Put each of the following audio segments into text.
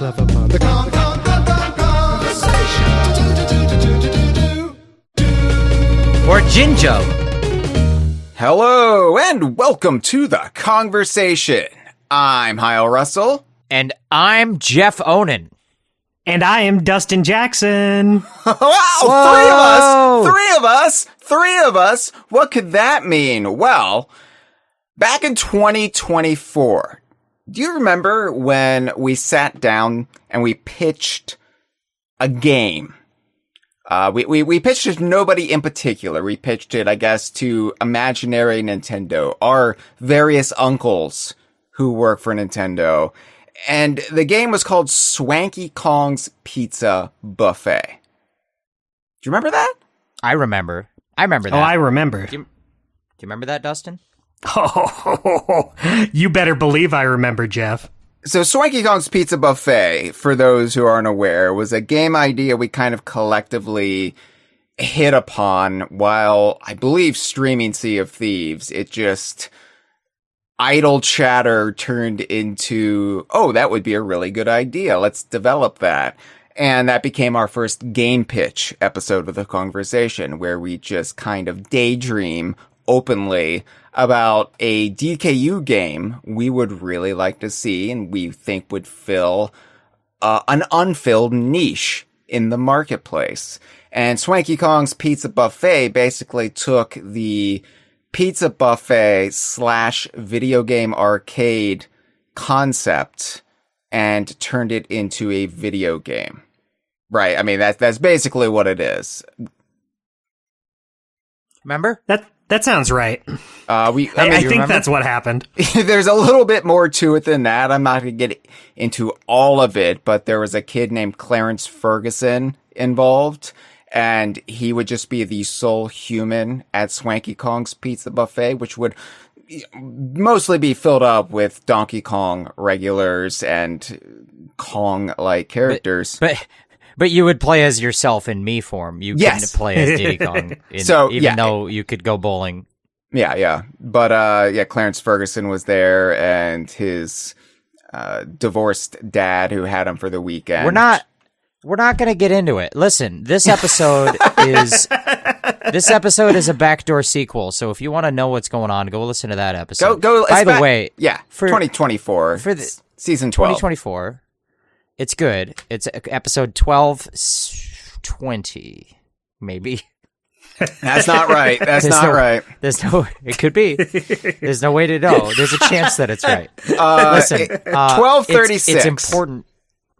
clever part. The Or Jinjo. Hello, and welcome to the Kongversation. I'm Hyle Russell. And I'm Jeff Onan. And I am Dustin Jackson. Wow, three of us. What could that mean? Well, back in 2024, do you remember when we sat down and we pitched a game? We pitched it to nobody in particular. We pitched it, I guess, to Imaginary Nintendo, our various uncles who work for Nintendo. And the game was called Swanky Kong's Pizza Buffet. Do you remember that? I remember that. Oh, I remember. Do you remember that, Dustin? Oh, you better believe I remember, Jeff. So Swanky Kong's Pizza Buffet, for those who aren't aware, was a game idea we kind of collectively hit upon while, I believe, streaming Sea of Thieves. It just, idle chatter turned into, oh, that would be a really good idea. Let's develop that. And that became our first game pitch episode of the Kongversation, where we just kind of daydream openly about a DKU game we would really like to see and we think would fill an unfilled niche in the marketplace. And Swanky Kong's Pizza Buffet basically took the pizza buffet / video game arcade concept and turned it into a video game. Right. I mean, that's basically what it is. Remember? That sounds right. I think that's what happened. There's a little bit more to it than that. I'm not going to get into all of it, but there was a kid named Clarence Ferguson involved, and he would just be the sole human at Swanky Kong's Pizza Buffet, which would mostly be filled up with Donkey Kong regulars and Kong-like characters. But you would play as yourself in me form. You couldn't play as Diddy Kong, even though you could go bowling. Yeah. But Clarence Ferguson was there, and his divorced dad who had him for the weekend. We're not going to get into it. Listen, this episode is a backdoor sequel. So if you want to know what's going on, go listen to that episode. By the way, for 2024, for the season 12, 2024. It's good. It's episode 12, 20, maybe. That's not right. That's not right. It could be. There's no way to know. There's a chance that it's right. Listen, 12:36. It's important.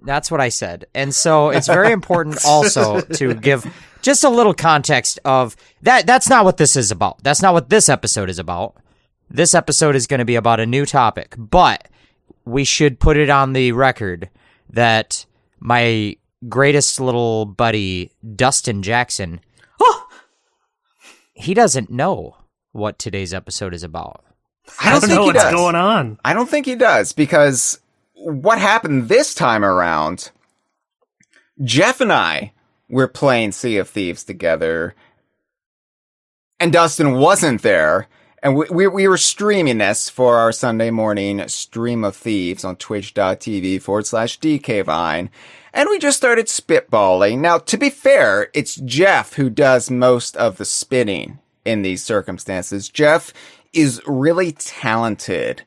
That's what I said. And so it's very important also to give just a little context of that. That's not what this is about. That's not what this episode is about. This episode is going to be about a new topic, but we should put it on the record that my greatest little buddy, Dustin Jackson, he doesn't know what today's episode is about. I don't know what's going on. I don't think he does, because what happened this time around, Jeff and I were playing Sea of Thieves together, and Dustin wasn't there. And we were streaming this for our Sunday morning Stream of Thieves on twitch.tv/DKVine. And we just started spitballing. Now, to be fair, it's Jeff who does most of the spinning in these circumstances. Jeff is really talented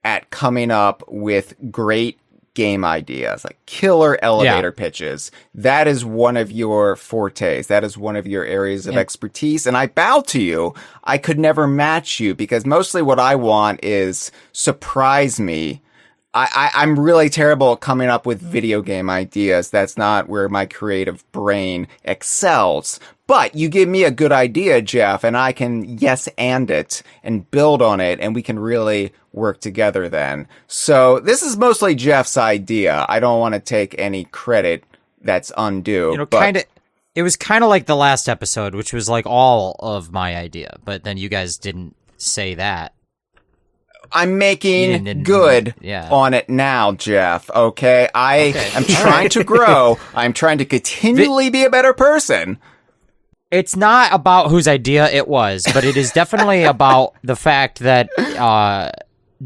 at coming up with great game ideas, like killer elevator pitches. That is one of your fortes. That is one of your areas of expertise. And I bow to you. I could never match you, because mostly what I want is surprise me. I'm really terrible at coming up with video game ideas. That's not where my creative brain excels. But you give me a good idea, Jeff, and I can yes and it and build on it, and we can really work together then. So this is mostly Jeff's idea. I don't want to take any credit that's undue. It was kind of like the last episode, which was like all of my idea, but then you guys didn't say that. I'm making good on it now, Jeff, okay? I am trying to grow. I'm trying to continually be a better person. It's not about whose idea it was, but it is definitely about the fact that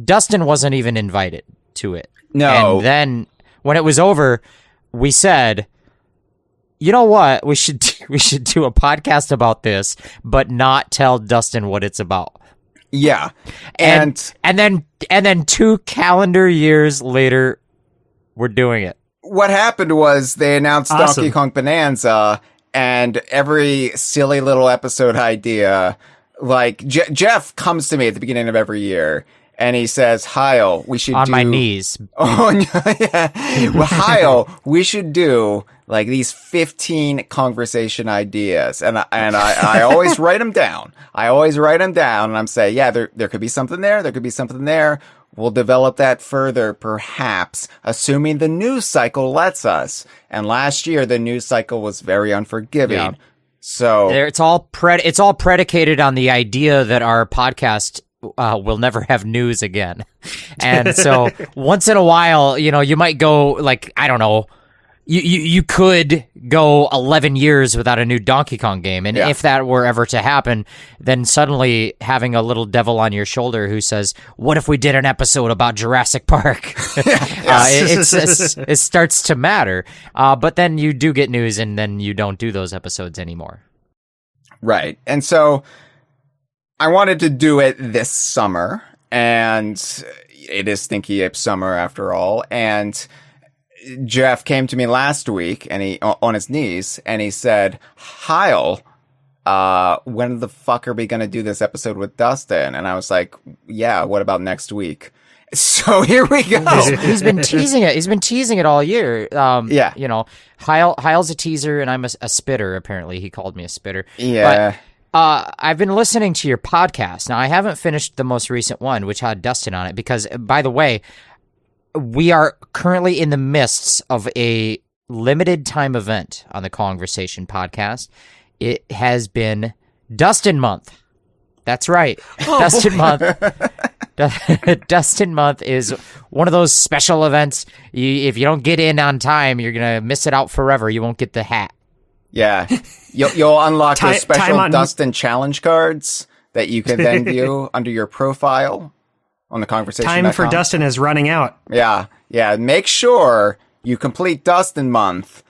Dustin wasn't even invited to it. No. And then when it was over, we said, you know what? We should do a podcast about this, but not tell Dustin what it's about. Yeah. And then 2 calendar years later, we're doing it. What happened was they announced Awesome. Donkey Kong Bonanza, and every silly little episode idea, like Jeff comes to me at the beginning of every year, and he says, Hyle, we should On my knees. Oh, yeah. Well, Hyle, we should do like these 15 conversation ideas. And I always write them down. And I'm saying, yeah, there could be something there. There could be something there. We'll develop that further, perhaps, assuming the news cycle lets us. And last year, the news cycle was very unforgiving. Yeah. So It's all predicated on the idea that our podcast will never have news again. And so once in a while, you might go like, I don't know, you could go 11 years without a new Donkey Kong game. And if that were ever to happen, then suddenly having a little devil on your shoulder who says, what if we did an episode about Jurassic Park? It starts to matter. But then you do get news and then you don't do those episodes anymore. Right. And so I wanted to do it this summer, and it is Stinky Ape summer after all. And Jeff came to me last week, and he on his knees, and he said, Hyle, when the fuck are we going to do this episode with Dustin? And I was like, yeah, what about next week? So here we go. He's been teasing it. He's been teasing it all year. Hyle's a teaser, and I'm a spitter, apparently. He called me a spitter. Yeah. But, I've been listening to your podcast. Now, I haven't finished the most recent one, which had Dustin on it, because, by the way, we are currently in the midst of a limited time event on the Kongversation podcast. It has been Dustin Month. That's right. Dustin Month. Dustin Month is one of those special events. If you don't get in on time, you're going to miss it out forever. You won't get the hat. Yeah. You'll unlock those special on Dustin challenge cards that you can then view under your profile on the Kongversation. Time for Dustin is running out. Yeah. Yeah. Make sure you complete Dustin Month,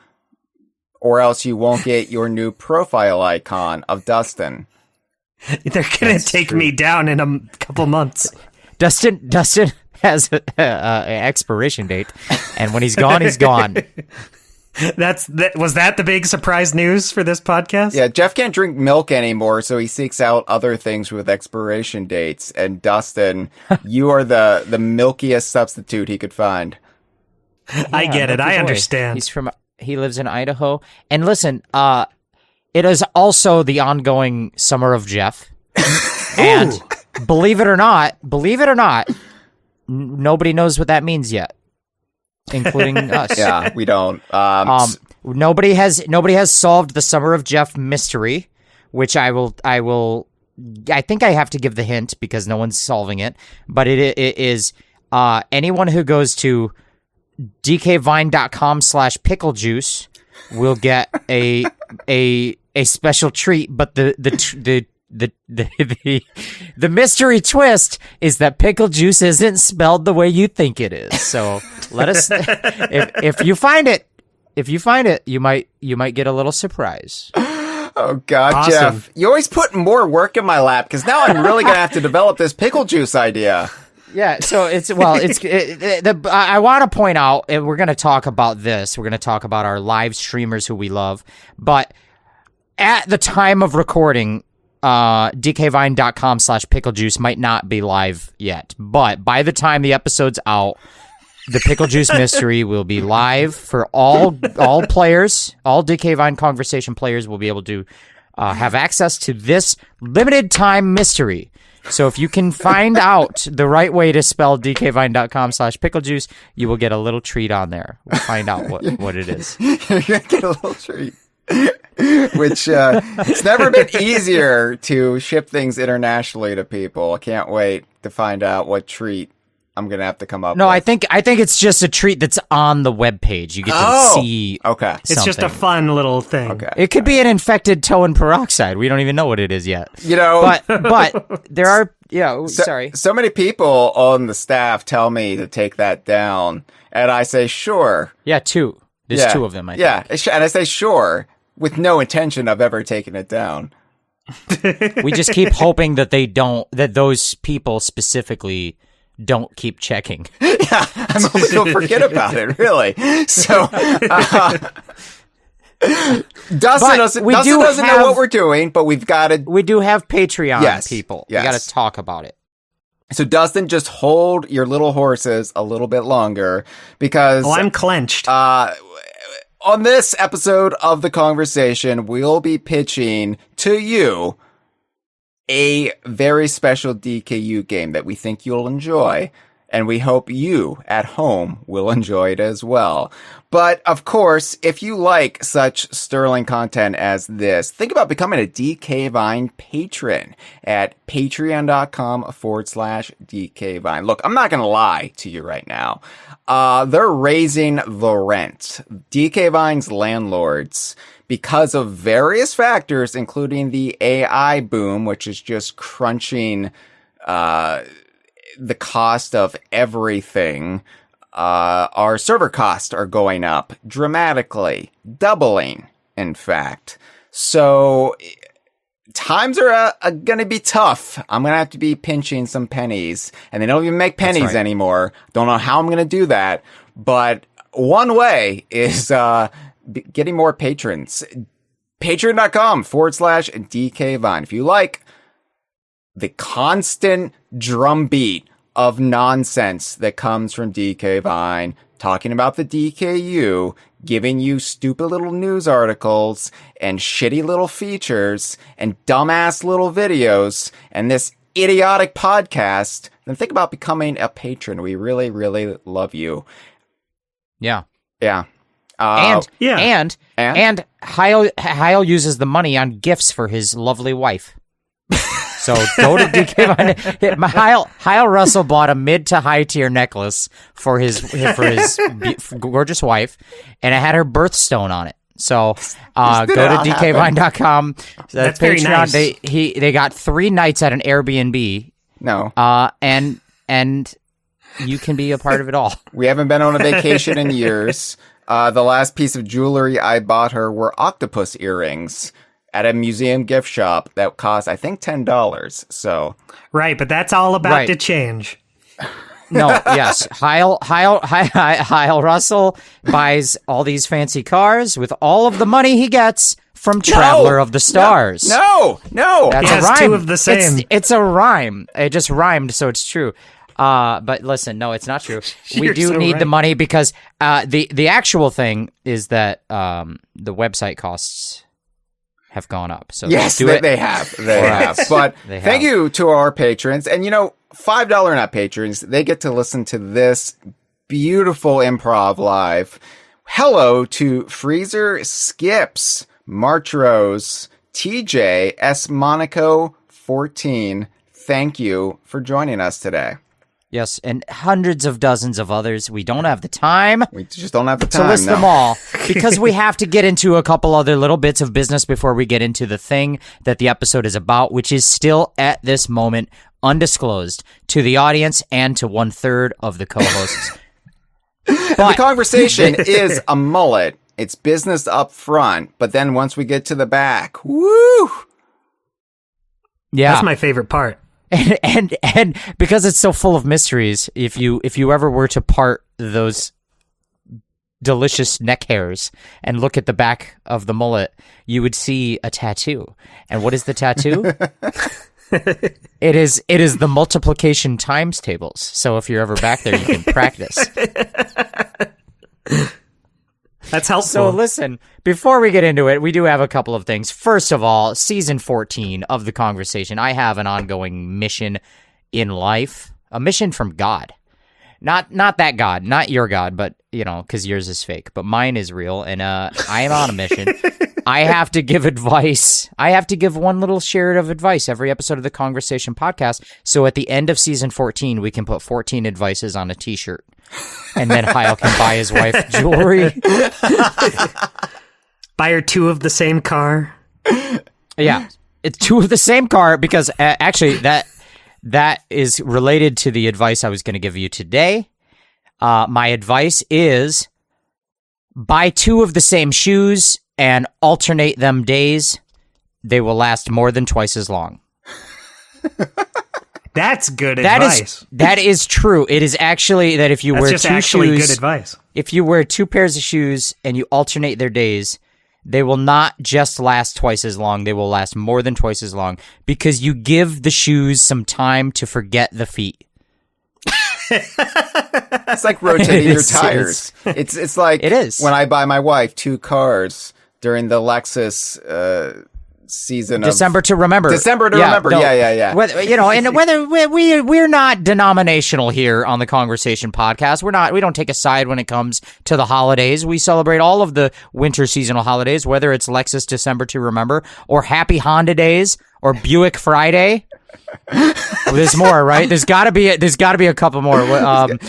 or else you won't get your new profile icon of Dustin. They're going to take me down in a couple months. Dustin has an expiration date, and when he's gone, he's gone. Was that the big surprise news for this podcast? Yeah, Jeff can't drink milk anymore, so he seeks out other things with expiration dates. And Dustin, you are the milkiest substitute he could find. I get it. I understand. He lives in Idaho. And listen, it is also the ongoing Summer of Jeff. And believe it or not, nobody knows what that means yet, including us. Yeah, we don't. Nobody has solved the Summer of Jeff mystery, which I think I have to give the hint because no one's solving it. But it is anyone who goes to dkvine.com/picklejuice will get a special treat, but the mystery twist is that pickle juice isn't spelled the way you think it is. So let us if you find it, you might get a little surprise. Oh God, Awesome. Jeff, you always put more work in my lap because now I'm really gonna have to develop this pickle juice idea. Yeah, so I want to point out, and we're going to talk about this. We're going to talk about our live streamers who we love. But at the time of recording, dkvine.com/picklejuice might not be live yet. But by the time the episode's out, the Pickle Juice Mystery will be live for all players. All DK Vine Conversation players will be able to have access to this limited time mystery. So if you can find out the right way to spell dkvine.com/picklejuice, you will get a little treat on there. We'll find out what it is. You're gonna get a little treat. Which it's never been easier to ship things internationally to people. I can't wait to find out what treat I'm gonna have to come up with. I think it's just a treat that's on the webpage. You get to see. Okay, It's just a fun little thing. okay. It could be an infected towing peroxide. We don't even know what it is yet. You know, But there are sorry. So many people on the staff tell me to take that down, And I say, sure. Yeah, 2. There's 2 of them, I think. Yeah, and I say, sure, with no intention of ever taking it down. We just keep hoping that that those people specifically don't keep checking. Yeah, I'm hoping they'll forget about it, really. So, Dustin doesn't know what we're doing, but we've got to... We do have Patreon people. Yes. We got to talk about it. So, Dustin, just hold your little horses a little bit longer, because... Oh, I'm clenched. On this episode of The Kongversation, we'll be pitching to you a very special DKU game that we think you'll enjoy, and we hope you at home will enjoy it as well. But, of course, if you like such sterling content as this, think about becoming a DK Vine patron at patreon.com/DK Vine. Look, I'm not going to lie to you right now. They're raising the rent. DK Vine's landlords, because of various factors, including the AI boom, which is just crunching the cost of everything. Our server costs are going up dramatically, doubling, in fact. So times are going to be tough. I'm going to have to be pinching some pennies, and they don't even make pennies anymore. Don't know how I'm going to do that, but one way is getting more patrons. Patreon.com/DK Vine. If you like the constant drumbeat of nonsense that comes from DK Vine, talking about the DKU, giving you stupid little news articles and shitty little features and dumbass little videos and this idiotic podcast, then think about becoming a patron. We really, really love you. Yeah. Yeah. And Hyle uses the money on gifts for his lovely wife. So go to DK Vine. Hyle Russell bought a mid to high tier necklace for his gorgeous wife, and it had her birthstone on it. So go to DKVine.com. That's very nice. They got 3 nights at an Airbnb. No. And you can be a part of it all. We haven't been on a vacation in years. The last piece of jewelry I bought her were octopus earrings at a museum gift shop that cost, I think, $10. So right, but that's all about to change. No, yes. Hyle Russell buys all these fancy cars with all of the money he gets from Traveler of the Stars. No. That's he has a rhyme. 2 of the same. It's a rhyme. It just rhymed, so it's true. But listen, no, it's not true. We do need the money because the actual thing is that the website costs have gone up. So yes, they have. But thank you to our patrons. And, $5 not patrons, they get to listen to this beautiful improv live. Hello to Freezer Skips, Martrose, TJ, S. Monaco 14. Thank you for joining us today. Yes, and hundreds of dozens of others. We don't have the time. We just don't have the time to list them all because we have to get into a couple other little bits of business before we get into the thing that the episode is about, which is still at this moment undisclosed to the audience and to 1/3 of the co-hosts. The conversation is a mullet. It's business up front, but then once we get to the back, woo! Yeah, that's my favorite part. And because it's so full of mysteries, if you ever were to part those delicious neck hairs and look at the back of the mullet, you would see a tattoo. And what is the tattoo? It is the multiplication times tables. So if you're ever back there, you can practice. That's helpful. So listen, before we get into it, we do have a couple of things. First of all, season 14 of The Kongversation, I have an ongoing mission in life, a mission from God. Not that God, not your God, but, because yours is fake, but mine is real, and I am on a mission. I have to give advice. I have to give one little share of advice every episode of the Kongversation podcast, so at the end of season 14, we can put 14 advices on a t-shirt. And then Hyle can buy his wife jewelry. Buy her 2 of the same car. Yeah, it's 2 of the same car because actually that is related to the advice I was going to give you today. My advice is buy 2 of the same shoes and alternate them days. They will last more than twice as long. That's good advice. That is true. It is actually that if you wear 2 shoes, good advice. If you wear 2 pairs of shoes and you alternate their days, they will not just last twice as long. They will last more than twice as long because you give the shoes some time to forget the feet. It's like rotating your tires. It's like it is. When I buy my wife 2 cars during the Lexus season December of to remember. Yeah. Whether, and whether we're not denominational here on the Kongversation podcast. We don't take a side when it comes to the holidays. We celebrate all of the winter seasonal holidays, whether it's Lexus December to remember or Happy Honda Days or Buick Friday. There's more, right? There's got to be a couple more.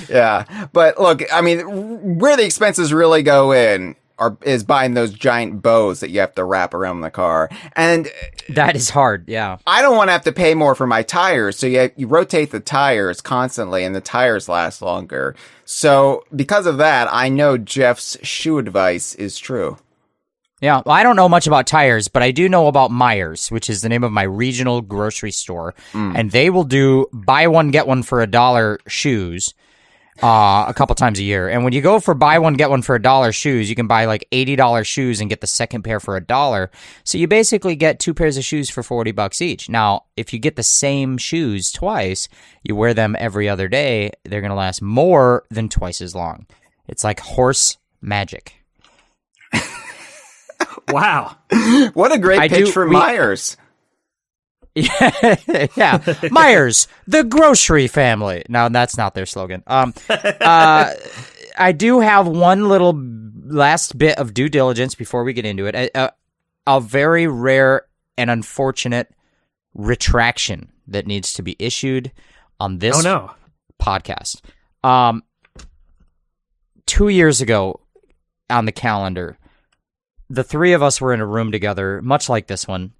Yeah, but look, I mean, where the expenses really go in is buying those giant bows that you have to wrap around the car, and that is hard. Yeah, I don't want to have to pay more for my tires, so you rotate the tires constantly, and the tires last longer. So because of that, I know Jeff's shoe advice is true. Yeah, well, I don't know much about tires, but I do know about Myers, which is the name of my regional grocery store, and they will do buy one get one for $1 shoes. A couple times a year. And when you go for buy one, get one for $1 shoes, you can buy like $80 shoes and get the second pair for $1. So you basically get 2 pairs of shoes for $40 each. Now, if you get the same shoes twice, you wear them every other day, they're going to last more than twice as long. It's like horse magic. Wow. What a great pitch for Myers. Yeah, Myers, the grocery family. No, that's not their slogan. I do have one little last bit of due diligence before we get into it. A very rare and unfortunate retraction that needs to be issued on this podcast. 2 years ago on the calendar, the 3 of us were in a room together, much like this one,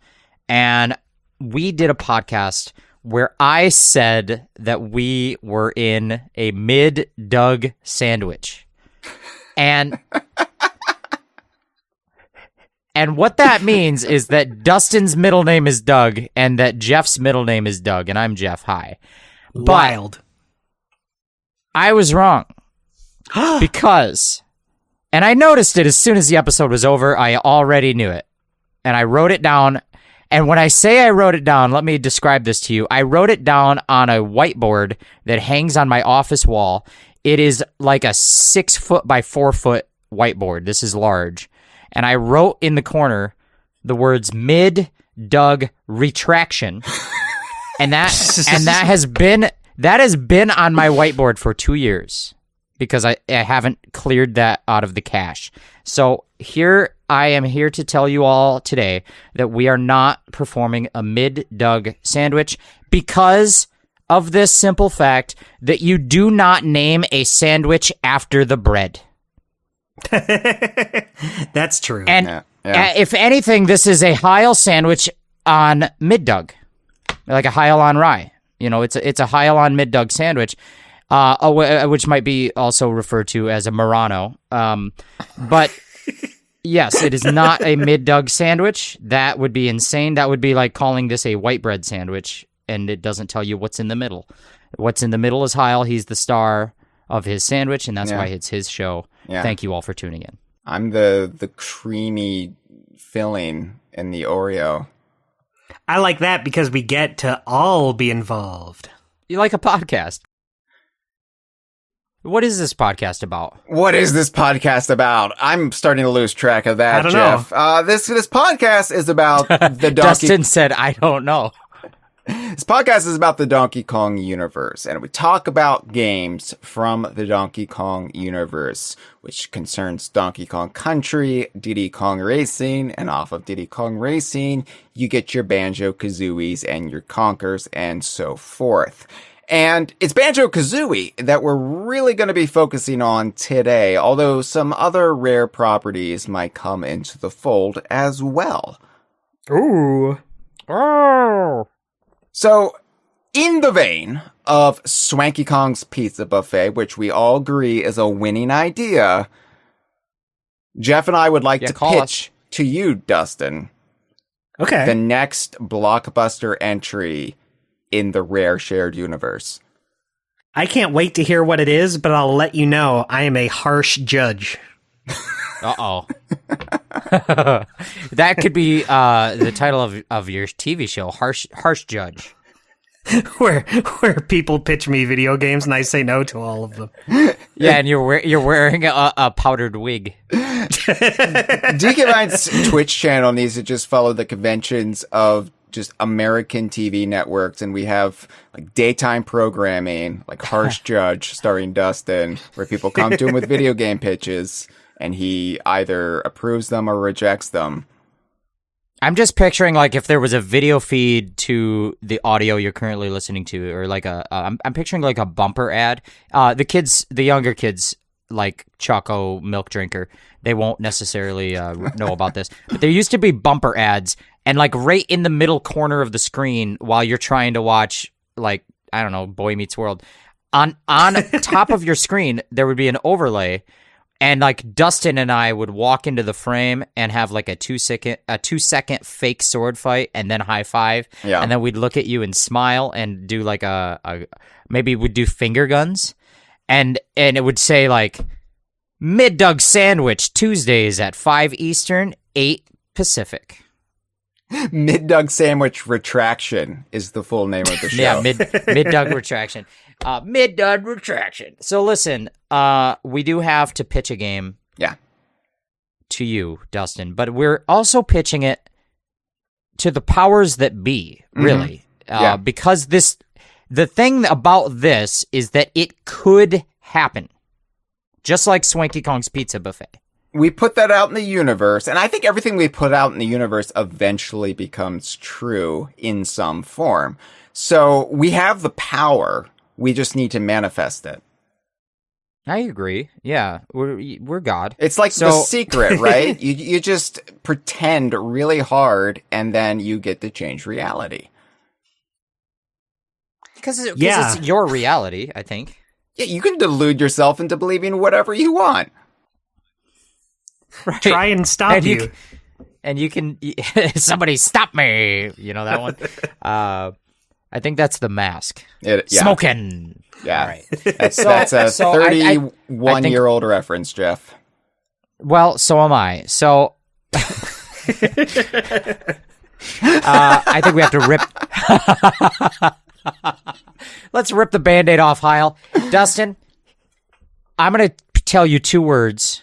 and we did a podcast where I said that we were in a mid-Doug sandwich. And what that means is that Dustin's middle name is Doug and that Jeff's middle name is Doug, and I'm Jeff. Hi. Wild. I was wrong. Because, and I noticed it as soon as the episode was over, I already knew it. And I wrote it down. And when I say I wrote it down, let me describe this to you. I wrote it down on a whiteboard that hangs on my office wall. It is like a 6 foot by 4 foot whiteboard. This is large. And I wrote in the corner the words mid-Doug retraction. and that has been on my whiteboard for 2 years because I haven't cleared that out of the cache. So I am here to tell you all today that we are not performing a mid-Doug sandwich because of this simple fact that you do not name a sandwich after the bread. That's true. And if anything, this is a Hyle sandwich on mid-Doug, like a Hyle on rye. It's a Hyle on mid-Doug sandwich, which might be also referred to as a Murano. But yes, it is not a mid-Doug sandwich. That would be insane. That would be like calling this a white bread sandwich, and it doesn't tell you what's in the middle. What's in the middle is Hyle. He's the star of his sandwich, and that's why it's his show. Yeah. Thank you all for tuning in. I'm the creamy filling in the Oreo. I like that because we get to all be involved. You like a podcast. What is this podcast about? What is this podcast about? I'm starting to lose track of that, I don't Jeff. know. This podcast is about the Donkey... Dustin said, I don't know. This podcast is about the Donkey Kong universe, and we talk about games from the Donkey Kong universe, which concerns Donkey Kong Country, Diddy Kong Racing, and off of Diddy Kong Racing, you get your Banjo-Kazooies and your Conkers, and so forth. And it's Banjo-Kazooie that we're really going to be focusing on today, although some other rare properties might come into the fold as well. Ooh. Oh. So, in the vein of Swanky Kong's Pizza Buffet, which we all agree is a winning idea, Jeff and I would like to pitch to you, Dustin, the next blockbuster entry in the Rare Shared Universe. I can't wait to hear what it is, but I'll let you know I am a harsh judge. Uh-oh. That could be the title of your TV show, Harsh Judge. where people pitch me video games and I say no to all of them. Yeah, and you're wearing a powdered wig. DK Ryan's Twitch channel needs to just follow the conventions of just American TV networks, and we have like daytime programming, like Harsh Judge starring Dustin, where people come to him with video game pitches, and he either approves them or rejects them. I'm just picturing like if there was a video feed to the audio you're currently listening to, or like I'm picturing like a bumper ad. The younger kids, like Choco Milk Drinker, they won't necessarily know about this, but there used to be bumper ads, and like right in the middle corner of the screen while you're trying to watch, like, I don't know, Boy Meets World, on top of your screen there would be an overlay. And like Dustin and I would walk into the frame and have like a 2-second fake sword fight and then high five. Yeah. And then we'd look at you and smile and do like maybe we'd do finger guns. And it would say like Mid-Dug Sandwich Tuesdays at 5 Eastern, 8 Pacific. Mid-Dug Sandwich Retraction is the full name of the show. Yeah, Mid-Dug Retraction. Mid-Dug Retraction. So listen, we do have to pitch a game to you, Dustin, but we're also pitching it to the powers that be, really. Because the thing about this is that it could happen. Just like Swanky Kong's Pizza Buffet. We put that out in the universe, and I think everything we put out in the universe eventually becomes true in some form. So we have the power. We just need to manifest it. I agree. Yeah, we're God. It's like The Secret, right? you just pretend really hard, and then you get to change reality. Because it's your reality, I think. Yeah, you can delude yourself into believing whatever you want. Right. Try and stop you. And you can... Somebody stop me! You know that one? I think that's The Mask. Smoking! Yeah. All right. That's a 31-year-old reference, Jeff. Well, so am I. So... I think we have to rip... Let's rip the Band-Aid off, Hyle. Dustin, I'm going to tell you 2 words,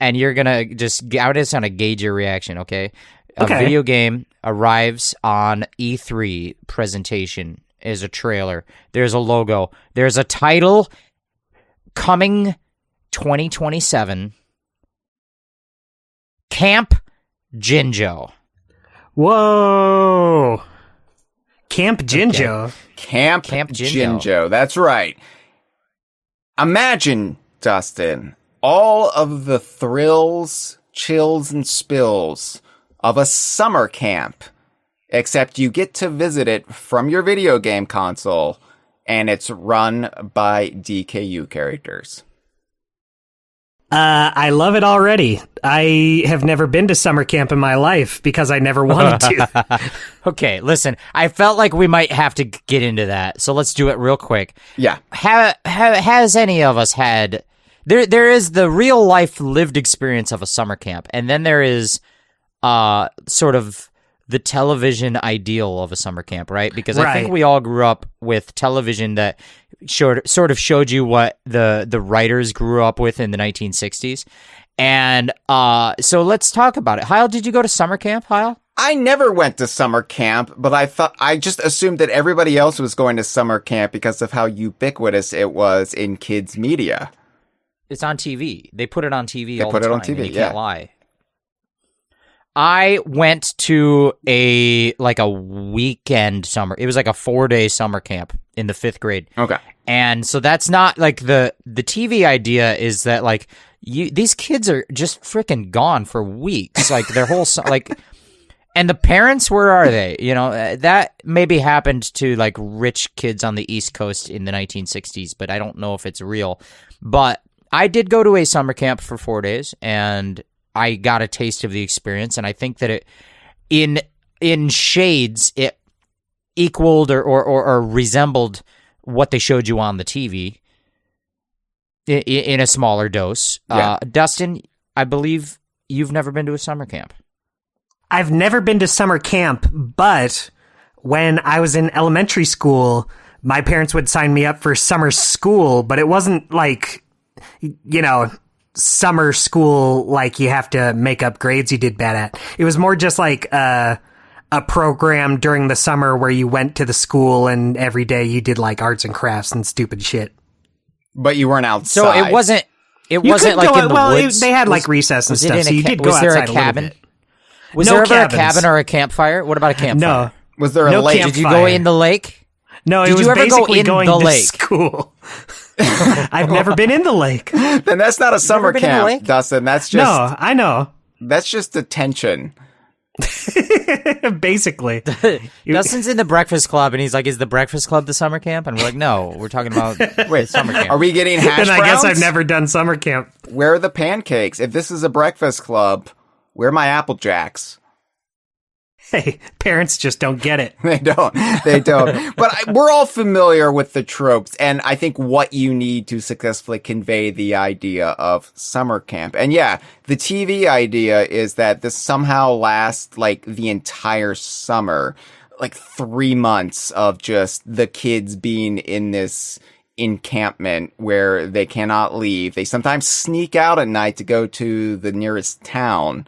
and you're going to just gauge your reaction, okay? A video game arrives on E3 presentation is a trailer. There's a logo. There's a title coming 2027. Camp Jinjo. Whoa. Camp Jinjo. Okay. Camp Jinjo. That's right. Imagine, Dustin, all of the thrills, chills, and spills of a summer camp, except you get to visit it from your video game console, and it's run by DKU characters. I love it already. I have never been to summer camp in my life because I never wanted to. Okay, listen, I felt like we might have to get into that, so let's do it real quick. Yeah. Has any of us had... There is the real life lived experience of a summer camp, and then there is sort of the television ideal of a summer camp, right? Because I think we all grew up with television that sort of showed you what the writers grew up with in the 1960s. And so let's talk about it. Hyle, did you go to summer camp, Hyle? I never went to summer camp, but I just assumed that everybody else was going to summer camp because of how ubiquitous it was in kids' media. It's on TV. They put it on TV all the time. They put it on TV, you can't lie. I went to a weekend summer. It was like a 4-day summer camp in the 5th grade. Okay. And so that's not like the TV idea is that like these kids are just freaking gone for weeks. Like their whole And the parents, where are they? You know, that maybe happened to like rich kids on the East Coast in the 1960s, but I don't know if it's real. But I did go to a summer camp for 4 days, and I got a taste of the experience. And I think that it, in shades, it equaled or resembled what they showed you on the TV in a smaller dose. Yeah. Dustin, I believe you've never been to a summer camp. I've never been to summer camp, but when I was in elementary school, my parents would sign me up for summer school, but it wasn't like, you know, summer school like you have to make up grades you did bad at. It was more just like a program during the summer where you went to the school and every day you did like arts and crafts and stupid shit. But you weren't outside. So it wasn't like in the woods. They had like recess and stuff, so you did go outside a little bit. Was there ever a cabin or a campfire? What about a campfire? No. Was there a lake? Did you go in the lake? No, it Did was you ever basically go in going the to lake? school. I've never been in the lake. Then that's not a summer been in the camp, lake? Dustin. That's just No, I know. that's just detention. Basically. Dustin's in the Breakfast Club, and he's like, "Is the Breakfast Club the summer camp?" And we're like, "No, we're talking about summer camp." Are we getting hash And browns? I guess I've never done summer camp. Where are the pancakes? If this is a breakfast club, where are my Apple Jacks? Hey, parents just don't get it. They don't. But we're all familiar with the tropes, and I think what you need to successfully convey the idea of summer camp. And yeah, the TV idea is that this somehow lasts like the entire summer, like 3 months of just the kids being in this encampment where they cannot leave. They sometimes sneak out at night to go to the nearest town.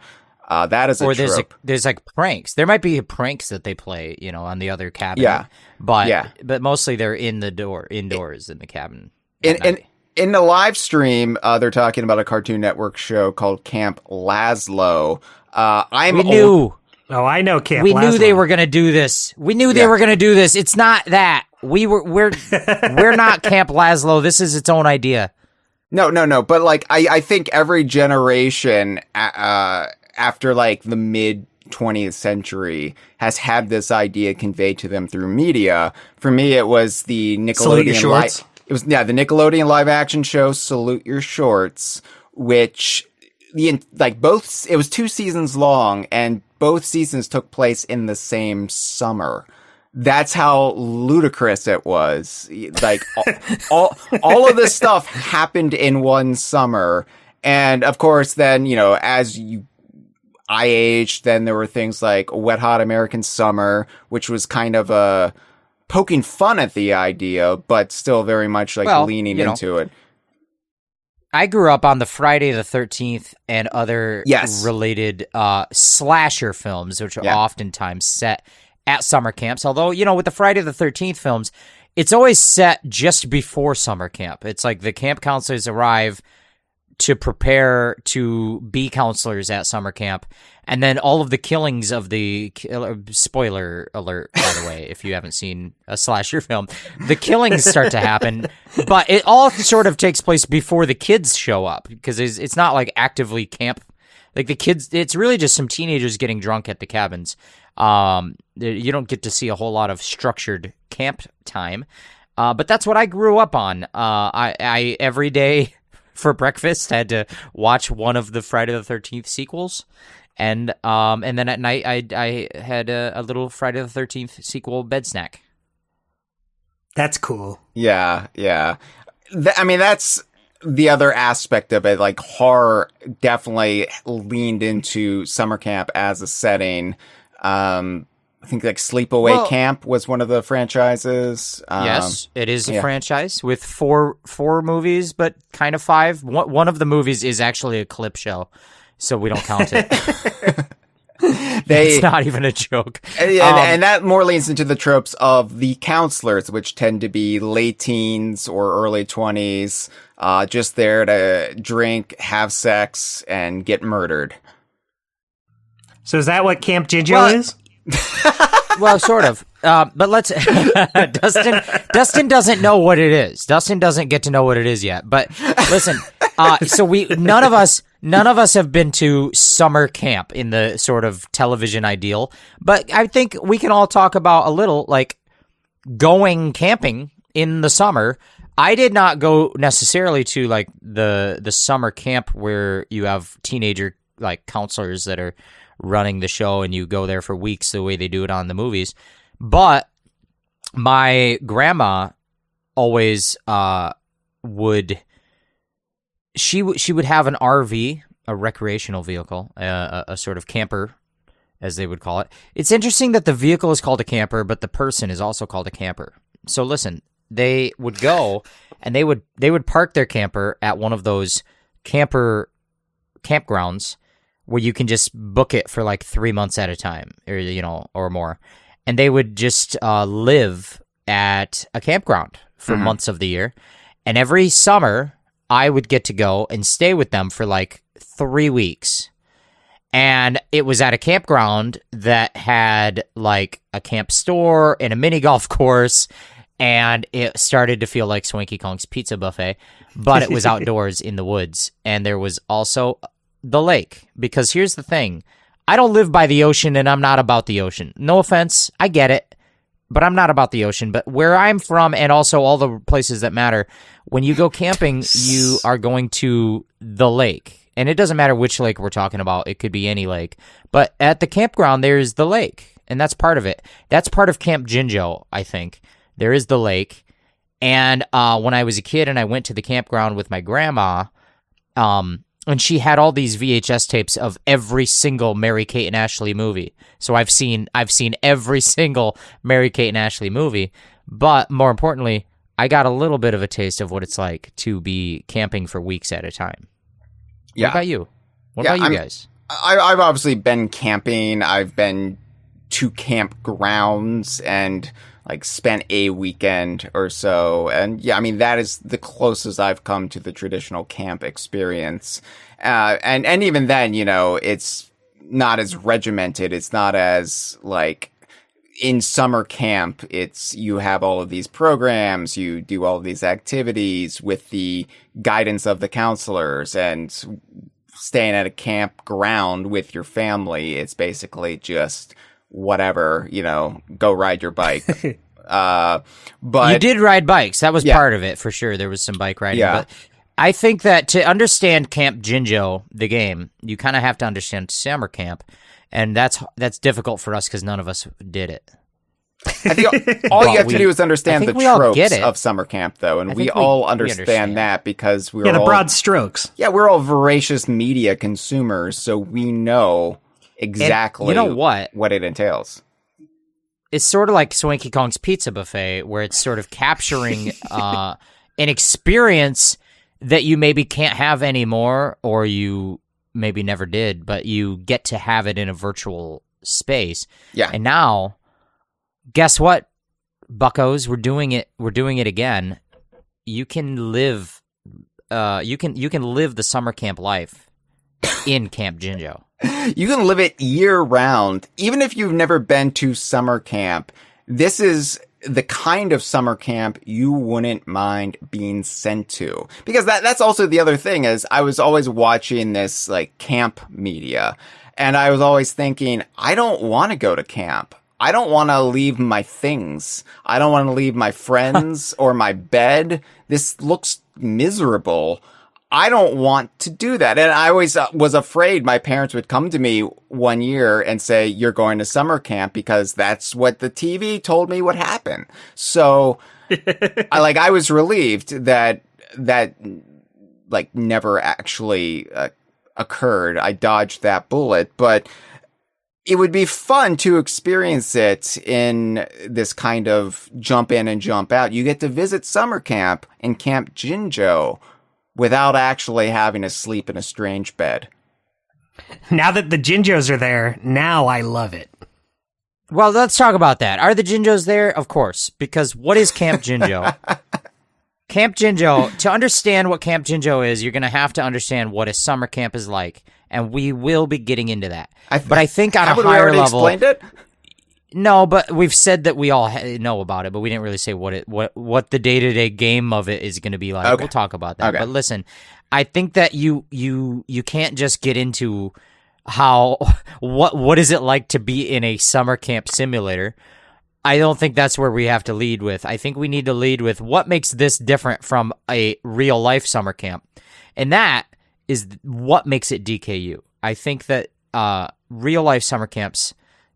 That is a trope. There's like pranks. There might be pranks that they play, you know, on the other cabin. Yeah. But mostly they're indoors in the cabin. In the live stream, they're talking about a Cartoon Network show called Camp Laszlo. I know Camp We Laszlo. knew they were going to do this. We knew they were going to do this. It's not that. We're not Camp Laszlo. This is its own idea. No. But like, I think every generation, after like the mid 20th century has had this idea conveyed to them through media. For me, it was the Nickelodeon the Nickelodeon live action show Salute Your Shorts, which it was 2 seasons long, and both seasons took place in the same summer. That's how ludicrous it was. Like all of this stuff happened in one summer. And of course, then, you know, I aged, then there were things like Wet Hot American Summer, which was kind of poking fun at the idea, but still very much like leaning into it. I grew up on the Friday the 13th and other related slasher films, which are oftentimes set at summer camps. Although, you know, with the Friday the 13th films, it's always set just before summer camp. It's like the camp counselors arrive to prepare to be counselors at summer camp. And then all of the killings of the spoiler alert, by the way, if you haven't seen a slasher film, the killings start to happen, but it all sort of takes place before the kids show up, because it's not like actively camp. Like the kids, it's really just some teenagers getting drunk at the cabins. You don't get to see a whole lot of structured camp time. But that's what I grew up on. I every day for breakfast had to watch one of the Friday the 13th sequels. And then at night I had a little Friday the 13th sequel bed snack. That's cool. Yeah. I mean, that's the other aspect of it. Like, horror definitely leaned into summer camp as a setting. I think like Sleepaway Camp was one of the franchises. Yes, it is a franchise with four movies, but kind of 5. One of the movies is actually a clip show, so we don't count it. It's not even a joke. And that more leans into the tropes of the counselors, which tend to be late teens or early 20s, just there to drink, have sex, and get murdered. So is that what Camp Jinjo is? Well, sort of. But let's. Dustin doesn't know what it is. Dustin doesn't get to know what it is yet. But listen, so none of us None of us have been to summer camp in the sort of television ideal, but I think we can all talk about a little, like, going camping in the summer. I did not go necessarily to, like, the summer camp where you have teenager, like, counselors that are running the show and you go there for weeks the way they do it on the movies. But my grandma always would have an RV, a recreational vehicle, a sort of camper, as they would call it. It's interesting that the vehicle is called a camper, but the person is also called a camper. So listen, they would go and they would park their camper at one of those campgrounds where you can just book it for like 3 months at a time, or more. And they would just live at a campground for months of the year. And every summer, I would get to go and stay with them for like 3 weeks. And it was at a campground that had like a camp store and a mini golf course. And it started to feel like Swanky Kong's Pizza Buffet, but it was outdoors in the woods. And there was also the lake. Because here's the thing. I don't live by the ocean and I'm not about the ocean. No offense. I get it. But I'm not about the ocean. But where I'm from and also all the places that matter, when you go camping, you are going to the lake. And it doesn't matter which lake we're talking about. It could be any lake. But at the campground, there's the lake. And that's part of it. That's part of Camp Jinjo, I think. There is the lake. And when I was a kid and I went to the campground with my grandma, and she had all these VHS tapes of every single Mary-Kate and Ashley movie. So I've seen every single Mary-Kate and Ashley movie. But more importantly, I got a little bit of a taste of what it's like to be camping for weeks at a time. Yeah. What about you? What about you guys? I've obviously been camping. I've been to campgrounds and like spent a weekend or so. And yeah, I mean, that is the closest I've come to the traditional camp experience. And even then, it's not as regimented. It's not as like in summer camp. You have all of these programs, you do all of these activities with the guidance of the counselors, and staying at a campground with your family. It's basically just whatever, go ride your bike. But you did ride bikes. That was part of it for sure. There was some bike riding. Yeah. But I think that to understand Camp Jinjo, the game, you kind of have to understand summer camp, and that's difficult for us because none of us did it. I think all you have to do is understand the tropes of summer camp, though, and we all understand that because we're the broad strokes. Yeah, we're all voracious media consumers, so we know exactly what it entails. It's sort of like Swanky Kong's Pizza Buffet, where it's sort of capturing an experience that you maybe can't have anymore, or you maybe never did, but you get to have it in a virtual space. Yeah. And now, guess what, buckos? We're doing it again. You can live you can live the summer camp life in Camp Jinjo. You can live it year round. Even if you've never been to summer camp, this is the kind of summer camp you wouldn't mind being sent to. Because that's also the other thing is I was always watching this like camp media, and I was always thinking, I don't want to go to camp. I don't want to leave my things. I don't want to leave my friends or my bed. This looks miserable. I don't want to do that. And I always was afraid my parents would come to me one year and say, you're going to summer camp, because that's what the TV told me would happen. So I was relieved that like never actually occurred. I dodged that bullet, but it would be fun to experience it in this kind of jump in and jump out. You get to visit summer camp in Camp Jinjo without actually having to sleep in a strange bed. Now that the Jinjos are there, now I love it. Well, let's talk about that. Are the Jinjos there? Of course, because what is Camp Jinjo? Camp Jinjo, to understand what Camp Jinjo is, you're going to have to understand what a summer camp is like, and we will be getting into that. But I think on a higher level... Explained it? No, but we've said that we all know about it, but we didn't really say what the day-to-day game of it is going to be like. Okay. We'll talk about that. Okay. But listen, I think that you can't just get into what is it like to be in a summer camp simulator. I don't think that's where we have to lead with. I think we need to lead with what makes this different from a real life summer camp. And that is what makes it DKU. I think that real life summer camps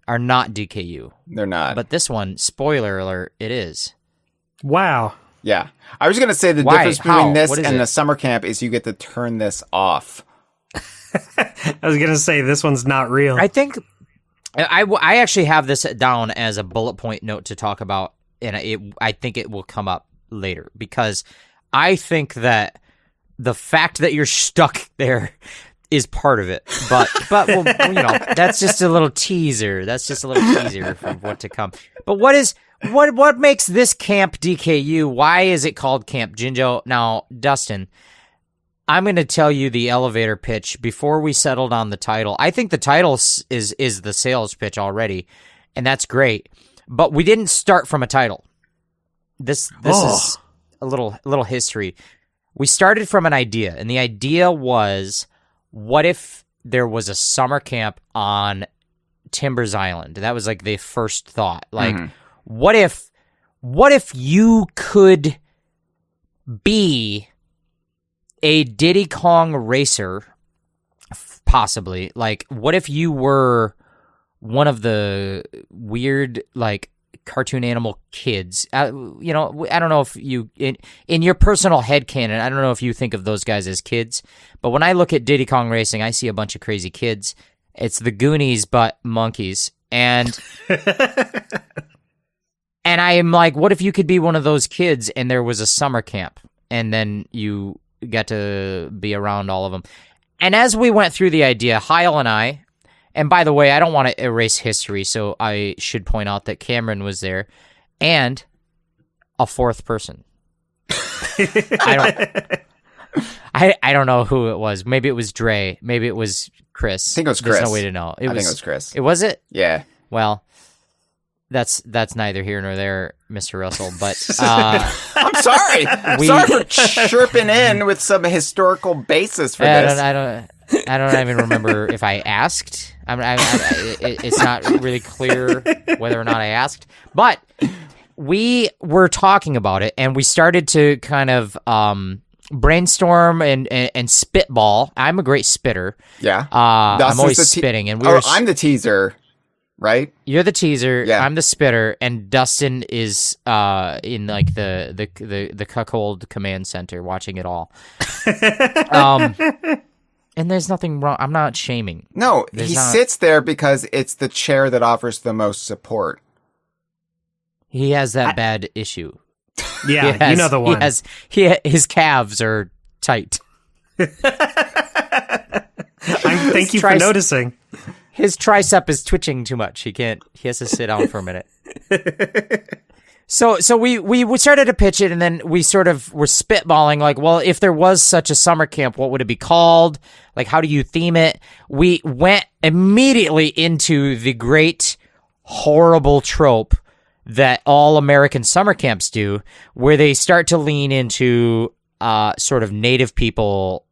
are not DKU. They're not. But this one, spoiler alert, it is. Wow. Yeah. I was going to say the Why? difference between How? this What is and it? the summer camp is you get to turn this off. I was going to say this one's not real. I think I actually have this down as a bullet point note to talk about, and I think it will come up later, because I think that the fact that you're stuck there is part of it. But well, that's just a little teaser. That's just a little teaser for what to come. But what makes this camp DKU? Why is it called Camp Jinjo? Now, Dustin, I'm going to tell you the elevator pitch before we settled on the title. I think the title is the sales pitch already, and that's great. But we didn't start from a title. This is a little history. We started from an idea, and the idea was, what if there was a summer camp on Timbers Island? That was like the first thought. Like, what if you could be a Diddy Kong racer, possibly? Like, what if you were one of the weird, like, cartoon animal kids? I don't know if you, in your personal headcanon, I don't know if you think of those guys as kids, but when I look at Diddy Kong Racing, I see a bunch of crazy kids. It's the Goonies, but monkeys. And and I am like, what if you could be one of those kids and there was a summer camp, and then you got to be around all of them? And as we went through the idea, Hyle and I, and by the way, I don't want to erase history, so I should point out that Cameron was there, and a fourth person. I don't know who it was. Maybe it was Dre. Maybe it was Chris. I think it was Chris. There's no way to know. I think it was Chris. It was it? Yeah. Well, that's neither here nor there, Mr. Russell. But I'm sorry. Sorry for chirping in with some historical basis for this. I don't even remember if I asked. It's not really clear whether or not I asked. But we were talking about it, and we started to kind of brainstorm and spitball. I'm a great spitter. Yeah. I'm always spitting, and I'm the teaser, right? You're the teaser. Yeah. I'm the spitter, and Dustin is in like the cuckold command center, watching it all. And there's nothing wrong. I'm not shaming. No, he sits there because it's the chair that offers the most support. He has that bad issue. Yeah, you know the one. His calves are tight. Thank you for noticing. His tricep is twitching too much. He has to sit down for a minute. So we started to pitch it, and then we sort of were spitballing, like, well, if there was such a summer camp, what would it be called? Like, how do you theme it? We went immediately into the great, horrible trope that all American summer camps do, where they start to lean into sort of native people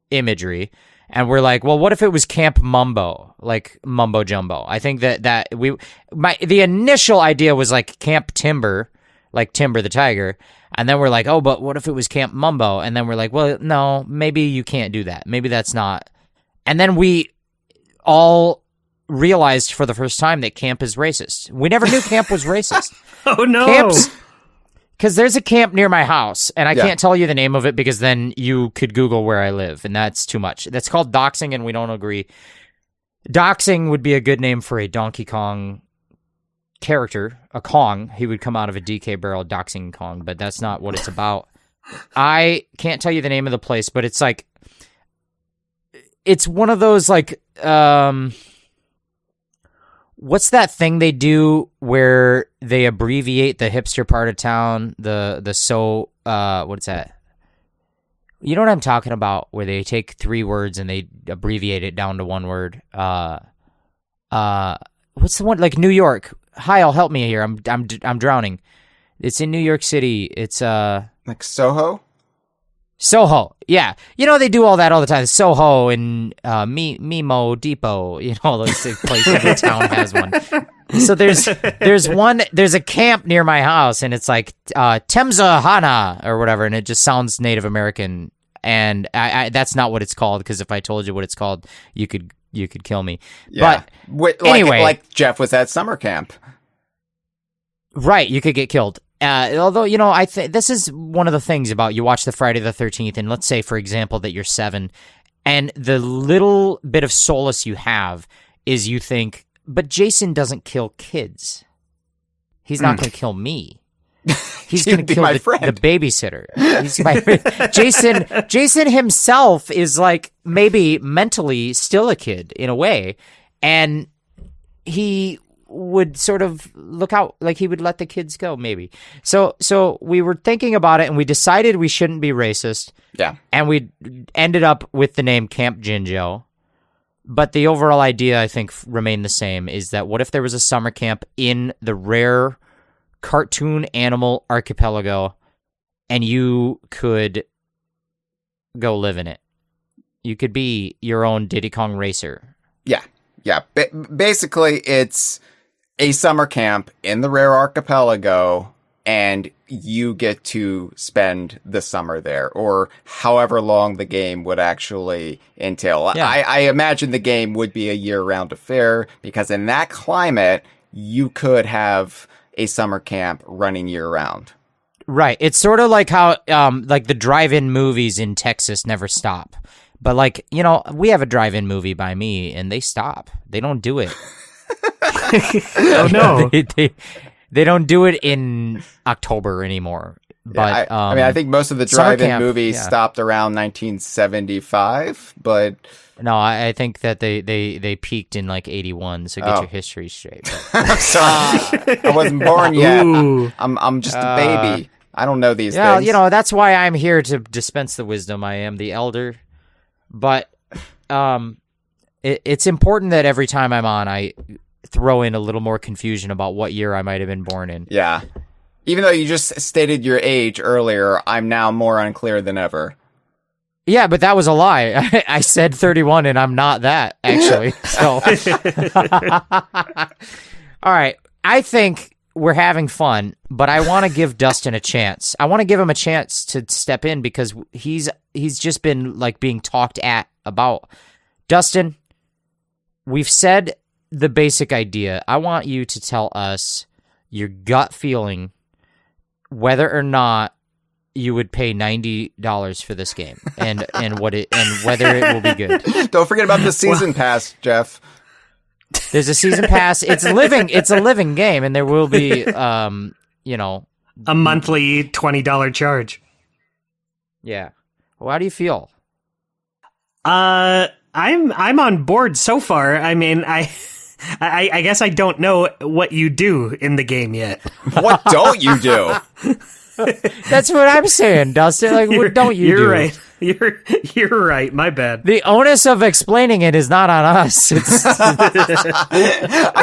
imagery. And we're like, well, what if it was Camp Mumbo, like Mumbo Jumbo? I think that the initial idea was like Camp Timber, like Timber the Tiger. And then we're like, oh, but what if it was Camp Mumbo? And then we're like, well, no, maybe you can't do that. Maybe that's not. And then we all realized for the first time that camp is racist. We never knew camp was racist. Oh, no. Because there's a camp near my house, and I can't tell you the name of it because then you could Google where I live, and that's too much. That's called doxing, and we don't agree. Doxing would be a good name for a Donkey Kong character, a Kong. He would come out of a DK barrel, doxing Kong, but that's not what it's about. I can't tell you the name of the place, but it's like, it's one of those like, what's that thing they do where they abbreviate the hipster part of town? What's that? You know what I'm talking about? Where they take 3 words and they abbreviate it down to 1 word. What's the one, like New York? Hyle, help me here. I'm drowning. It's in New York City. It's Like Soho? Soho. Yeah. You know, they do all that all the time. Soho and Mimo Depot, you know, those places. Every town has one. So there's a camp near my house, and it's like Temza Hana or whatever, and it just sounds Native American. And I that's not what it's called, because if I told you what it's called, you could kill me. Yeah. But anyway, like Jeff was at summer camp. Right, you could get killed. Although, you know, I think this is one of the things about you watch the Friday the 13th, and let's say, for example, that you're 7, and the little bit of solace you have is you think, but Jason doesn't kill kids. He's not going to kill me. He's going to kill the babysitter. Jason himself is like maybe mentally still a kid in a way, and he would sort of look out, like he would let the kids go maybe. So we were thinking about it, and we decided we shouldn't be racist. Yeah. And we ended up with the name Camp Jinjo. But the overall idea, I think, remained the same, is that what if there was a summer camp in the rare cartoon animal archipelago, and you could go live in it? You could be your own Diddy Kong racer. Yeah. Yeah. Basically, it's a summer camp in the rare archipelago, and you get to spend the summer there, or however long the game would actually entail. Yeah. I imagine the game would be a year-round affair, because in that climate, you could have a summer camp running year-round. Right. It's sort of like how like the drive-in movies in Texas never stop. But, like, you know, we have a drive-in movie by me, and they stop. They don't do it. Oh, no. They don't do it in October anymore. But yeah, I mean, I think most of the drive-in movies stopped around 1975, but... No, I think that they peaked in, like, 81, so get your history straight. I'm sorry. I wasn't born yet. I'm just a baby. I don't know these things. You know, that's why I'm here to dispense the wisdom. I am the elder. But it's important that every time I'm on, I throw in a little more confusion about what year I might have been born in. Yeah. Even though you just stated your age earlier, I'm now more unclear than ever. Yeah, but that was a lie. I said 31, and I'm not that, actually. So, all right. I think we're having fun, but I want to give Dustin a chance. I want to give him a chance to step in, because he's just been like being talked at about. Dustin, we've said the basic idea. I want you to tell us your gut feeling whether or not you would pay $90 for this game, and whether it will be good. Don't forget about the season pass, Jeff. There's a season pass. It's a living game, and there will be you know, a monthly $20 charge. Yeah. Well, how do you feel? I'm on board so far. I mean, I guess I don't know what you do in the game yet. What don't you do? That's what I'm saying, Dustin. Like, what don't you do? You're right. You're right. My bad. The onus of explaining it is not on us. I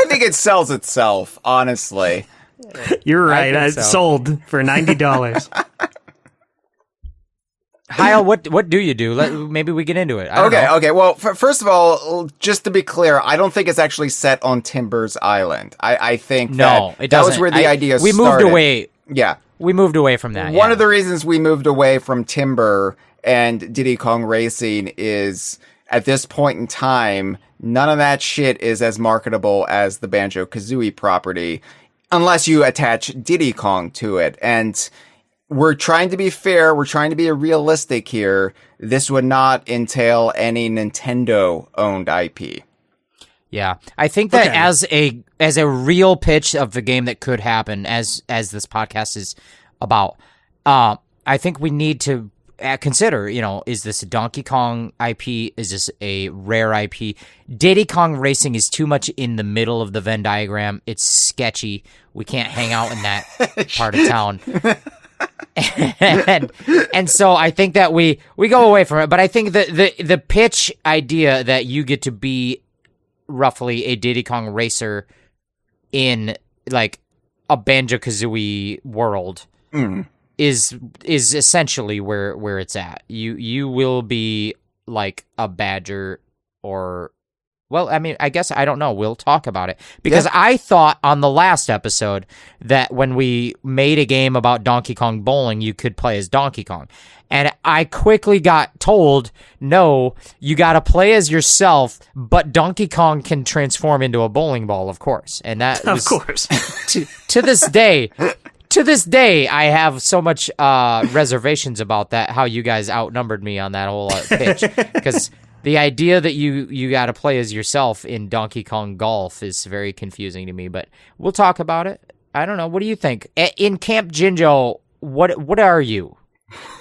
think it sells itself, honestly. You're right. I sold for $90. Hyle, what do you do? Maybe we get into it. I don't know. Okay. Well, first of all, just to be clear, I don't think it's actually set on Timber's Island. I think that was where the idea started. We moved away. Yeah. We moved away from that. One of the reasons we moved away from Timber and Diddy Kong Racing is, at this point in time, none of that shit is as marketable as the Banjo-Kazooie property, unless you attach Diddy Kong to it. And we're trying to be fair. We're trying to be realistic here. This would not entail any Nintendo-owned IP. Yeah, I think that as a real pitch of the game that could happen, as this podcast is about, I think we need to consider, you know, is this a Donkey Kong IP? Is this a Rare IP? Diddy Kong Racing is too much in the middle of the Venn diagram. It's sketchy. We can't hang out in that part of town. and so I think that we go away from it. But I think that the pitch idea that you get to be roughly a Diddy Kong racer in like a Banjo-Kazooie world is essentially where it's at. You will be like a badger or, well, I mean, I guess, I don't know. We'll talk about it. Because I thought on the last episode that when we made a game about Donkey Kong bowling, you could play as Donkey Kong. And I quickly got told, no, you got to play as yourself, but Donkey Kong can transform into a bowling ball, of course. And that was, Of course. to this day, I have so much reservations about that, how you guys outnumbered me on that whole pitch. Because the idea that you got to play as yourself in Donkey Kong Golf is very confusing to me, but we'll talk about it. I don't know. What do you think? In Camp Jinjo, what are you?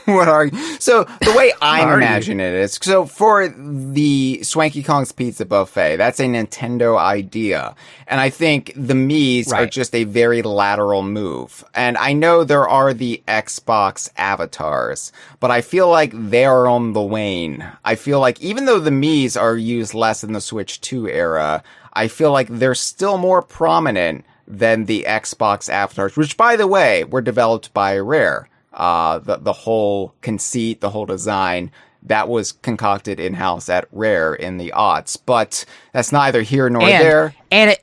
What are you? So the way I imagine it is, so for the Swanky Kong's Pizza Buffet, that's a Nintendo idea. And I think the Mii's are just a very lateral move. And I know there are the Xbox avatars, but I feel like they are on the wane. I feel like even though the Mii's are used less in the Switch 2 era, I feel like they're still more prominent than the Xbox avatars, which, by the way, were developed by Rare. The whole conceit, the whole design, that was concocted in-house at Rare in the aughts. But that's neither here nor there. And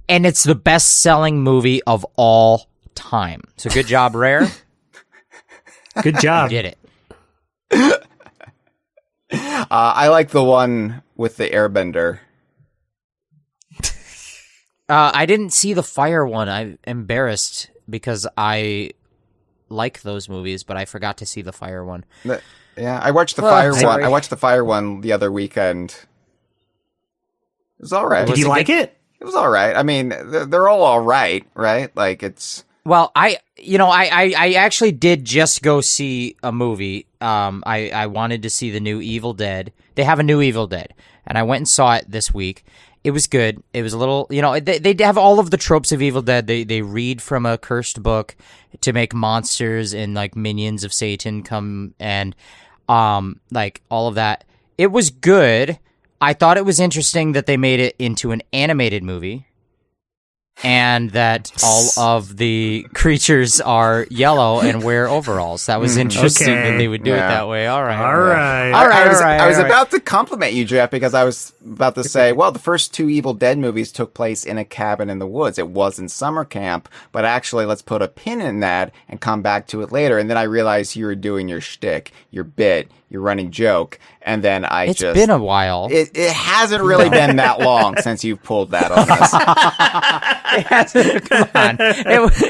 it's the best-selling movie of all time. So good job, Rare. Good job. You did it. I like the one with the airbender. I didn't see the fire one. I'm embarrassed because I like those movies, but I forgot to see the fire one. Yeah, I watched the fire one. I watched the fire one the other weekend. It was all right. Did you like it? It was all right. I mean, they're all right, right? Like, it's... Well, I actually did just go see a movie. I wanted to see the new Evil Dead. They have a new Evil Dead, and I went and saw it this week. It was good. It was a little, they have all of the tropes of Evil Dead. They read from a cursed book to make monsters and like minions of Satan come and like all of that. It was good. I thought it was interesting that they made it into an animated movie and that all of the creatures are yellow and wear overalls. That was interesting that they would do it that way. All right. I was about to compliment you, Jeff, because I was about to say, well, the first two Evil Dead movies took place in a cabin in the woods. It wasn't summer camp, but actually let's put a pin in that and come back to it later. And then I realized you were doing your shtick, your bit, your running joke. And then it's been a while. It hasn't really been that long since you've pulled that on us. It hasn't. Come on.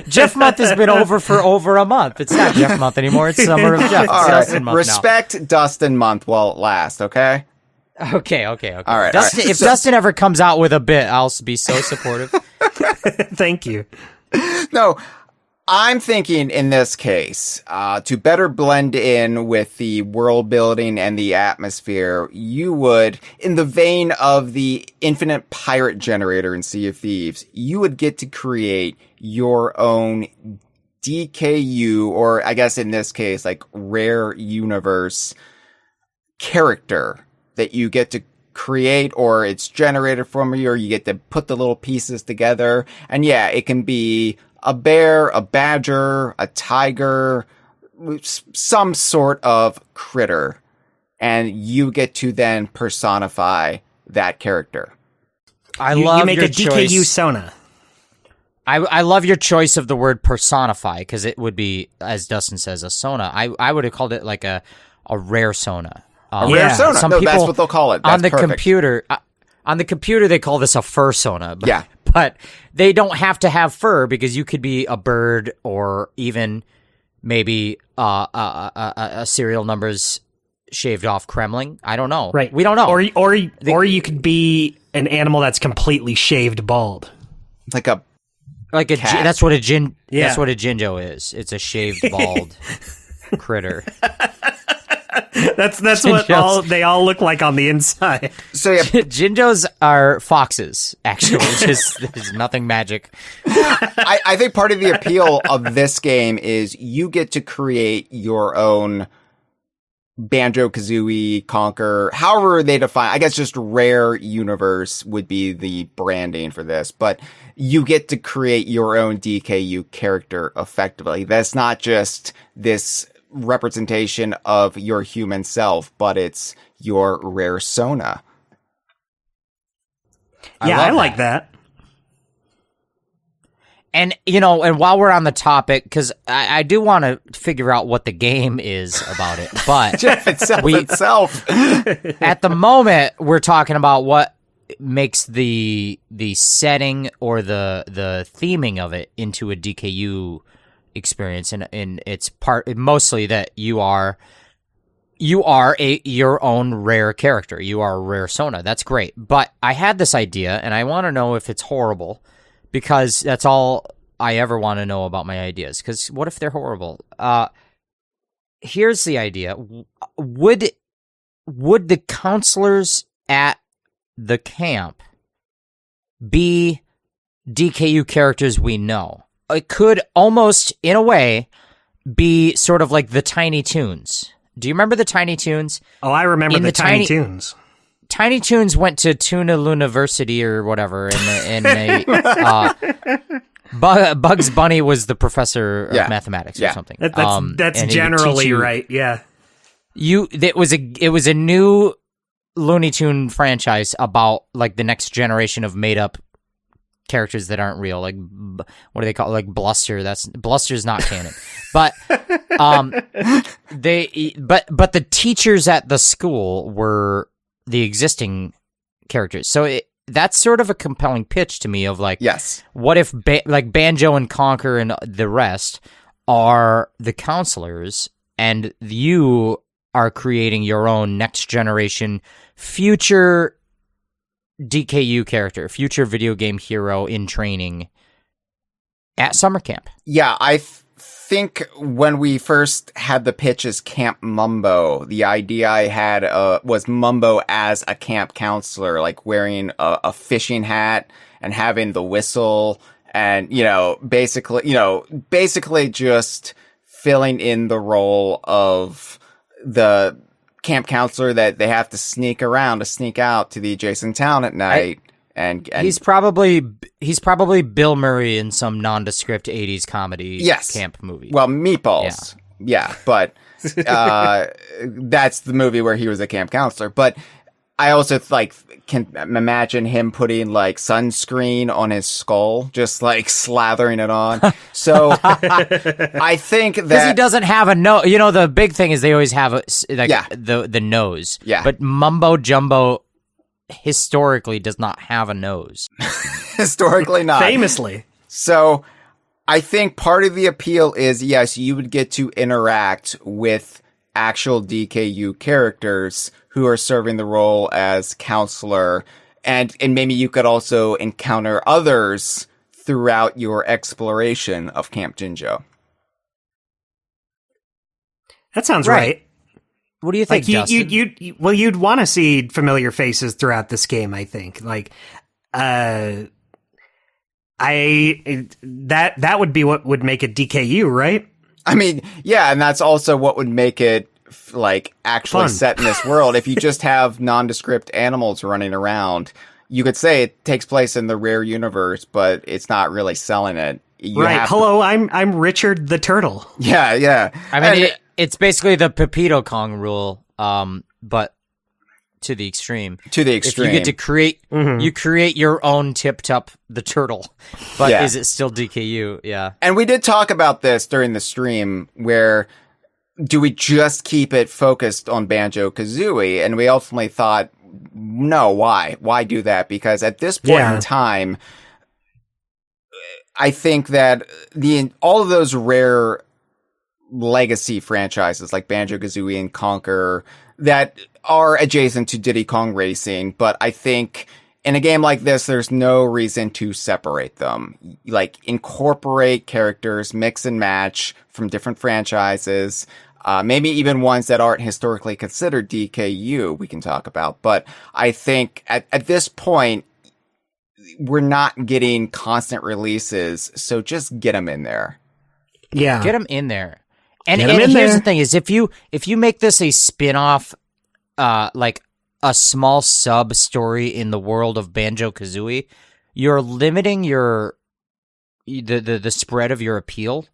Jeff month has been over for over a month. It's not Jeff month anymore. It's summer of Jeff. It's Dustin month Respect now. Dustin month while it lasts, okay? Okay. All right. Dustin, if Dustin ever comes out with a bit, I'll be so supportive. Thank you. No, I'm thinking in this case, to better blend in with the world building and the atmosphere, you would, in the vein of the infinite pirate generator in Sea of Thieves, you would get to create your own DKU, or I guess in this case, like Rare Universe character that you get to create, or it's generated from you, or you get to put the little pieces together. And yeah, it can be a bear, a badger, a tiger, some sort of critter. And you get to then personify that character. You make a DKU choice. Sona. I love your choice of the word personify, because it would be, as Dustin says, a Sona. I would have called it like a rare Sona. Rare Sona. Some people, that's what they'll call it. That's on the perfect. computer. On the computer, they call this a fur Sona. But, yeah. But they don't have to have fur, because you could be a bird or even maybe a serial numbers shaved off Kremling. I don't know. Right. We don't know. Or you could be an animal that's completely shaved bald. Like a cat. That's what a That's what a Jinjo is. It's a shaved bald critter. That's what they all look like on the inside. So yeah, Jinjos are foxes, actually. There's nothing magic. I think part of the appeal of this game is you get to create your own Banjo-Kazooie, Conquer, however they define, I guess just rare universe would be the branding for this, but you get to create your own DKU character effectively. That's not just this representation of your human self, but it's your rare Sona. I like that. And, and while we're on the topic, because I do want to figure out what the game is about it, but itself. At the moment, we're talking about what makes the setting or the theming of it into a DKU experience, and it's mostly that you are your own rare character. You are a rare Sona. That's great. But I had this idea, and I want to know if it's horrible, because that's all I ever want to know about my ideas. Because what if they're horrible? Here's the idea. Would the counselors at the camp be DKU characters we know? It could almost, in a way, be sort of like the Tiny Toons. Do you remember the Tiny Toons? Oh, I remember the Tiny Toons. Tiny Toons went to Tuna University or whatever, Bugs Bunny was the professor of mathematics or something. That's generally right. Yeah. It was a new Looney Tune franchise about like the next generation of made up characters that aren't real. Like, what do they call it? Like Bluster? Bluster's not canon. But the teachers at the school were the existing characters. So that's sort of a compelling pitch to me of like, yes, what if like Banjo and Conquer and the rest are the counselors, and you are creating your own next generation future DKU character, future video game hero in training at summer camp. Yeah, I think when we first had the pitch as Camp Mumbo, the idea I had was Mumbo as a camp counselor, like wearing a fishing hat and having the whistle, and basically just filling in the role of the camp counselor that they have to sneak out to the adjacent town at night. And he's probably Bill Murray in some nondescript 80s comedy camp movie. Well, Meatballs. Yeah, but that's the movie where he was a camp counselor. But I also can imagine him putting like sunscreen on his skull, just like slathering it on. So I think that because he doesn't have a nose. The big thing is they always have the nose. Yeah, but Mumbo Jumbo historically does not have a nose. Historically not. Famously. So I think part of the appeal is, yes, you would get to interact with actual DKU characters who are serving the role as counselor, and maybe you could also encounter others throughout your exploration of Camp Jinjo. That sounds right. What do you think, Dustin? You'd want to see familiar faces throughout this game, I think. Like, that would be what would make it DKU, right? I mean, yeah, and that's also what would make it actually fun. Set in this world. If you just have nondescript animals running around, you could say it takes place in the rare universe, but it's not really selling it. Hello, I'm Richard the Turtle. Yeah. I mean, it's basically the Pepito Kong rule, but to the extreme. If you get to create, you create your own Tip Top the Turtle, but is it still DKU? Yeah. And we did talk about this during the stream, where do we just keep it focused on Banjo-Kazooie? And we ultimately thought, no, why? Why do that? Because at this point in time, I think that all of those rare legacy franchises like Banjo-Kazooie and Conquer that are adjacent to Diddy Kong Racing, but I think in a game like this, there's no reason to separate them. Like, incorporate characters, mix and match from different franchises, maybe even ones that aren't historically considered DKU we can talk about. But I think at this point, we're not getting constant releases, so just get them in there. Yeah. Get them in there. And here's the thing: is if you make this a spin-off, like a small sub story in the world of Banjo-Kazooie, you're limiting the spread of your appeal.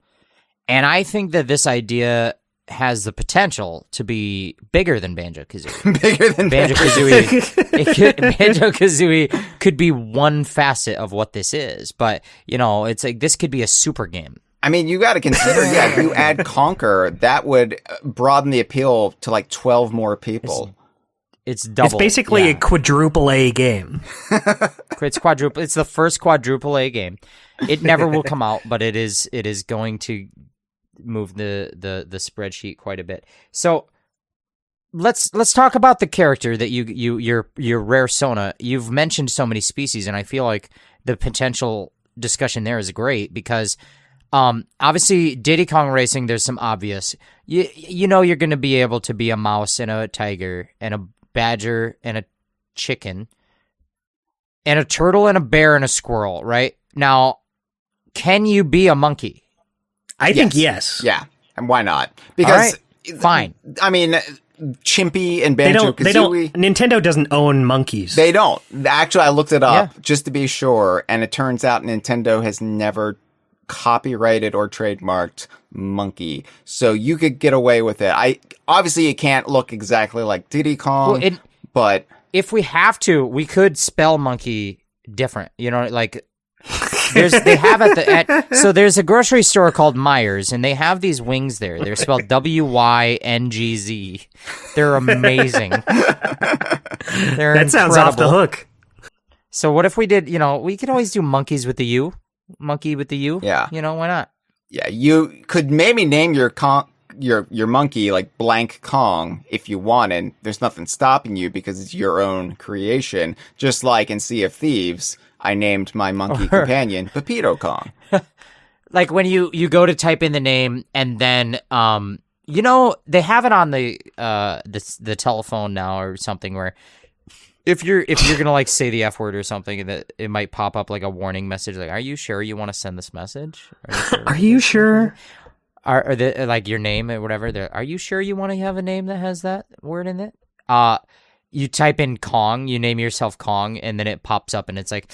And I think that this idea has the potential to be bigger than Banjo-Kazooie. Bigger than Banjo-Kazooie. Banjo-Kazooie could be one facet of what this is, but it's like this could be a super game. I mean, you got to consider, if you add Conquer, that would broaden the appeal to like 12 more people. It's double. It's basically a quadruple A game. It's quadruple. It's the first quadruple A game. It never will come out, but it is going to move the spreadsheet quite a bit. So let's talk about the character that your rare Sona. You've mentioned so many species, and I feel like the potential discussion there is great because obviously Diddy Kong Racing, there's some obvious. You're going to be able to be a mouse and a tiger and a badger and a chicken and a turtle and a bear and a squirrel, right? Now, can you be a monkey? I think yes. Yeah, and why not? Because fine. I mean, Chimpy and Banjo-Kazooie. Nintendo doesn't own monkeys. They don't. Actually, I looked it up just to be sure, and it turns out Nintendo has never copyrighted or trademarked monkey, so you could get away with it. Obviously you can't look exactly like Diddy Kong, but if we have to, we could spell monkey different. Like they have so there's a grocery store called Myers, and they have these wings there. They're spelled WYNGZ. They're amazing. That sounds off the hook. So what if we did? We could always do monkeys with the U. Monkey with the U. Yeah. Why not? Yeah, you could maybe name your monkey like blank Kong if you wanted. There's nothing stopping you because it's your own creation. Just like in Sea of Thieves, I named my monkey companion Pepito Kong. Like when you go to type in the name and then they have it on the telephone now or something where if you're gonna like say the F word or something, that it might pop up like a warning message, like, "Are you sure you want to send this message? Are you sure? Or like your name or whatever? Are you sure you want to have a name that has that word in it? You type in Kong, you name yourself Kong, and then it pops up and it's like,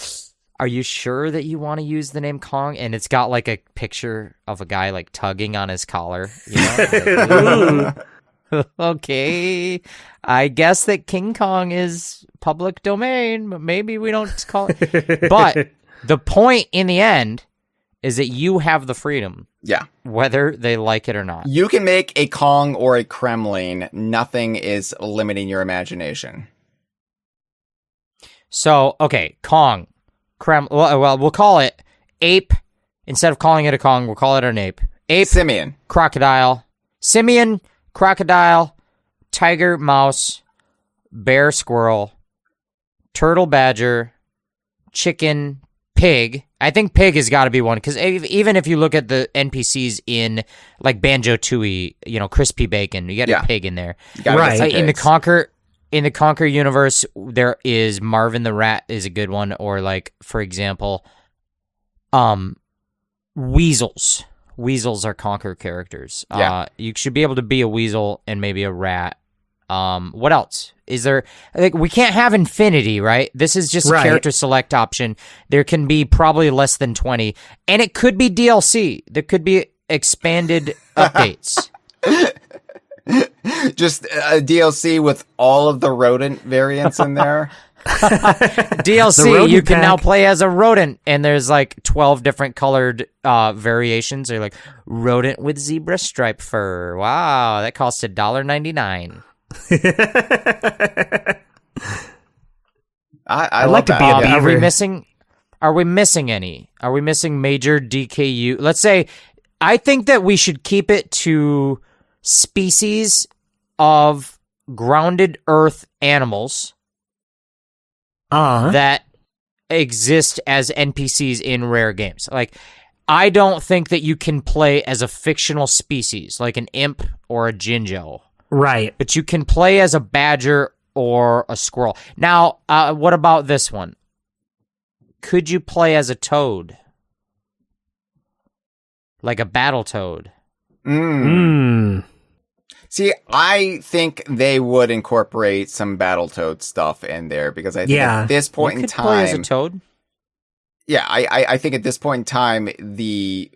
"Are you sure that you want to use the name Kong?" And it's got like a picture of a guy like tugging on his collar. Like, okay, I guess that King Kong is public domain, but maybe we don't call it. But the point in the end is that you have the freedom. Yeah. Whether they like it or not. You can make a Kong or a Kremlin. Nothing is limiting your imagination. So, okay, Kong. Well, we'll call it ape. Instead of calling it a Kong, we'll call it an ape. Ape. Simian. Crocodile. Simian. Crocodile, tiger, mouse, bear, squirrel, turtle, badger, chicken, pig. I think pig has got to be one because even if you look at the NPCs in like Banjo-Tooie, crispy bacon, you got a pig in there. Right. In the Conquer universe, there is Marvin the Rat is a good one, or like for example, weasels. Weasels are Conquer characters. You should be able to be a weasel and maybe a rat. What else? Is there... Like, we can't have infinity, right? This is just a character select option. There can be probably less than 20. And it could be DLC. There could be expanded updates. Just a DLC with all of the rodent variants in there. DLC, you can now play as a rodent, and there's like 12 different colored variations. They're like rodent with zebra stripe fur. Wow, that costs $1.99. I'd like to be a beaver. Are we missing any? Are we missing major DKU? Let's say, I think that we should keep it to species of grounded earth animals that exist as NPCs in rare games. Like, I don't think that you can play as a fictional species, like an imp or a Jinjo. Right. But you can play as a badger or a squirrel. Now, what about this one? Could you play as a toad? Like a battle toad? See, I think they would incorporate some Battletoad stuff in there because I think at this point you in could time, play as a toad. Yeah, I think at this point in time, the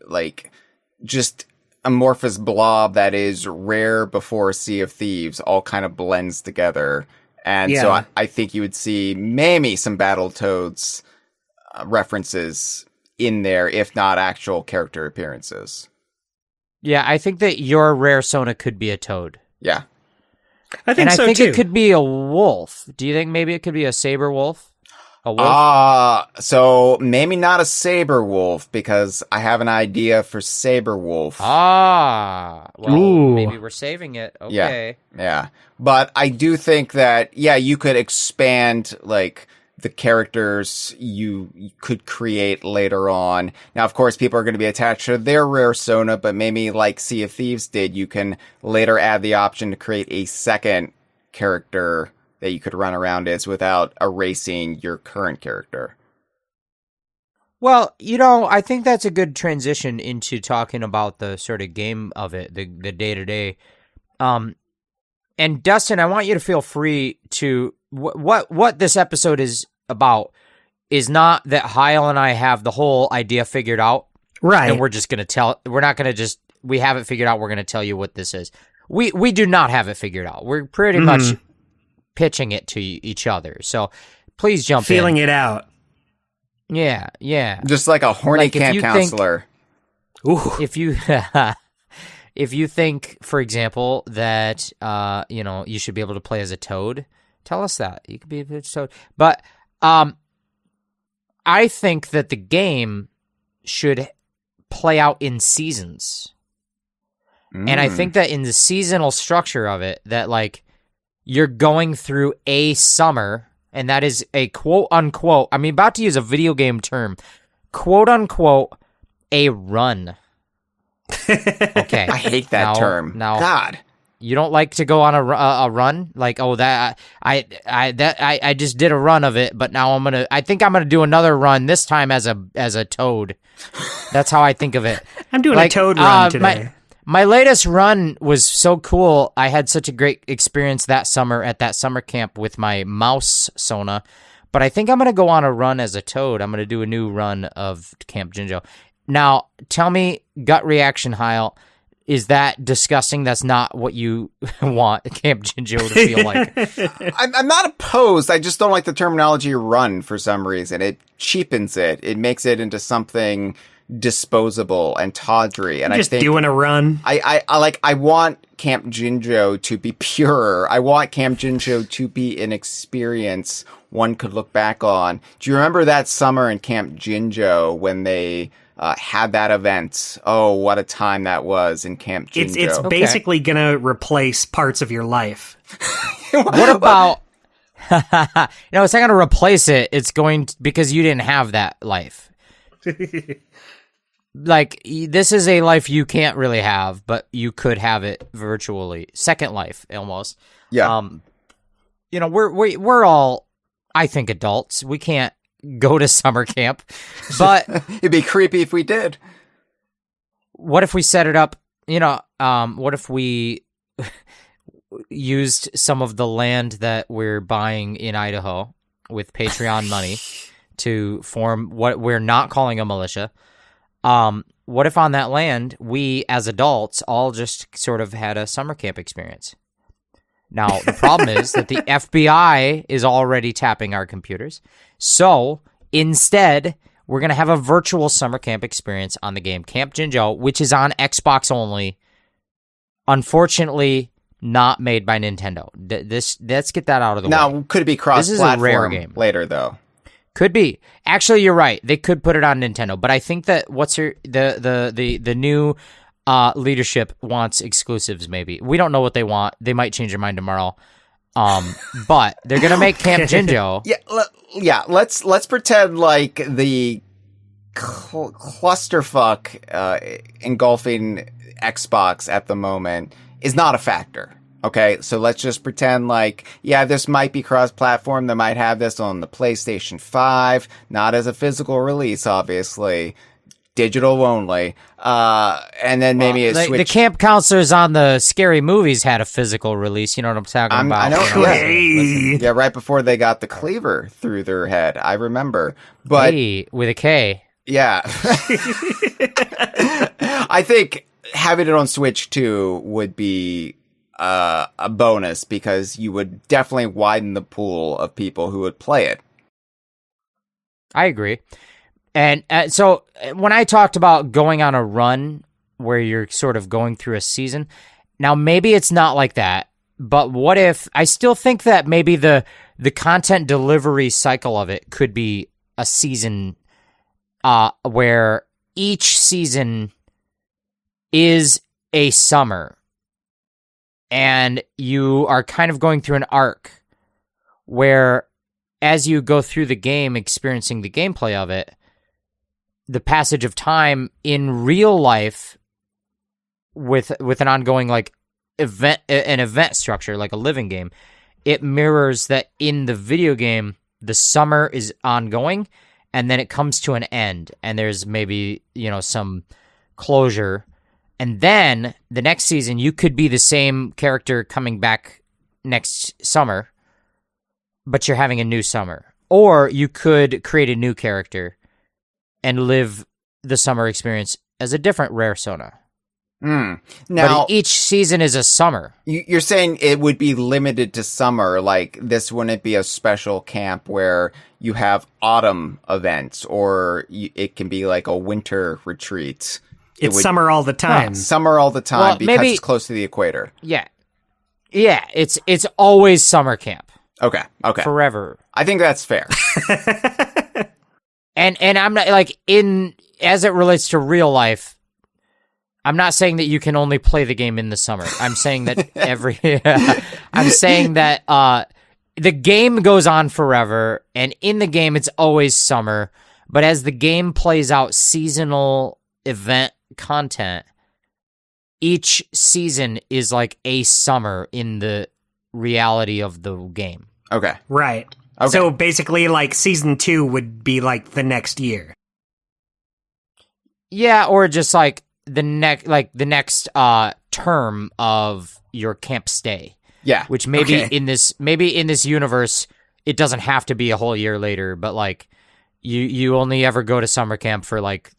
just amorphous blob that is rare before Sea of Thieves all kind of blends together, and so I think you would see maybe some Battletoads references in there, if not actual character appearances. Yeah, I think that your rare Sona could be a toad. Yeah. I think so, I think too. it could be a wolf. Do you think maybe it could be a saber wolf? A wolf? So maybe not a saber wolf, because I have an idea for saber wolf. Maybe we're saving it. Okay. Yeah. But I do think that, you could expand, the characters you could create later on. Now, of course, people are going to be attached to their rare Sona, but maybe like Sea of Thieves did, you can later add the option to create a second character that you could run around as without erasing your current character. Well, I think that's a good transition into talking about the sort of game of it, the day-to-day. And Dustin, I want you to feel free to... What this episode is about is not that Hyle and I have the whole idea figured out. Right. And we're just going to we have it figured out, we're going to tell you what this is. We do not have it figured out. We're pretty much pitching it to each other. So please jump in. Feeling it out. Yeah. Just like a horny camp counselor. If you think, for example, that you should be able to play as a toad, tell us that. You could be a toad. But I think that the game should play out in seasons. And I think that in the seasonal structure of it, that you're going through a summer, and that is a quote unquote, I'm about to use a video game term, quote unquote, a run. Okay. I hate that term. Now, God. You don't like to go on a run? I just did a run of it, but now I think I'm gonna do another run, this time as a toad. That's how I think of it. I'm doing a toad run today. My latest run was so cool. I had such a great experience that summer at that summer camp with my mouse Sona. But I think I'm going to go on a run as a toad. I'm going to do a new run of Camp Jinjo. Now, tell me, gut reaction, Hyle, is that disgusting? That's not what you want Camp Jinjo to feel like. I'm not opposed. I just don't like the terminology run for some reason. It cheapens it. It makes it into something disposable and tawdry, and I think doing a run. I want Camp Jinjo to be pure. I want Camp Jinjo to be an experience one could look back on. Do you remember that summer in Camp Jinjo when they had that event? Oh, what a time that was in Camp Jinjo. It's basically gonna replace parts of your life. What about no, it's not gonna replace it. It's going to, because you didn't have that life. This is a life you can't really have, but you could have it virtually. Second life, almost. Yeah. We're all, I think, adults. We can't go to summer camp, but it'd be creepy if we did. What if we set it up? What if we used some of the land that we're buying in Idaho with Patreon money to form what we're not calling a militia? What if on that land, we as adults all just sort of had a summer camp experience? Now, the problem is that the FBI is already tapping our computers. So instead, we're going to have a virtual summer camp experience on the game Camp Jinjo, which is on Xbox only. Unfortunately, not made by Nintendo. Let's get that out of the way. Now, could it be cross-platform this is a rare game. Later, though? Could be. Actually, you're right. They could put it on Nintendo, but I think that the new leadership wants exclusives. Maybe we don't know what they want. They might change their mind tomorrow. But they're gonna make Camp Jinjo. Yeah. Let's pretend like the clusterfuck engulfing Xbox at the moment is not a factor. Okay, so let's just pretend this might be cross-platform. They might have this on the PlayStation 5, not as a physical release, obviously. digital only. And then maybe a Switch. The camp counselors on the scary movies had a physical release. You know what I'm talking about? I know. Hey. Yeah, right before they got the cleaver through their head. I remember. But Hey, with a K. yeah. I think having it on Switch 2 would be a bonus because you would definitely widen the pool of people who would play it. I agree. And so when I talked about going on a run where you're sort of going through a season, now maybe it's not like that, but what if, I still think that maybe the content delivery cycle of it could be a season where each season is a summer and you are kind of going through an arc where as you go through the game, experiencing the gameplay of it, the passage of time in real life with an ongoing like an event structure, like a living game, it mirrors that in the video game, the summer is ongoing and then it comes to an end and there's maybe, some closure. And then the next season, you could be the same character coming back next summer, but you're having a new summer. Or you could create a new character and live the summer experience as a different rare Sona. Now, but each season is a summer. You're saying it would be limited to summer, like this wouldn't be a special camp where you have autumn events, or it can be like a winter retreat. It's summer all the time. Summer all the time Well, because maybe- it's close to the equator. Yeah, it's always summer camp Okay. forever. I think that's fair. And I'm not like as it relates to real life, I'm not saying that you can only play the game in the summer. I'm saying that I'm saying that the game goes on forever, and in the game it's always summer. But as the game plays out seasonal event content, each season is like a summer in the reality of the game. Okay. Right. Okay. So basically, like, season 2 would be like the next year. Yeah, or just like the next term of your camp stay. Yeah. Which maybe Okay. in this universe it doesn't have to be a whole year later, but like you only ever go to summer camp for like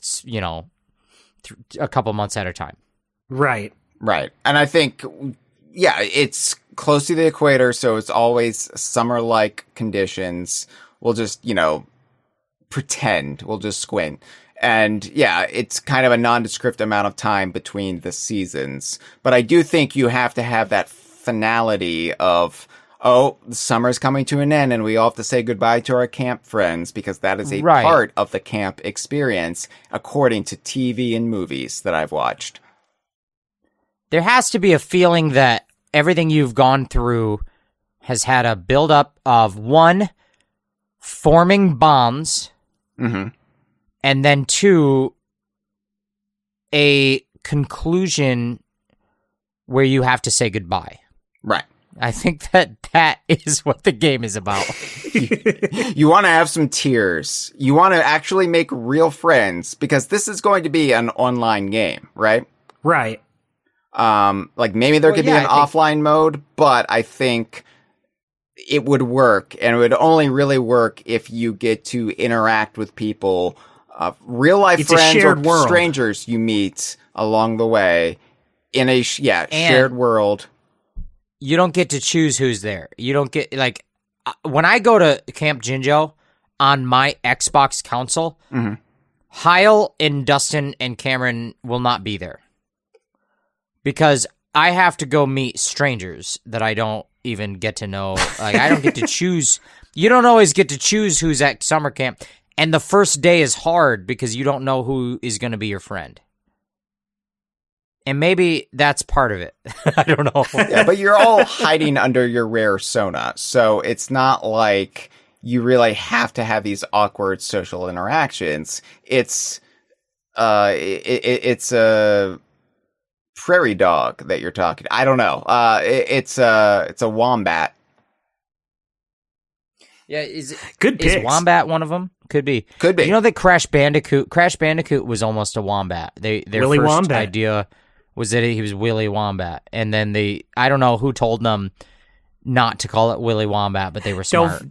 a couple months at a time. Right. Right. And I think, yeah, it's close to the equator, so it's always summer-like conditions. We'll just, pretend. We'll just squint. And yeah, it's kind of a nondescript amount of time between the seasons. But I do think you have to have that finality of, the summer's coming to an end and we all have to say goodbye to our camp friends, because that is a Right. part of the camp experience, according to TV and movies that I've watched. There has to be a feeling that everything you've gone through has had a buildup of one, forming bonds, Mm-hmm. and then two, a conclusion where you have to say goodbye. Right. I think that is what the game is about. You want to have some tears. You want to actually make real friends, because this is going to be an online game, right? Right. Like maybe there could be an offline mode, but I think it would work, and it would only really work if you get to interact with people, real life It's a friends or shared world. strangers you meet along the way in a shared world. You don't get to choose who's there. You don't get, like, when I go to Camp Jinjo on my Xbox console, Mhm. Hyle and Dustin and Cameron will not be there. Because I have to go meet strangers that I don't even get to know. Like, I don't get to choose. You don't always get to choose who's at summer camp. And the first day is hard because you don't know who is going to be your friend. And maybe that's part of it. I don't know. Yeah, but you're all hiding under your rare Sona, so it's not like you really have to have these awkward social interactions. It's it's a prairie dog that you're talking. I don't know. It's a wombat. Yeah, is Good picks. Wombat one of them? Could be. Could be. You know that Crash Bandicoot was almost a wombat. Their Willy first Wombat. idea was that he was Willy Wombat. And then I don't know who told them not to call it Willy Wombat, but they were smart.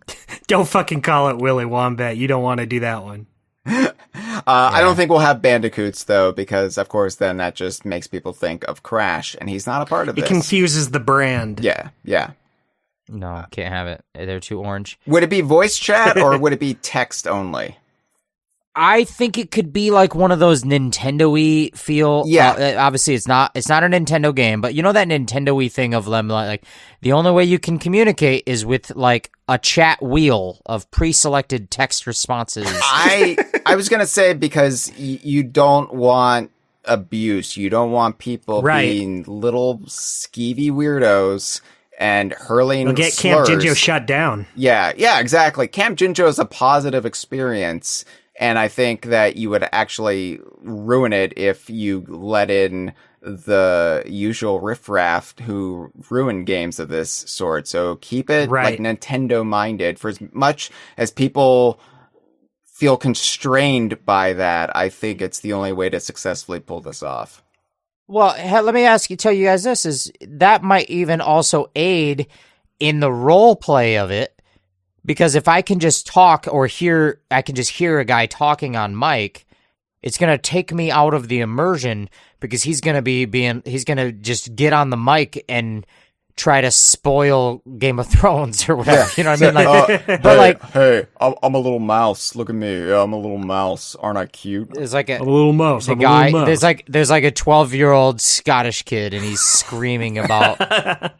Don't fucking call it Willy Wombat. You don't want to do that one. I don't think we'll have bandicoots though, because of course then that just makes people think of Crash, and he's not a part of It this. confuses the brand. Yeah. No, can't have it. They're too orange. Would it be voice chat or would it be text only? I think it could be like one of those Nintendo-y feel. Yeah. Obviously, it's not a Nintendo game, but you know that Nintendo-y thing of them, like the only way you can communicate is with like a chat wheel of pre-selected text responses. I was gonna say, because you don't want abuse. You don't want people being little skeevy weirdos and hurling We'll get slurs. Camp Jinjo shut down. Yeah, exactly. Camp Jinjo is a positive experience, and I think that you would actually ruin it if you let in the usual riffraff who ruin games of this sort. So keep it like Nintendo-minded. For as much as people feel constrained by that, I think it's the only way to successfully pull this off. Well, let me tell you guys this, is that might even also aid in the role play of it, because if I can just talk I can just hear a guy talking on mic, it's going to take me out of the immersion, because he's going to just get on the mic and try to spoil Game of Thrones or whatever. You know what I mean? I'm a little mouse. Look at me. I'm a little mouse. Aren't I cute? There's like A little mouse. a guy. There's like a 12-year-old Scottish kid, and he's screaming about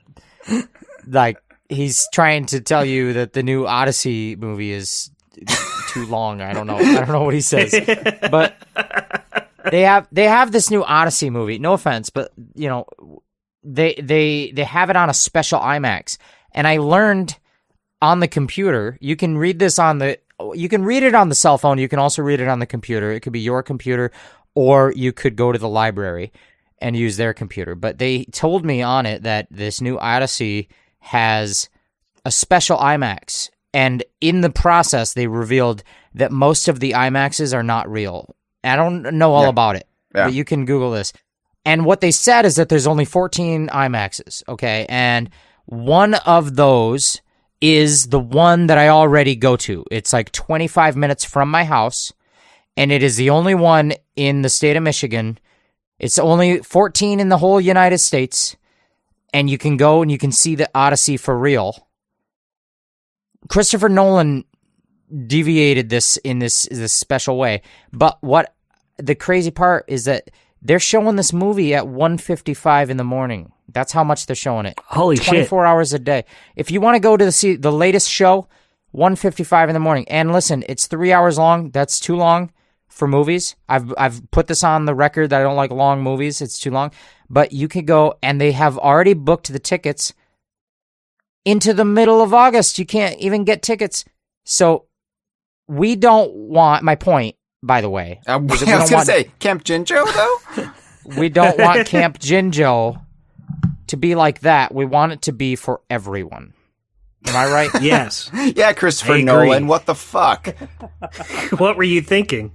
like he's trying to tell you that the new Odyssey movie is too long. I don't know what he says, but they have this new Odyssey movie. No offense, but you know. They have it on a special IMAX, and I learned on the computer. You can read it on the cell phone. You can also read it on the computer. It could be your computer, or you could go to the library and use their computer. But they told me on it that this new Odyssey has a special IMAX, and in the process, they revealed that most of the IMAXs are not real. I don't know all about it, but you can Google this. And what they said is that there's only 14 IMAXs, okay? And one of those is the one that I already go to. It's like 25 minutes from my house, and it is the only one in the state of Michigan. It's only 14 in the whole United States, and you can go and you can see the Odyssey for real. Christopher Nolan deviated this in this special way. But what the crazy part is that they're showing this movie at 1:55 in the morning. That's how much they're showing it. Holy shit. 24 hours a day. If you want to go to see the latest show, 1:55 in the morning. And listen, it's 3 hours long. That's too long for movies. I've put this on the record that I don't like long movies. It's too long. But you could go, and they have already booked the tickets into the middle of August. You can't even get tickets. So we don't want, my point, by the way. I was going to say, Camp Jinjo, though? We don't want Camp Jinjo to be like that. We want it to be for everyone. Am I right? Yes. Yeah, Christopher Nolan, what the fuck? What were you thinking?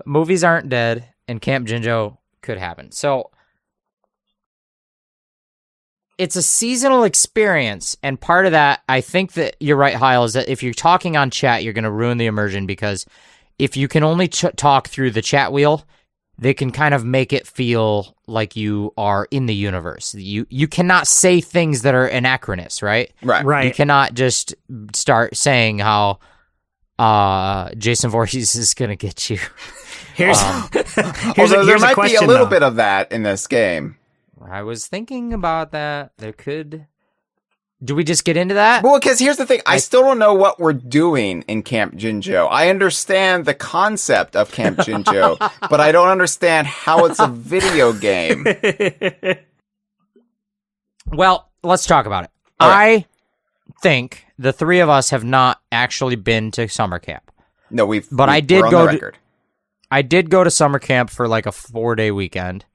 Movies aren't dead, and Camp Jinjo could happen. So it's a seasonal experience, and part of that, I think that you're right, Hyle, is that if you're talking on chat, you're going to ruin the immersion, because if you can only talk through the chat wheel, they can kind of make it feel like you are in the universe. You cannot say things that are anachronous, right? Right. You cannot just start saying how Jason Voorhees is going to get you. Here's there might be a little bit of that in this game. I was thinking about that. There could. Do we just get into that? Well, because here's the thing. I still don't know what we're doing in Camp Jinjo. I understand the concept of Camp Jinjo, but I don't understand how it's a video game. Well, let's talk about it. Right. I think the three of us have not actually been to summer camp. No, we're on the record. I did go to summer camp for like a 4-day weekend.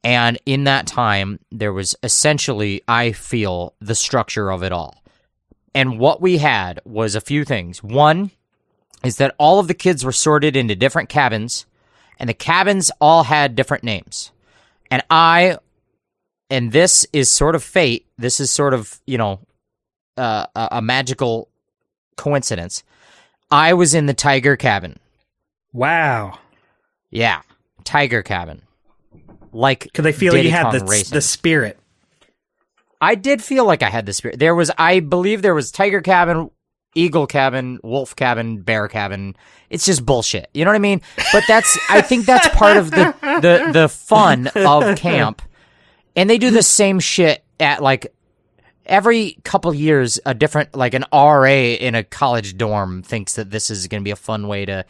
And in that time, there was essentially, I feel, the structure of it all. And what we had was a few things. One is that all of the kids were sorted into different cabins, and the cabins all had different names. And this is sort of fate. This is sort of, a magical coincidence. I was in the tiger cabin. Wow. Yeah, tiger cabin. Like, could they feel Diddy you had Kong the spirit? I did feel like I had the spirit. I believe there was tiger cabin, eagle cabin, wolf cabin, bear cabin. It's just bullshit. You know what I mean? But I think that's part of the fun of camp. And they do the same shit at like every couple years. A different, like an RA in a college dorm thinks that this is going to be a fun way to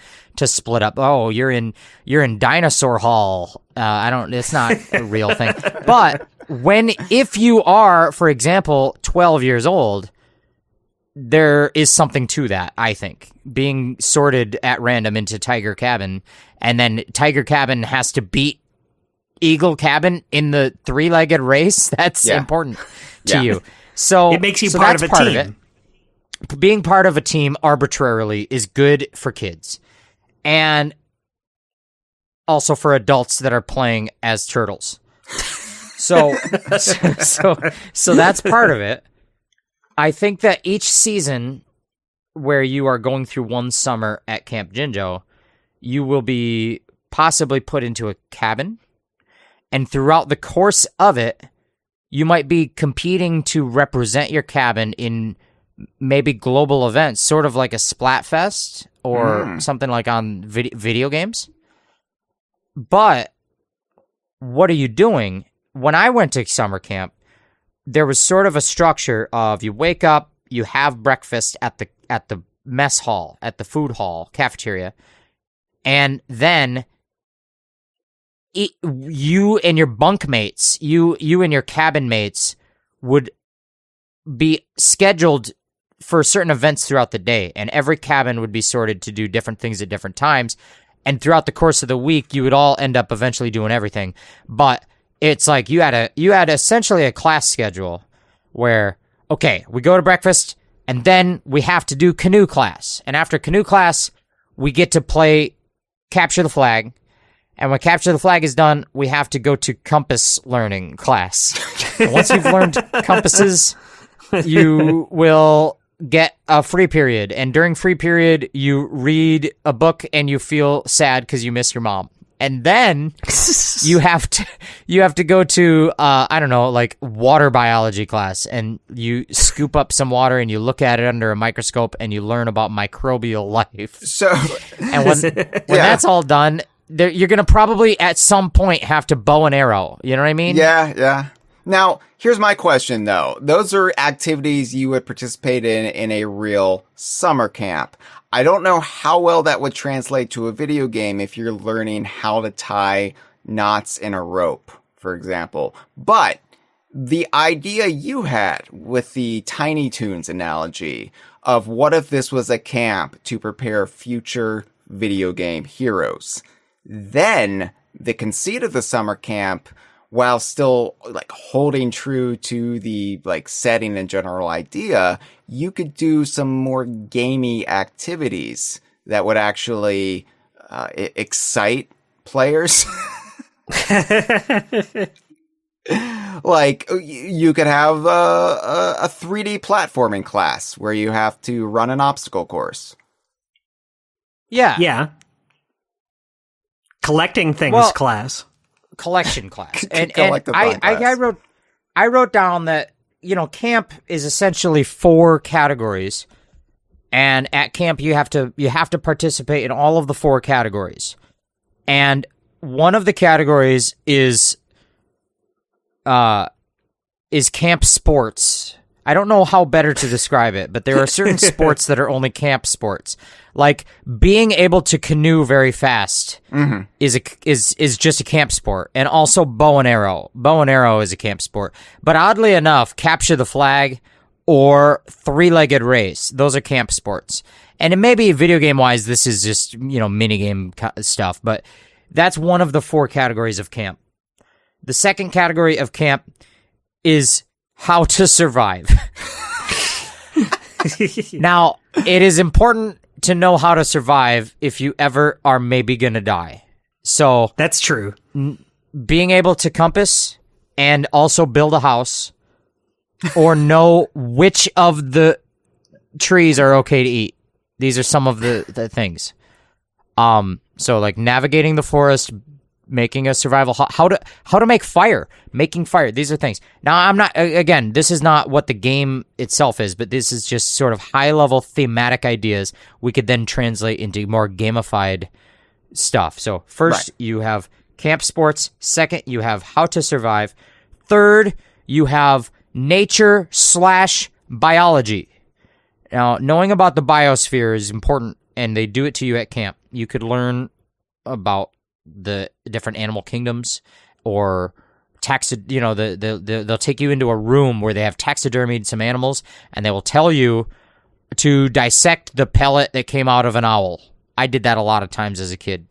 split up. Oh, you're in dinosaur hall. It's not a real thing. But if you are, for example, 12 years old, there is something to that, I think. Being sorted at random into Tiger Cabin, and then Tiger Cabin has to beat Eagle Cabin in the 3-legged race. That's important to you. So it makes you part of a team. Being part of a team arbitrarily is good for kids. And also for adults that are playing as turtles. So that's part of it. I think that each season where you are going through one summer at Camp Jinjo, you will be possibly put into a cabin. And throughout the course of it, you might be competing to represent your cabin in maybe global events, sort of like a Splatfest or something like on video games. But what are you doing? When I went to summer camp, there was sort of a structure of you wake up, you have breakfast at the mess hall, at the food hall, cafeteria, and then you and your bunk mates, you and your cabin mates would be scheduled for certain events throughout the day, and every cabin would be sorted to do different things at different times, and throughout the course of the week, you would all end up eventually doing everything. But it's like you had essentially a class schedule where, okay, we go to breakfast, and then we have to do canoe class, and after canoe class, we get to play capture the flag. And when capture the flag is done, we have to go to compass learning class. And once you've learned compasses, you will get a free period. And during free period, you read a book and you feel sad because you miss your mom. And then you have to go to like water biology class, and you scoop up some water and you look at it under a microscope and you learn about microbial life. So, and when that's all done, you're going to probably at some point have to bow and arrow. You know what I mean? Yeah. Now, here's my question, though. Those are activities you would participate in a real summer camp. I don't know how well that would translate to a video game if you're learning how to tie knots in a rope, for example. But the idea you had with the Tiny Toons analogy of what if this was a camp to prepare future video game heroes, then the conceit of the summer camp, while still like holding true to the like setting and general idea, you could do some more gamey activities that would actually excite players. Like you could have a 3D platforming class where you have to run an obstacle course. Yeah. Collecting things class. Collection class. and class. I wrote down that, camp is essentially 4 categories. And at camp you have to participate in all of the 4 categories. And one of the categories is camp sports. I don't know how better to describe it, but there are certain sports that are only camp sports. Like being able to canoe very fast is just a camp sport, and also bow and arrow. Bow and arrow is a camp sport, but oddly enough, capture the flag or 3-legged race, those are camp sports. And it may be video game wise, this is just mini game stuff, but that's one of the 4 categories of camp. The second category of camp is how to survive. Now, it is important to know how to survive if you ever are maybe going to die. So, That's true. being able to compass and also build a house or know which of the trees are okay to eat. These are some of the things. So like navigating the forest, making a survival, how to make fire, making fire. These are things. Now, I'm not, again, this is not what the game itself is, but this is just sort of high level thematic ideas we could then translate into more gamified stuff. So first you have camp sports. Second, you have how to survive. Third, you have nature/biology. Now, knowing about the biosphere is important, and they do it to you at camp. You could learn about the different animal kingdoms, or they'll take you into a room where they have taxidermied some animals, and they will tell you to dissect the pellet that came out of an owl. I did that a lot of times as a kid.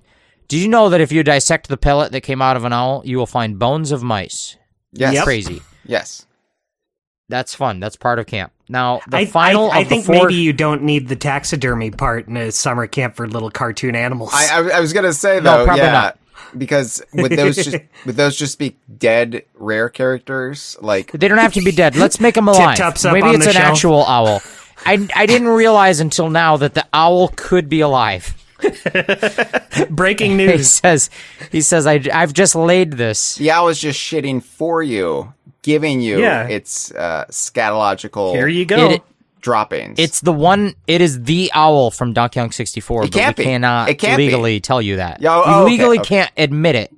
Did you know that if you dissect the pellet that came out of an owl, you will find bones of mice? Yes. Yep. Crazy. Yes. That's fun. That's part of camp. Now, the I final of think the four... maybe you don't need the taxidermy part in a summer camp for little cartoon animals. I was gonna say though, probably yeah, not. because would those just be dead rare characters? Like They don't have to be dead. Let's make them alive. Tip-tops up Maybe on it's the an shelf. actual owl. I didn't realize until now that the owl could be alive. Breaking He news. says, I've just laid this. the owl is just shitting for you, giving you Yeah. its scatological Here you go. droppings. It is the owl from Donkey Kong 64, It but can't we be. cannot It can't be. legally tell you that. Yeah, we okay, legally okay. can't admit it.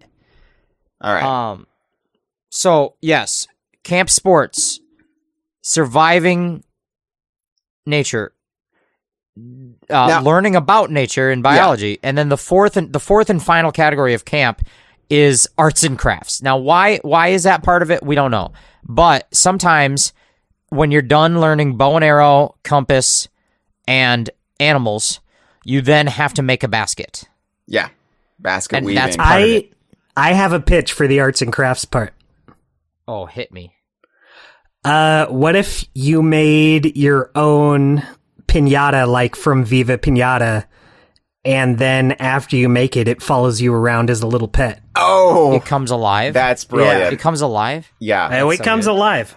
All right. So yes, camp sports, surviving nature, Now- learning about nature and biology, and then the fourth and final category of camp is arts and crafts. Now, why is that part of it? We don't know, but sometimes when you're done learning bow and arrow, compass, and animals, you then have to make a basket. Yeah. Basket and weaving. that's part of it. I have a pitch for the arts and crafts part. Oh, hit me. What if you made your own piñata, like from Viva Piñata, and then after you make it, it follows you around as a little pet? Oh, It comes alive. that's brilliant. It comes alive. Yeah. Oh, it that's so comes good. alive.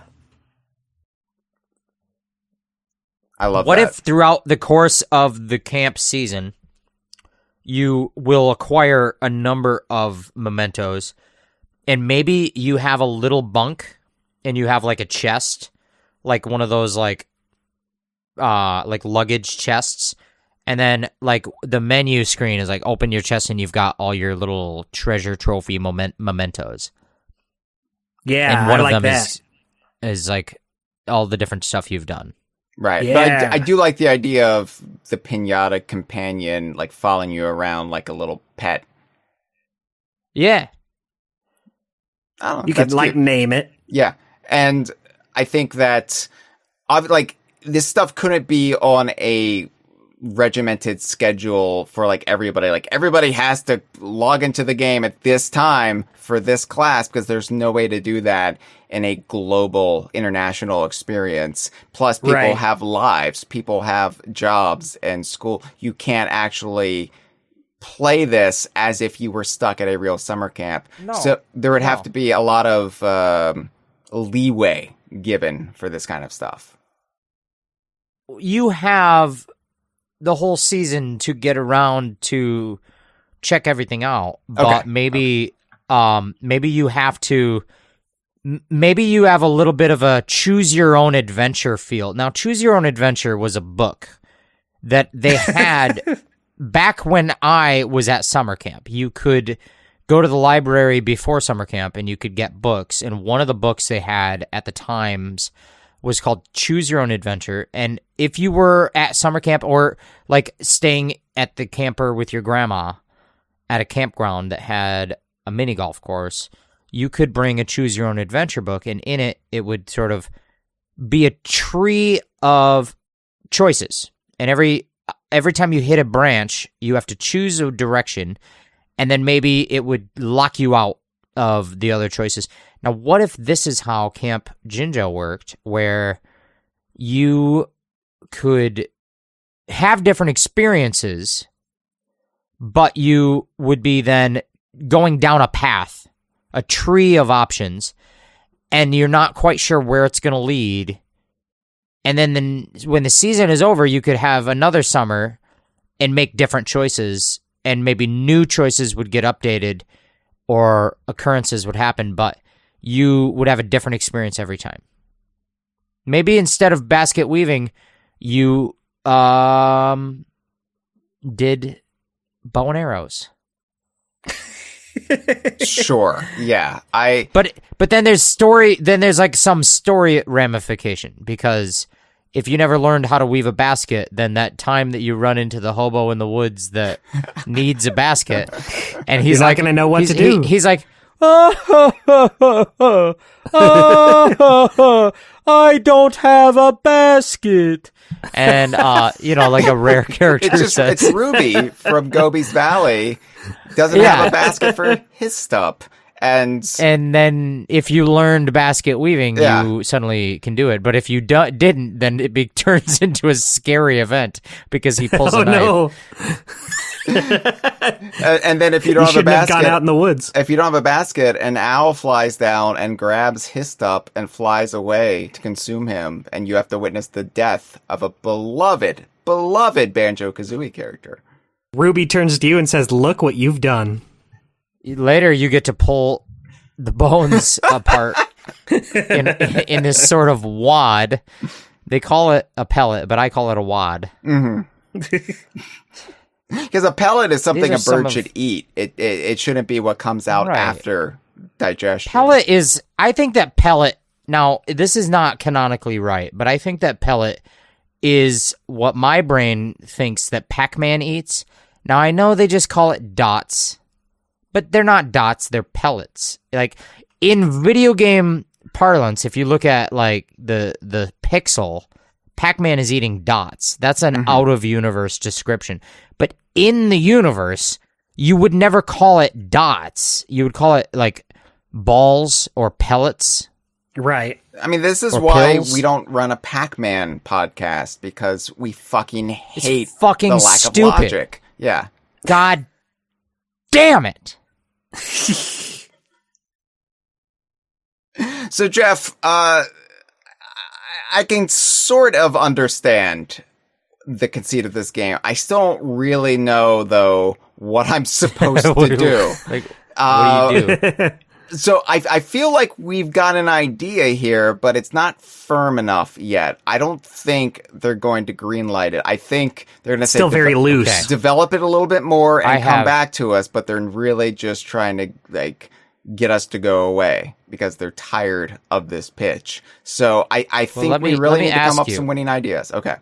I love What that. if throughout the course of the camp season, you will acquire a number of mementos, and maybe you have a little bunk, and you have like a chest, like one of those like luggage chests, and then like the menu screen is like open your chest, and you've got all your little treasure trophy mementos. Yeah, and one I of like them that. is like all the different stuff you've done. Right. Yeah. But I do like the idea of the piñata companion, like following you around like a little pet. Yeah. I don't know. You that's could like cute. name it. Yeah. And I think that, like, this stuff couldn't be on a regimented schedule for like everybody. Like, everybody has to log into the game at this time for this class, because there's no way to do that in a global international experience. Plus, people Right. have lives, people have jobs and school. You can't actually play this as if you were stuck at a real summer camp. No. So there would have No. to be a lot of leeway given for this kind of stuff. You have the whole season to get around to check everything out, but Okay. maybe you have to. Maybe you have a little bit of a choose your own adventure feel. Now, choose your own adventure was a book that they had back when I was at summer camp. You could go to the library before summer camp and you could get books. And one of the books they had at the times was called Choose Your Own Adventure. And if you were at summer camp or like staying at the camper with your grandma at a campground that had a mini golf course, you could bring a Choose Your Own Adventure book, and in it, it would sort of be a tree of choices. And every time you hit a branch, you have to choose a direction, and then maybe it would lock you out of the other choices. Now, what if this is how Camp Jinjo worked, where you could have different experiences, but you would be then going down a path, a tree of options, and you're not quite sure where it's going to lead. And then when the season is over, you could have another summer and make different choices, and maybe new choices would get updated or occurrences would happen, but you would have a different experience every time. Maybe instead of basket weaving, you did bow and arrows. Sure. Yeah. But then there's like some story ramification, because if you never learned how to weave a basket, then that time that you run into the hobo in the woods that needs a basket, and he's You're like, not gonna know what to do. He's like, I don't have a basket. And, like a rare character says. It's Ruby from Gobi's Valley. Doesn't have a basket for his stuff. And then if you learned basket weaving, you suddenly can do it. But if you didn't, then it turns into a scary event because he pulls a knife. No. And then if you don't have a basket, have gone out in the woods. If you don't have a basket, an owl flies down and grabs his stuff and flies away to consume him, and you have to witness the death of a beloved Banjo-Kazooie character. Ruby turns to you and says, "Look what you've done." Later, you get to pull the bones apart in this sort of wad. They call it a pellet, but I call it a wad. Mm-hmm. Because a pellet is something a bird should eat. It shouldn't be what comes out after digestion. I think that pellet, now, this is not canonically right, but I think that pellet is what my brain thinks that Pac-Man eats. Now, I know they just call it dots, but they're not dots, they're pellets. Like, in video game parlance, if you look at, like, the pixel, Pac-Man is eating dots. That's an out-of-universe description. But in the universe, you would never call it dots. You would call it, like, balls or pellets. Right. I mean, this is Or why pills. we don't run a Pac-Man podcast, because we fucking hate fucking the lack stupid. of logic. Yeah. God damn it. So, Jeff, I can sort of understand the conceit of this game. I still don't really know, though, what I'm supposed to do. Like, what do you do? So I feel like we've got an idea here, but it's not firm enough yet. I don't think they're going to greenlight it. I think they're going to say Still very loose. Okay. develop it a little bit more and come have- back to us, but they're really just trying to get us to go away because they're tired of this pitch. So I think let we me really need to come ask up with you. some winning ideas. Okay.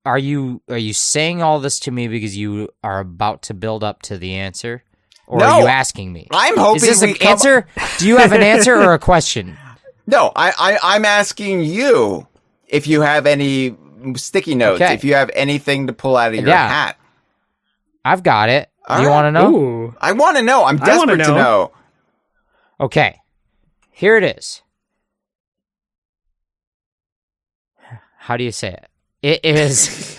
Are you saying all this to me because you are about to build up to the answer? Or No. are you asking me? I'm hoping Is this we an answer? Do you have an answer or a question? No, I'm asking you if you have any sticky notes, Okay. if you have anything to pull out of your hat. I've got it. All Do you right. want to know? Ooh. I want to know. I'm I wanna desperate to know. Okay. Here it is. How do you say it? It is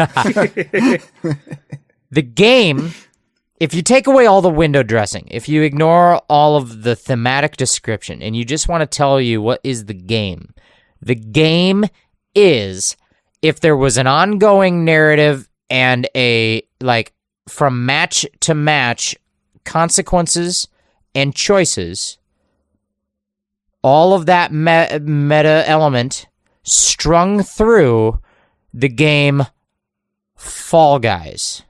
the game. If you take away all the window dressing, if you ignore all of the thematic description, and you just want to tell you what is the game is if there was an ongoing narrative and a, like, from match to match consequences and choices, all of that meta element strung through the game Fall Guys.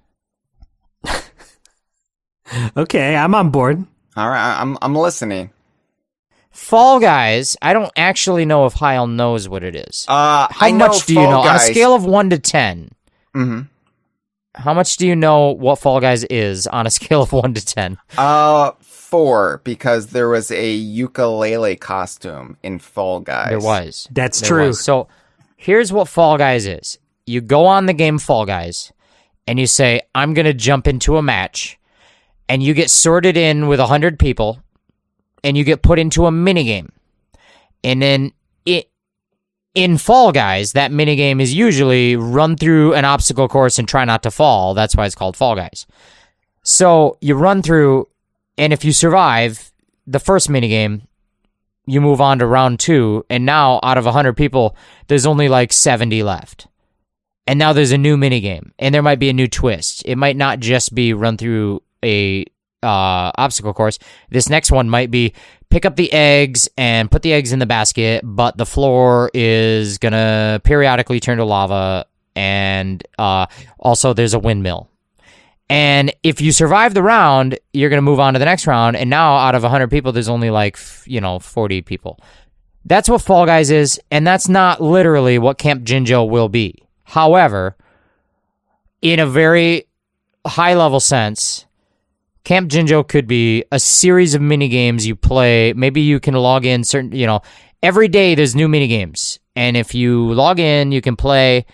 Okay, I'm on board. All right, I'm listening. Fall Guys, I don't actually know if Hyle knows what it is. How How much do you know? On a scale of 1 to 10, Mm-hmm. how much do you know what Fall Guys is on a scale of 1 to 10? 4, because there was a ukulele costume in Fall Guys. There was. That's There true. was. So here's what Fall Guys is. You go on the game Fall Guys, and you say, I'm going to jump into a match, and you get sorted in with 100 people, and you get put into a minigame. And then In Fall Guys, that minigame is usually run through an obstacle course and try not to fall. That's why it's called Fall Guys. So you run through, and if you survive the first minigame, you move on to round 2, and now out of 100 people, there's only like 70 left. And now there's a new minigame, and there might be a new twist. It might not just be run through a obstacle course. This next one might be pick up the eggs and put the eggs in the basket, but the floor is gonna periodically turn to lava, and also there's a windmill. And if you survive the round, you're gonna move on to the next round, and now out of 100 people, there's only like 40 people. That's what Fall Guys is, and that's not literally what Camp Jinjo will be. However, in a very high-level sense, Camp Jinjo could be a series of mini-games you play. Maybe you can log in every day there's new mini-games. And if you log in, you can play,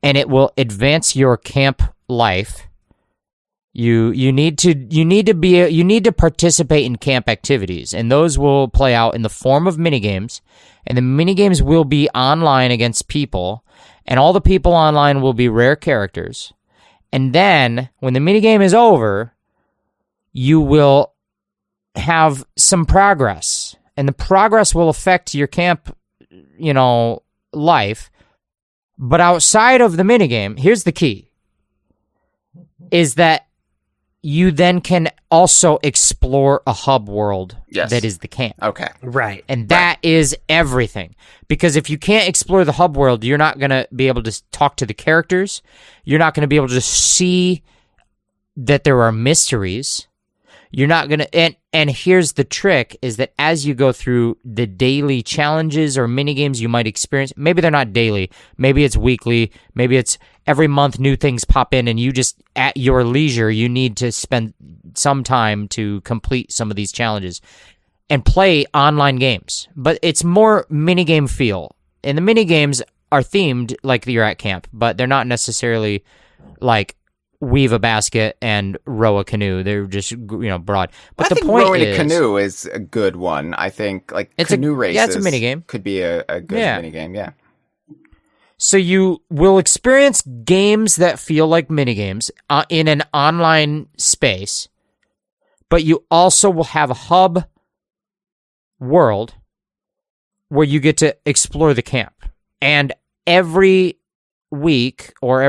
and it will advance your camp life. You need to participate in camp activities, and those will play out in the form of mini-games. And the mini-games will be online against people, and all the people online will be rare characters. And then, when the minigame is over, you will have some progress, and the progress will affect your camp, life. But outside of the minigame, here's the key, is that you then can also explore a hub world that is the camp. Okay. Right. And that is everything. Because if you can't explore the hub world, you're not going to be able to talk to the characters. You're not going to be able to see that there are mysteries. You're not going to... And here's the trick, is that as you go through the daily challenges or minigames you might experience, maybe they're not daily, maybe it's weekly, maybe it's every month new things pop in, and you just, at your leisure, you need to spend some time to complete some of these challenges and play online games. But it's more minigame feel. And the minigames are themed like you're at camp, but they're not necessarily like weave a basket and row a canoe. They're just, broad. But I think the point rowing is, a canoe is a good one. I think canoe races. Yeah, it's a minigame. Could be a good minigame. Yeah. So you will experience games that feel like minigames in an online space, but you also will have a hub world where you get to explore the camp. And every week or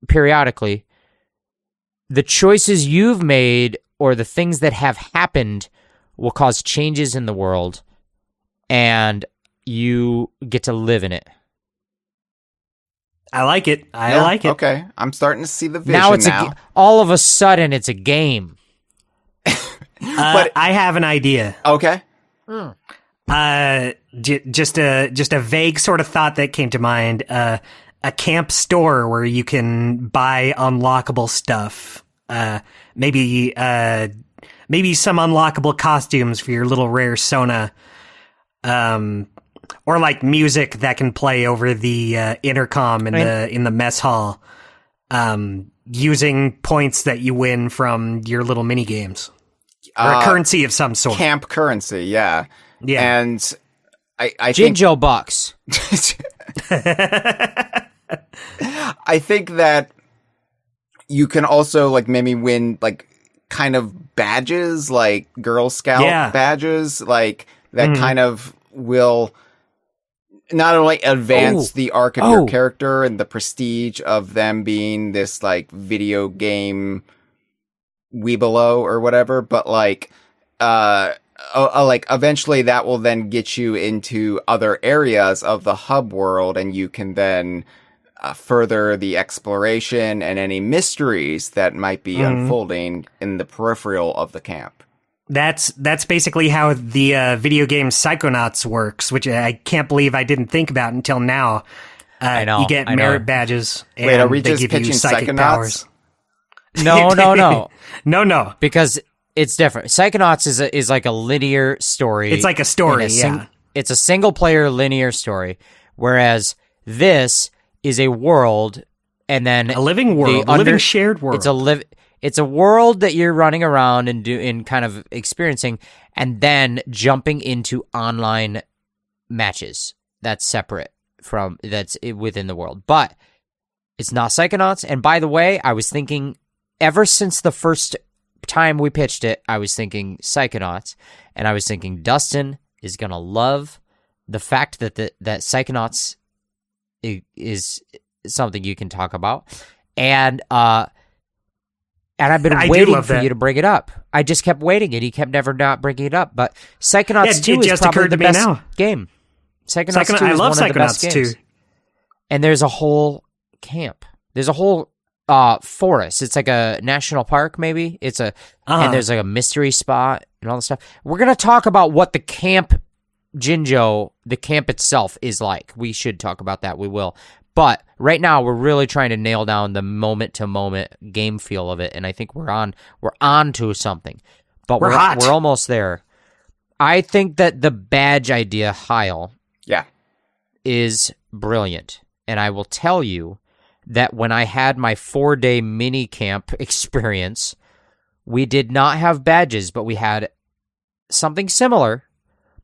periodically, the choices you've made or the things that have happened will cause changes in the world, and you get to live in it. I like it. I like it. Okay. I'm starting to see the vision Now it's now. all of a sudden it's a game. But I have an idea. Okay. Just a vague sort of thought that came to mind. A camp store where you can buy unlockable stuff. Maybe some unlockable costumes for your little rare Sona. Or like music that can play over the intercom in the mess hall, using points that you win from your little mini games, or a currency of some sort. Camp currency, yeah. And I think Jinjo bucks. I think that you can also maybe win kind of badges, like Girl Scout badges, that kind of will not only advance the arc of your character and the prestige of them being this video game weebelo or whatever, but eventually that will then get you into other areas of the hub world, and you can then further the exploration and any mysteries that might be unfolding in the peripheral of the camp. That's basically how the video game Psychonauts works, which I can't believe I didn't think about until now. I know. You get merit badges. And wait, are we they just give pitching you psychic Psychonauts? powers. No. No. Because it's different. Psychonauts is like a linear story. It's like a story, it's a single player linear story, whereas this is a world, and then a living world, a living shared world. It's a world that you're running around and kind of experiencing, and then jumping into online matches. That's separate from that's within the world. But it's not Psychonauts. And by the way, I was thinking, ever since the first time we pitched it, I was thinking Psychonauts, and I was thinking Dustin is gonna love the fact that that Psychonauts is something you can talk about, and I've been waiting for you to bring it up. I just kept waiting, and he kept never not bringing it up. But Psychonauts 2 is probably the best game. Psychonauts 2 is one of the best games. And there's a whole camp. There's a whole forest. It's like a national park, maybe. And there's like a mystery spot and all this stuff. We're gonna talk about what the Camp Jinjo, the camp itself, is like. We should talk about that. We will. But right now, we're really trying to nail down the moment-to-moment game feel of it, and I think we're on to something. But we're almost there. I think that the badge idea, Hyle, is brilliant, and I will tell you that when I had my 4-day mini camp experience, we did not have badges, but we had something similar.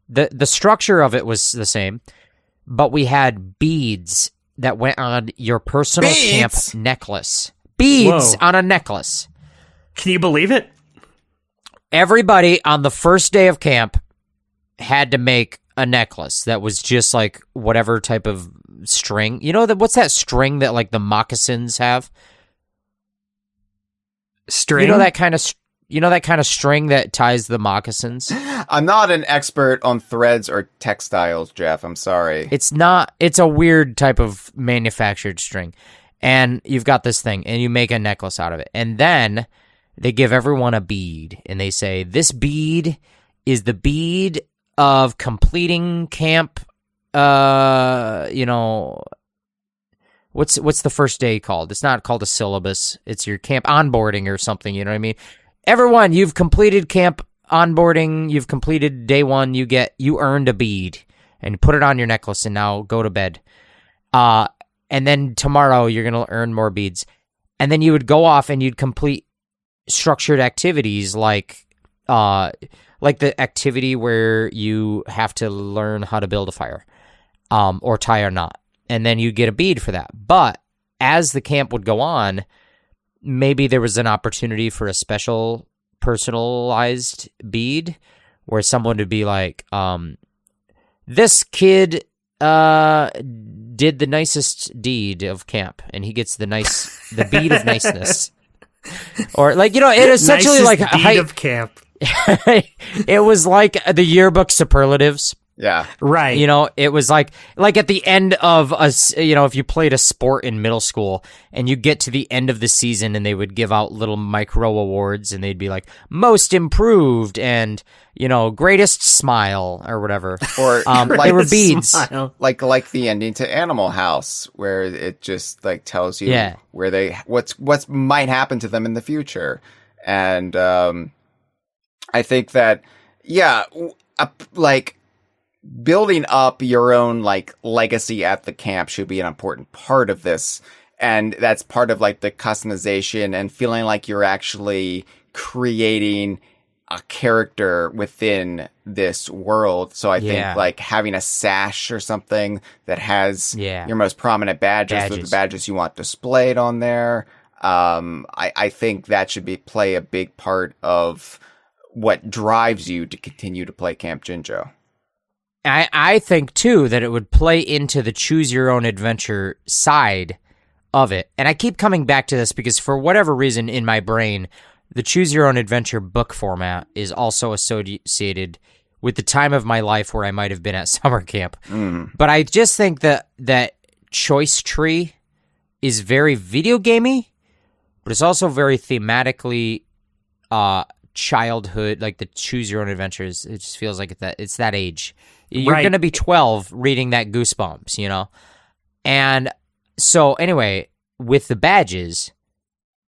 The structure of it was the same, but we had beads that went on your personal camp necklace. Beads on a necklace. Can you believe it? Everybody on the first day of camp had to make a necklace that was just like whatever type of string. You know, what's that string that like the moccasins have? String? You know that kind of string that ties the moccasins? I'm not an expert on threads or textiles, Jeff. I'm sorry. It's not. It's a weird type of manufactured string. And you've got this thing, and you make a necklace out of it. And then they give everyone a bead, and they say, this bead is the bead of completing camp, what's the first day called? It's not called a syllabus. It's your camp onboarding or something, you know what I mean? Everyone, you've completed camp onboarding, you've completed day 1, you earned a bead, and you put it on your necklace, and now go to bed. And then tomorrow, you're going to earn more beads. And then you would go off and you'd complete structured activities like the activity where you have to learn how to build a fire, or tie a knot. And then you get a bead for that. But as the camp would go on, maybe there was an opportunity for a special personalized bead where someone would be like, this kid did the nicest deed of camp, and he gets the bead of niceness. Or like, it essentially nicest like deed of camp. It was like the yearbook superlatives. Yeah. Right. It was like at the end of if you played a sport in middle school and you get to the end of the season and they would give out little micro awards and they'd be like most improved and, greatest smile or whatever. Or they were beads. Smile. Like the ending to Animal House where it just like tells you where what's might happen to them in the future. And, I think that, building up your own like legacy at the camp should be an important part of this. And that's part of like the customization and feeling like you're actually creating a character within this world. So I think like having a sash or something that has your most prominent badges with the badges you want displayed on there. I think that should play a big part of what drives you to continue to play Camp Jinjo. I think, too, that it would play into the choose-your-own-adventure side of it. And I keep coming back to this because for whatever reason in my brain, the choose-your-own-adventure book format is also associated with the time of my life where I might have been at summer camp. But I just think that choice tree is very video gamey, but it's also very thematically childhood, like the choose-your-own-adventures. It just feels like it's that age. You're going to be 12 reading that Goosebumps, And so anyway, with the badges,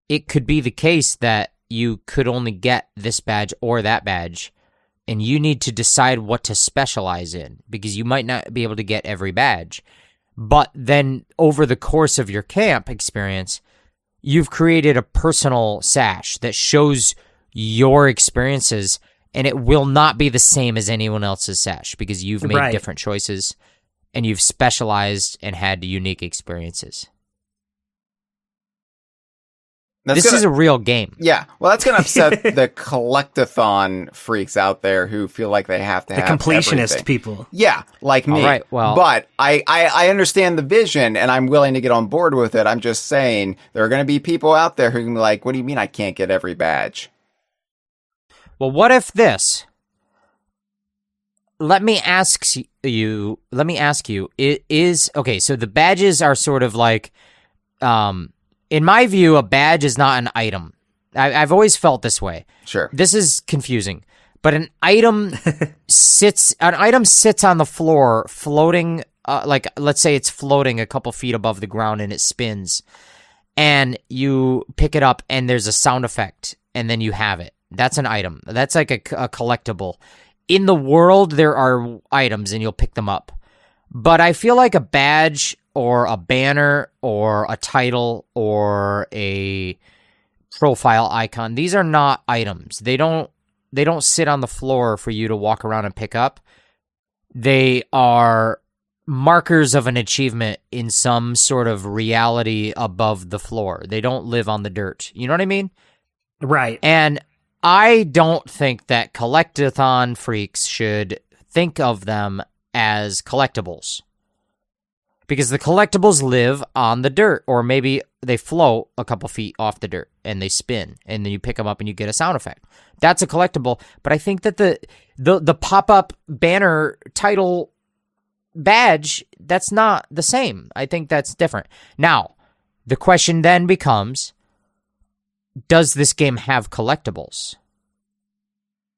it could be the case that you could only get this badge or that badge, and you need to decide what to specialize in because you might not be able to get every badge. But then over the course of your camp experience, you've created a personal sash that shows your experiences, and it will not be the same as anyone else's sash because you've made different choices. and you've specialized and had unique experiences. This is a real game. Yeah. Well, that's going to upset the collectathon freaks out there who feel like they have to have the completionist everything. People. Yeah, like me. All right, well, but I understand the vision, and I'm willing to get on board with it. I'm just saying there are going to be people out there who can be like, what do you mean I can't get every badge? Well, what if this? Let me ask you, it is, okay, so the badges are sort of like, in my view, a badge is not an item. I've always felt this way. Sure. This is confusing, but an item sits on the floor, floating. Like, let's say it's floating a couple feet above the ground and it spins, and you pick it up and there's a sound effect, and then you have it. That's an item. That's like a collectible. In the world, there are items, and you'll pick them up. But I feel like a badge or a banner or a title or a profile icon, these are not items. They don't sit on the floor for you to walk around and pick up. They are markers of an achievement in some sort of reality above the floor. They don't live on the dirt. You know what I mean? Right. And I don't think that collectathon freaks should think of them as collectibles, because the collectibles live on the dirt, or maybe they float a couple feet off the dirt and they spin, and then you pick them up and you get a sound effect. That's a collectible. But I think that the pop-up banner, title, badge, that's not the same. I think that's different. Now, the question then becomes, does this game have collectibles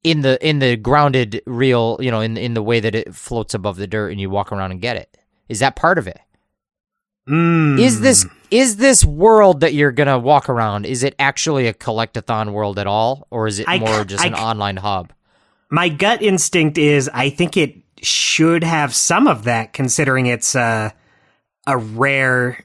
in the grounded real, in the way that it floats above the dirt and you walk around and get it? Is that part of it? Is this world that you're gonna walk around, is it actually a collectathon world at all, or is it more just an online hub? My gut instinct is I think it should have some of that, considering it's a rare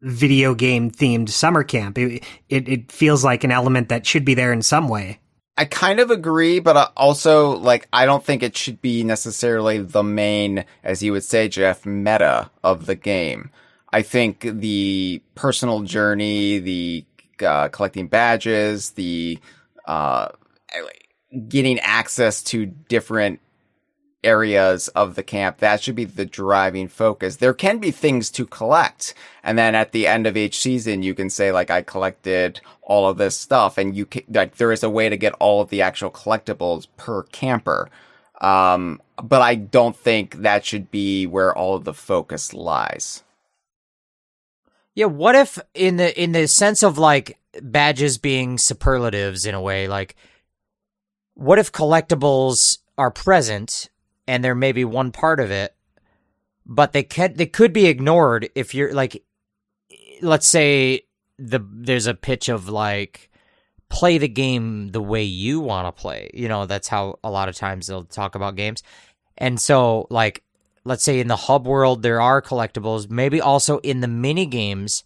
video game themed summer camp. It feels like an element that should be there in some way. I kind of agree, but I also, I don't think it should be necessarily the main, as you would say, Jeff, meta of the game. I think the personal journey, the collecting badges, the getting access to different areas of the camp, that should be the driving focus. There can be things to collect, and then at the end of each season you can say, I collected all of this stuff, and you can, there is a way to get all of the actual collectibles per camper, but I don't think that should be where all of the focus lies. Yeah, what if in the sense of badges being superlatives in a way, what if collectibles are present and there may be one part of it, but they could be ignored if you're let's say there's a pitch of play the game the way you want to play. That's how a lot of times they'll talk about games. And so let's say in the hub world there are collectibles, maybe also in the mini games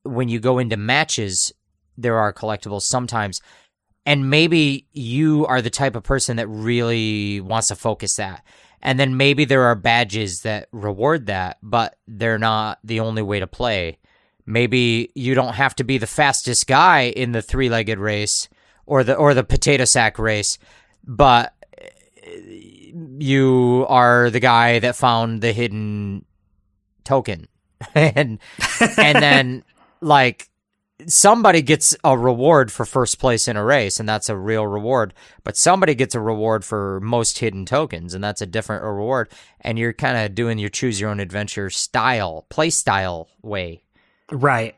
when you go into matches there are collectibles sometimes. And maybe you are the type of person that really wants to focus that. And then maybe there are badges that reward that, but they're not the only way to play. Maybe you don't have to be the fastest guy in the three-legged race or the potato sack race, but you are the guy that found the hidden token. and then somebody gets a reward for first place in a race, and that's a real reward. But somebody gets a reward for most hidden tokens, and that's a different reward. And you're kind of doing your choose your own adventure play style way. Right.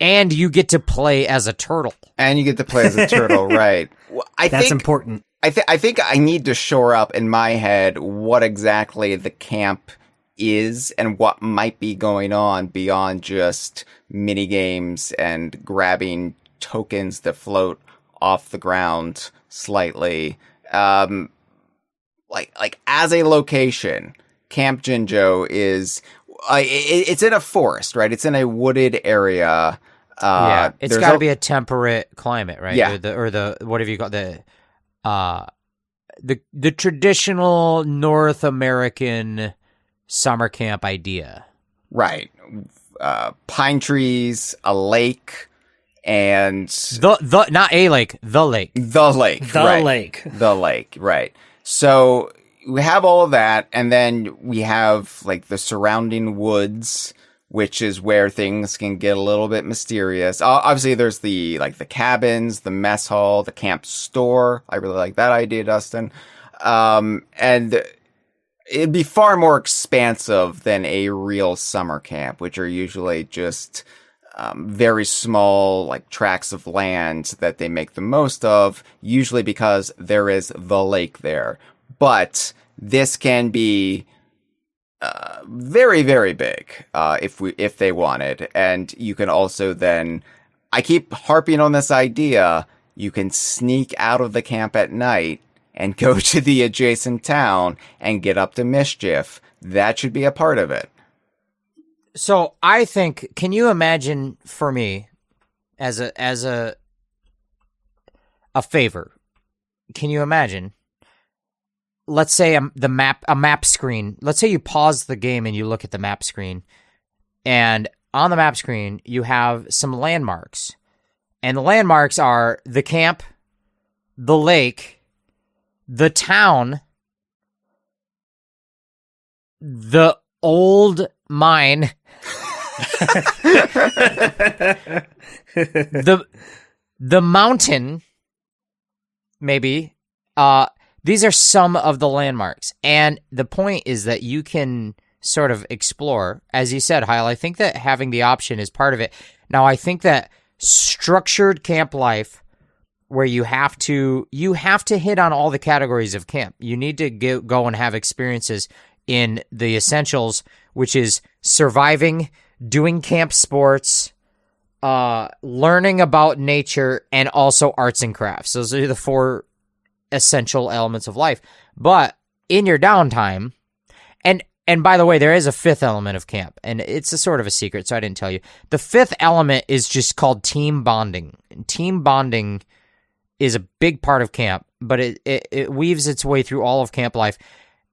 And you get to play as a turtle. Right. Well, That's important. I think I need to shore up in my head what exactly the camp is and what might be going on beyond just mini games and grabbing tokens that float off the ground slightly. As a location, Camp Jinjo is it's in a forest, right? It's in a wooded area. It's got to be a temperate climate, right? Yeah. The whatever you call the traditional North American summer camp idea. Right. Pine trees, a lake, and The not a lake, the lake. the lake. The right. lake. The lake, right. So we have all of that, and then we have like the surrounding woods, which is where things can get a little bit mysterious. Obviously, there's the cabins, the mess hall, the camp store. I really like that idea, Dustin. And it'd be far more expansive than a real summer camp, which are usually just very small, like tracts of land that they make the most of, usually because there is the lake there. But this can be very, very big if they wanted. And you can also then, I keep harping on this idea, you can sneak out of the camp at night and go to the adjacent town and get up to mischief. That should be a part of it. So I think, can you imagine for me, as a favor, can you imagine? Let's say a map screen. Let's say you pause the game and you look at the map screen, and on the map screen you have some landmarks, and the landmarks are the camp, the lake, the town, the old mine, the mountain, maybe. These are some of the landmarks. And the point is that you can sort of explore, as you said, Hyle. I think that having the option is part of it. Now, I think that structured camp life, where you have to hit on all the categories of camp. You need to go and have experiences in the essentials, which is surviving, doing camp sports, learning about nature, and also arts and crafts. Those are the 4 essential elements of life. But in your downtime, and by the way, there is a 5th element of camp, and it's a sort of a secret, so I didn't tell you. The 5th element is just called team bonding. And team bonding is a big part of camp, but it weaves its way through all of camp life.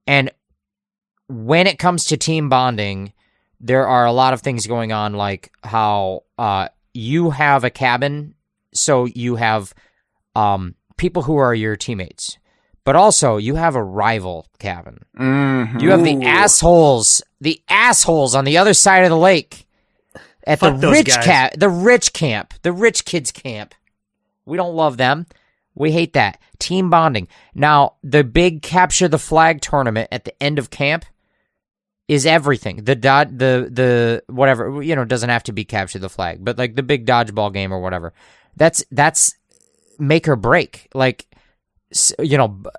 And when it comes to team bonding, there are a lot of things going on, like how you have a cabin, so you have people who are your teammates, but also you have a rival cabin. Mm-hmm. You have the assholes on the other side of the lake at Fuck the those rich guys. the rich kids camp. We don't love them. We hate that. Team bonding. Now, the big capture the flag tournament at the end of camp is everything. The whatever, doesn't have to be capture the flag, but like the big dodgeball game or whatever. That's make or break. Like,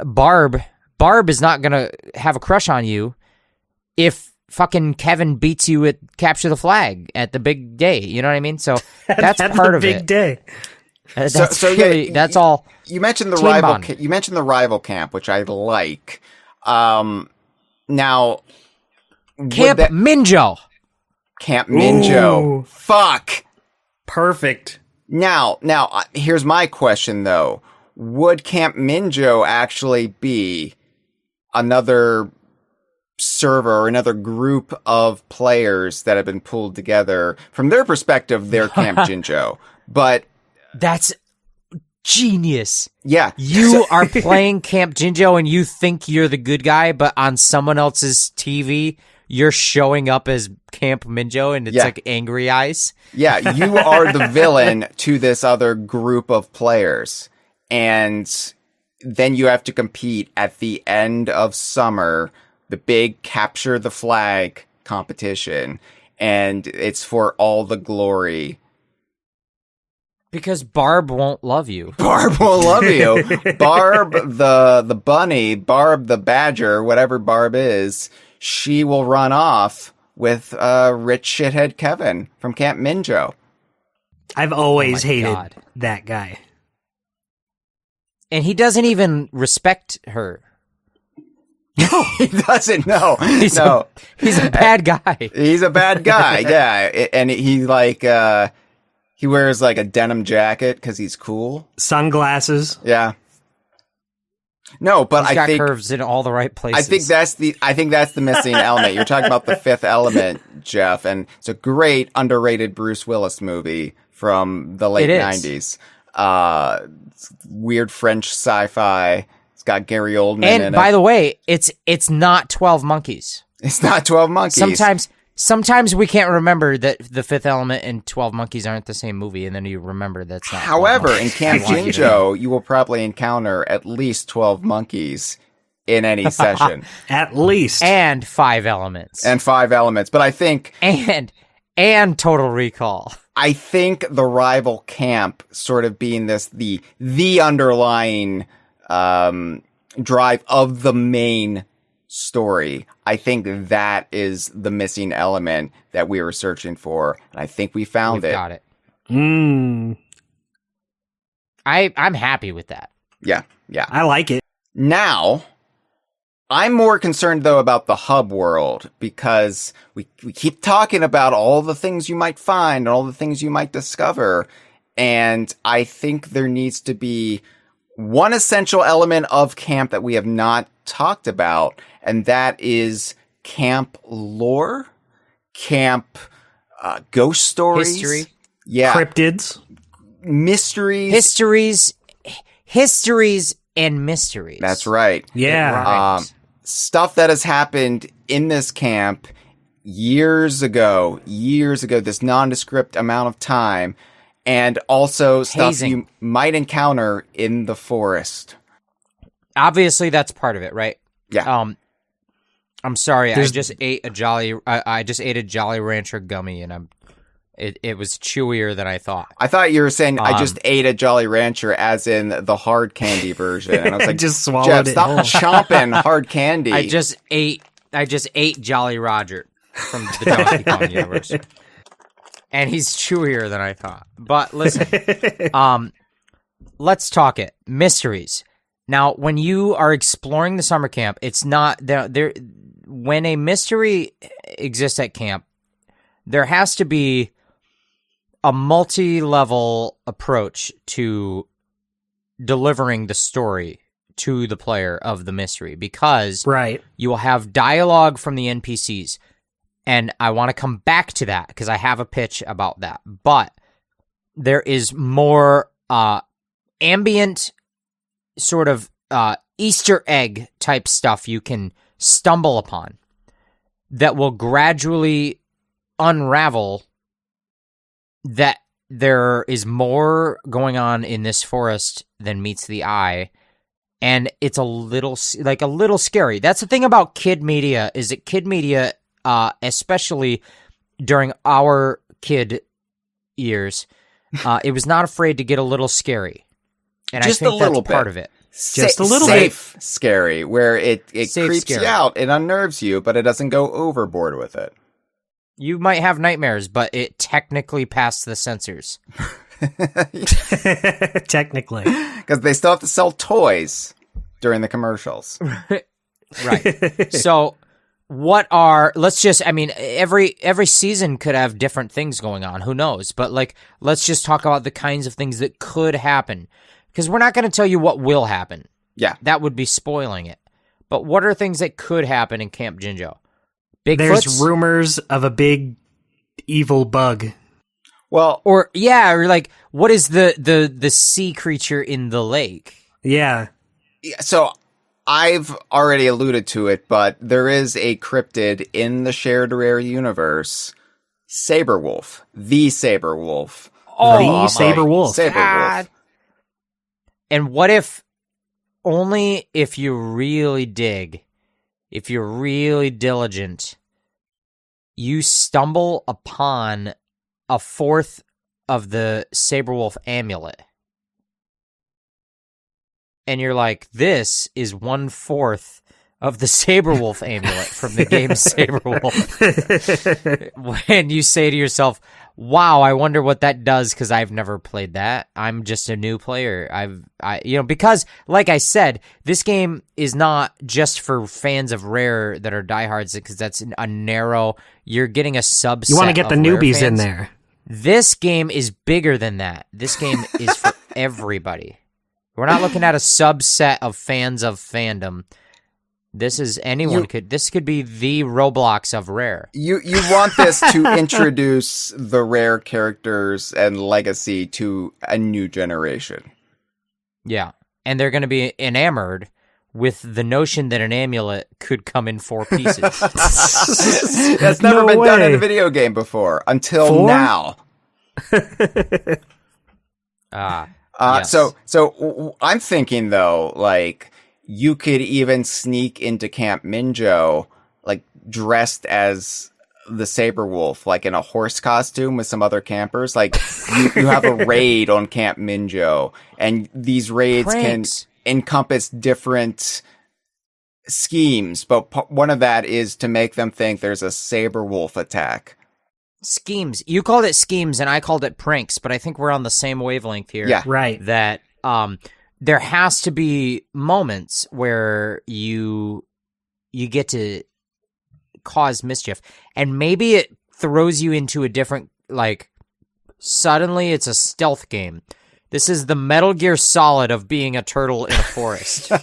Barb is not going to have a crush on you if fucking Kevin beats you at capture the flag at the big day. You know what I mean? So that's part of it. Big day. That's that's all. You mentioned the Team rival. bonding. You mentioned the rival camp, which I like. Now, Camp Jinjo. Camp Jinjo. Ooh. Fuck. Perfect. Now, here's my question though: would Camp Jinjo actually be another server or another group of players that have been pulled together from their perspective? They're Camp Jinjo, but That's genius. yeah, You are playing Camp Jinjo and you think you're the good guy, but on someone else's TV, you're showing up as Camp Jinjo and it's Yeah. like angry eyes. Yeah, you are the villain to this other group of players. And then you have to compete at the end of summer, the big capture the flag competition. And it's for all the glory. Because Barb won't love you. Barb will love you. Barb the bunny, Barb the badger, whatever Barb is, she will run off with rich shithead Kevin from Camp Jinjo. I've always Oh my hated God. that guy. And he doesn't even respect her. He doesn't know. He's No. He's a bad guy. He's a bad guy, yeah. And he he wears like a denim jacket because he's cool. Sunglasses. Yeah. No, but He's I got think curves in all the right places. I think that's the missing element. You're talking about The Fifth Element, Jeff, and it's a great underrated Bruce Willis movie from the late 90s. Weird French sci-fi. It's got Gary Oldman in it. And by the way, it's not 12 Monkeys. It's not 12 Monkeys. Sometimes we can't remember that The Fifth Element and 12 Monkeys aren't the same movie, and then you remember that's not. However, in Camp Jinjo, you will probably encounter at least 12 monkeys in any session. At least. And 5 elements. And 5 elements. But I think... And Total Recall. I think the rival camp sort of being the underlying drive of the main story. I think that is the missing element that we were searching for, and I think we found it. Got it. I'm happy with that. Yeah. I like it. Now, I'm more concerned though about the hub world, because we keep talking about all the things you might find and all the things you might discover, and I think there needs to be one essential element of camp that we have not talked about, and that is camp lore, camp ghost stories, history, cryptids, mysteries, histories and mysteries. That's right. Yeah. Stuff that has happened in this camp years ago, this nondescript amount of time, and also stuff you might encounter in the forest. Obviously, that's part of it, right? Yeah. I'm sorry. I just ate a Jolly Rancher gummy, and it was chewier than I thought. I thought you were saying I just ate a Jolly Rancher, as in the hard candy version. And I was like, just swallowed Jeff, it stop whole. chomping hard candy. I just ate Jolly Roger from the Donkey Kong universe, and he's chewier than I thought. But listen, let's talk it. Mysteries. Now, when you are exploring the summer camp, it's not there. When a mystery exists at camp, there has to be a multi-level approach to delivering the story to the player of the mystery, because you will have dialogue from the NPCs, and I want to come back to that because I have a pitch about that. But there is more ambient sort of Easter egg type stuff you can stumble upon that will gradually unravel that there is more going on in this forest than meets the eye, and it's a little scary. That's the thing about kid media, is that kid media, especially during our kid years, it was not afraid to get a little scary, and just I think a little that's bit. part of it. Just a little safe scary, where it creeps scary. you out, it unnerves you, but it doesn't go overboard with it. You might have nightmares, but it technically passed the censors. Technically. Because they still have to sell toys during the commercials. Right. So every season could have different things going on. Who knows? But let's just talk about the kinds of things that could happen. Because we're not going to tell you what will happen. Yeah. That would be spoiling it. But what are things that could happen in Camp Jinjo? Bigfoots? There's rumors of a big evil bug. Well, or what is the sea creature in the lake? Yeah. So I've already alluded to it, but there is a cryptid in the Shared Rare universe, Saberwolf, the Saberwolf. Oh, the Saberwolf. Saberwolf. And what if only if you really dig, if you're really diligent, you stumble upon a fourth of the Saberwolf amulet. And you're like, this is 1/4 of the Saberwolf amulet from the game Saberwolf. When you say to yourself, wow, I wonder what that does, because I've never played that. I'm just a new player. Because like I said, this game is not just for fans of Rare that are diehards, because that's a narrow, you're getting a subset. You want to get the newbies in there. This game is bigger than that. This game is for everybody. We're not looking at a subset of fans of fandom. This is this could be the Roblox of Rare. You want this to introduce the Rare characters and legacy to a new generation. Yeah. And they're going to be enamored with the notion that an amulet could come in 4 pieces. That's never been done in a video game before until now. Yes. So I'm thinking though, like you could even sneak into Camp Jinjo, like dressed as the Saberwolf, like in a horse costume with some other campers. Like you have a raid on Camp Jinjo, and these raids Pranks. can encompass different schemes, but one of that is to make them think there's a Saberwolf attack. Schemes. You called it schemes, and I called it pranks, but I think we're on the same wavelength here. Yeah. Right. That there has to be moments where you get to cause mischief, and maybe it throws you into a different, like, suddenly it's a stealth game. This is the Metal Gear Solid of being a turtle in a forest. And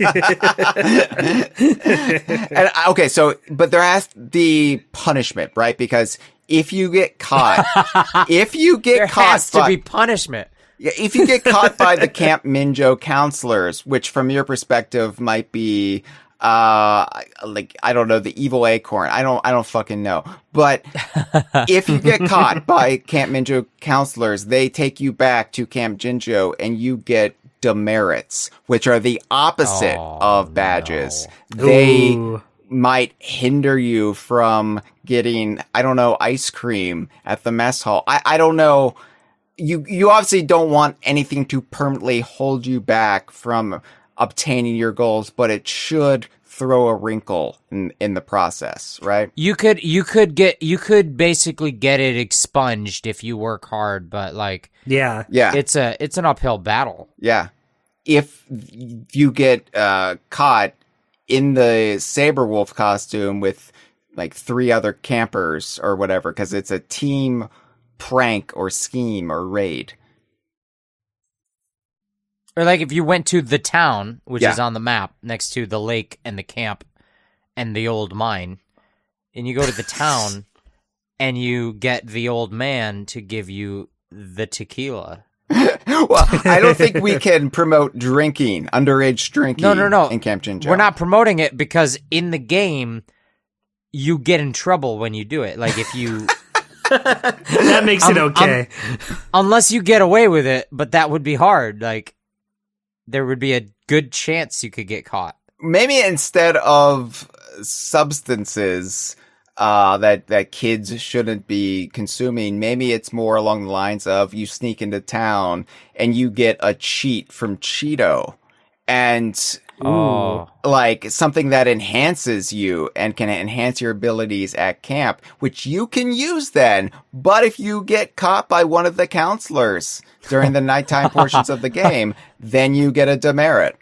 okay, but there has to be punishment, right? Because if you get caught, There has to be punishment. Yeah, if you get caught by the Camp Jinjo counselors, which from your perspective might be, like, I don't know, the evil acorn. I don't fucking know. But if you get caught by Camp Jinjo counselors, they take you back to Camp Jinjo and you get demerits, which are the opposite of badges. No. They Ooh. might hinder you from getting, I don't know, ice cream at the mess hall. I don't know. You obviously don't want anything to permanently hold you back from obtaining your goals, but it should throw a wrinkle in the process, right? You could basically get it expunged if you work hard, but like Yeah. Yeah. it's an uphill battle. Yeah. If you get caught in the Saberwolf costume with like 3 other campers or whatever, because it's a team prank or scheme or raid. Or like if you went to the town, which Yeah. is on the map next to the lake and the camp and the old mine, and you go to the town and you get the old man to give you the tequila. Well, I don't think we can promote drinking, underage drinking No. in Camp Jinjo. We're not promoting it because in the game you get in trouble when you do it. Like if you That makes it okay. unless you get away with it, but that would be hard. Like there would be a good chance you could get caught. Maybe instead of substances that kids shouldn't be consuming, maybe it's more along the lines of you sneak into town and you get a cheat from Cheeto and like something that enhances you and can enhance your abilities at camp, which you can use then. But if you get caught by one of the counselors during the nighttime portions of the game, then you get a demerit.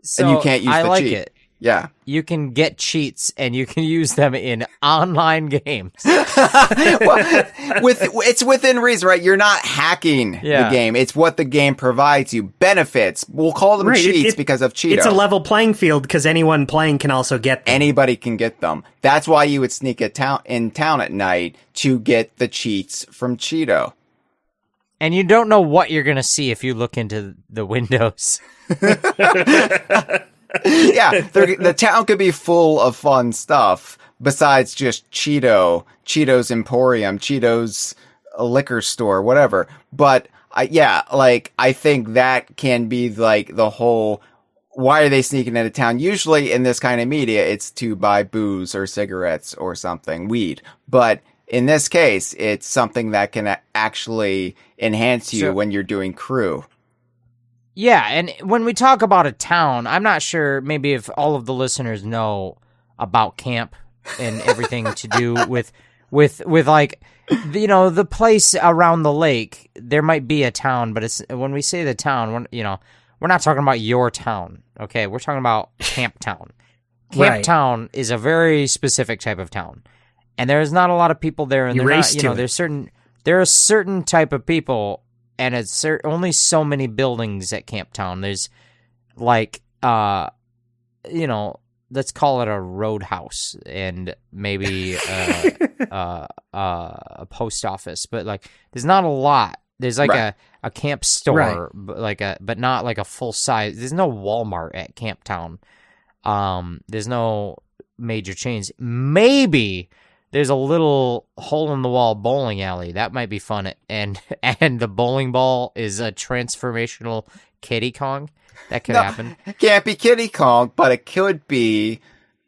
So And you can't use I the like cheat. it. Yeah. You can get cheats and you can use them in online games. Well, it's within reason, right? You're not hacking Yeah. the game. It's what the game provides you. Benefits. We'll call them Right, cheats because of Cheeto. It's a level playing field because anyone playing can also get them. Anybody can get them. That's why you would sneak in town at night to get the cheats from Cheeto. And you don't know what you're going to see if you look into the windows. Yeah, the town could be full of fun stuff besides just Cheeto's Emporium, Cheeto's liquor store, whatever. But I think that can be like the whole, why are they sneaking into town? Usually in this kind of media, it's to buy booze or cigarettes or something, weed. But in this case, it's something that can actually enhance you when you're doing crew. Yeah, and when we talk about a town, I'm not sure maybe if all of the listeners know about camp and everything to do with like, you know, the place around the lake. There might be a town, but it's when we say the town, we're not talking about your town. Okay, we're talking about Camp Town. Camp Right. Town is a very specific type of town, and there's not a lot of people there. And You they're race not, to it. there are certain type of people and it's only so many buildings at Camp Town. There's like, let's call it a roadhouse and maybe a post office, but like there's not a lot. There's like a camp store, but not like a full size. There's no Walmart at Camp Town. There's no major chains. Maybe there's a little hole in the wall bowling alley that might be fun, and the bowling ball is a transformational Kitty Kong. That could happen. It can't be Kitty Kong, but it could be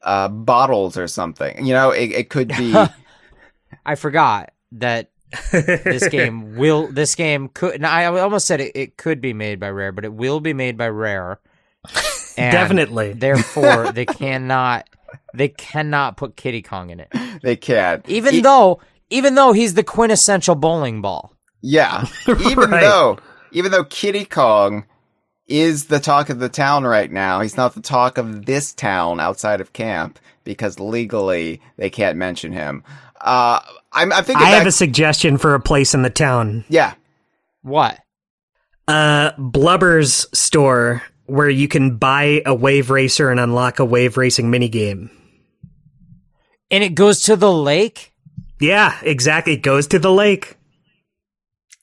bottles or something. It could be. I forgot that this game could. I almost said it could be made by Rare, but it will be made by Rare. And definitely. Therefore, they cannot put Kitty Kong in it. They can't. Even though he's the quintessential bowling ball. Yeah. Even though Kitty Kong is the talk of the town right now, he's not the talk of this town outside of camp because legally they can't mention him. I'm thinking. I have a suggestion for a place in the town. Yeah. What? Blubber's store, where you can buy a wave racer and unlock a wave racing minigame. And it goes to the lake? Yeah, exactly. It goes to the lake.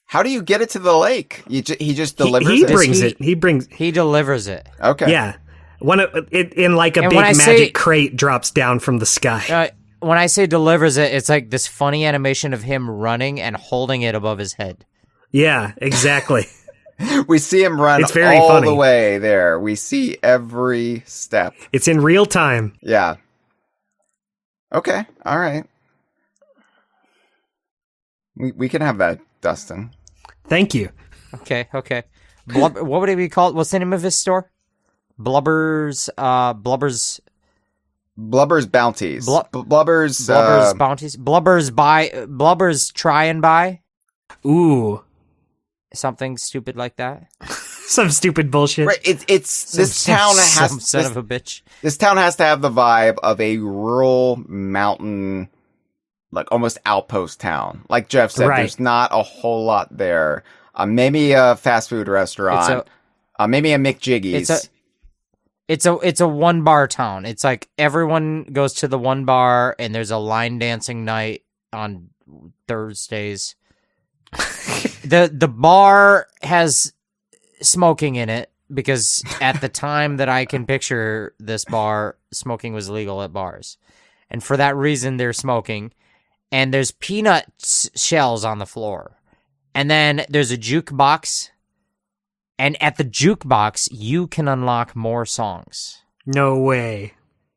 How do you get it to the lake? He just delivers it? He delivers it. Okay. Yeah. In like a big magic crate drops down from the sky. When I say delivers it, it's like this funny animation of him running and holding it above his head. Yeah, exactly. We see him run all funny. The way there. We see every step. It's in real time. Yeah. Okay. All right. We can have that, Dustin. Thank you. Okay. What would it be called? What's the name of his store? Blubber's Bounties. Blubber's Bounties. Blubber's Try and Buy. Ooh. Something stupid like that. Some stupid bullshit. Right. This town has son of a bitch. This town has to have the vibe of a rural mountain, like almost outpost town. Like Jeff said, There's not a whole lot there. Maybe a fast food restaurant. Maybe a McJiggy's. It's a one bar town. It's like everyone goes to the one bar and there's a line dancing night on Thursdays. The bar has smoking in it because at the time that I can picture this bar, smoking was legal at bars. And for that reason, they're smoking. And there's peanut shells on the floor. And then there's a jukebox. And at the jukebox, you can unlock more songs. No way.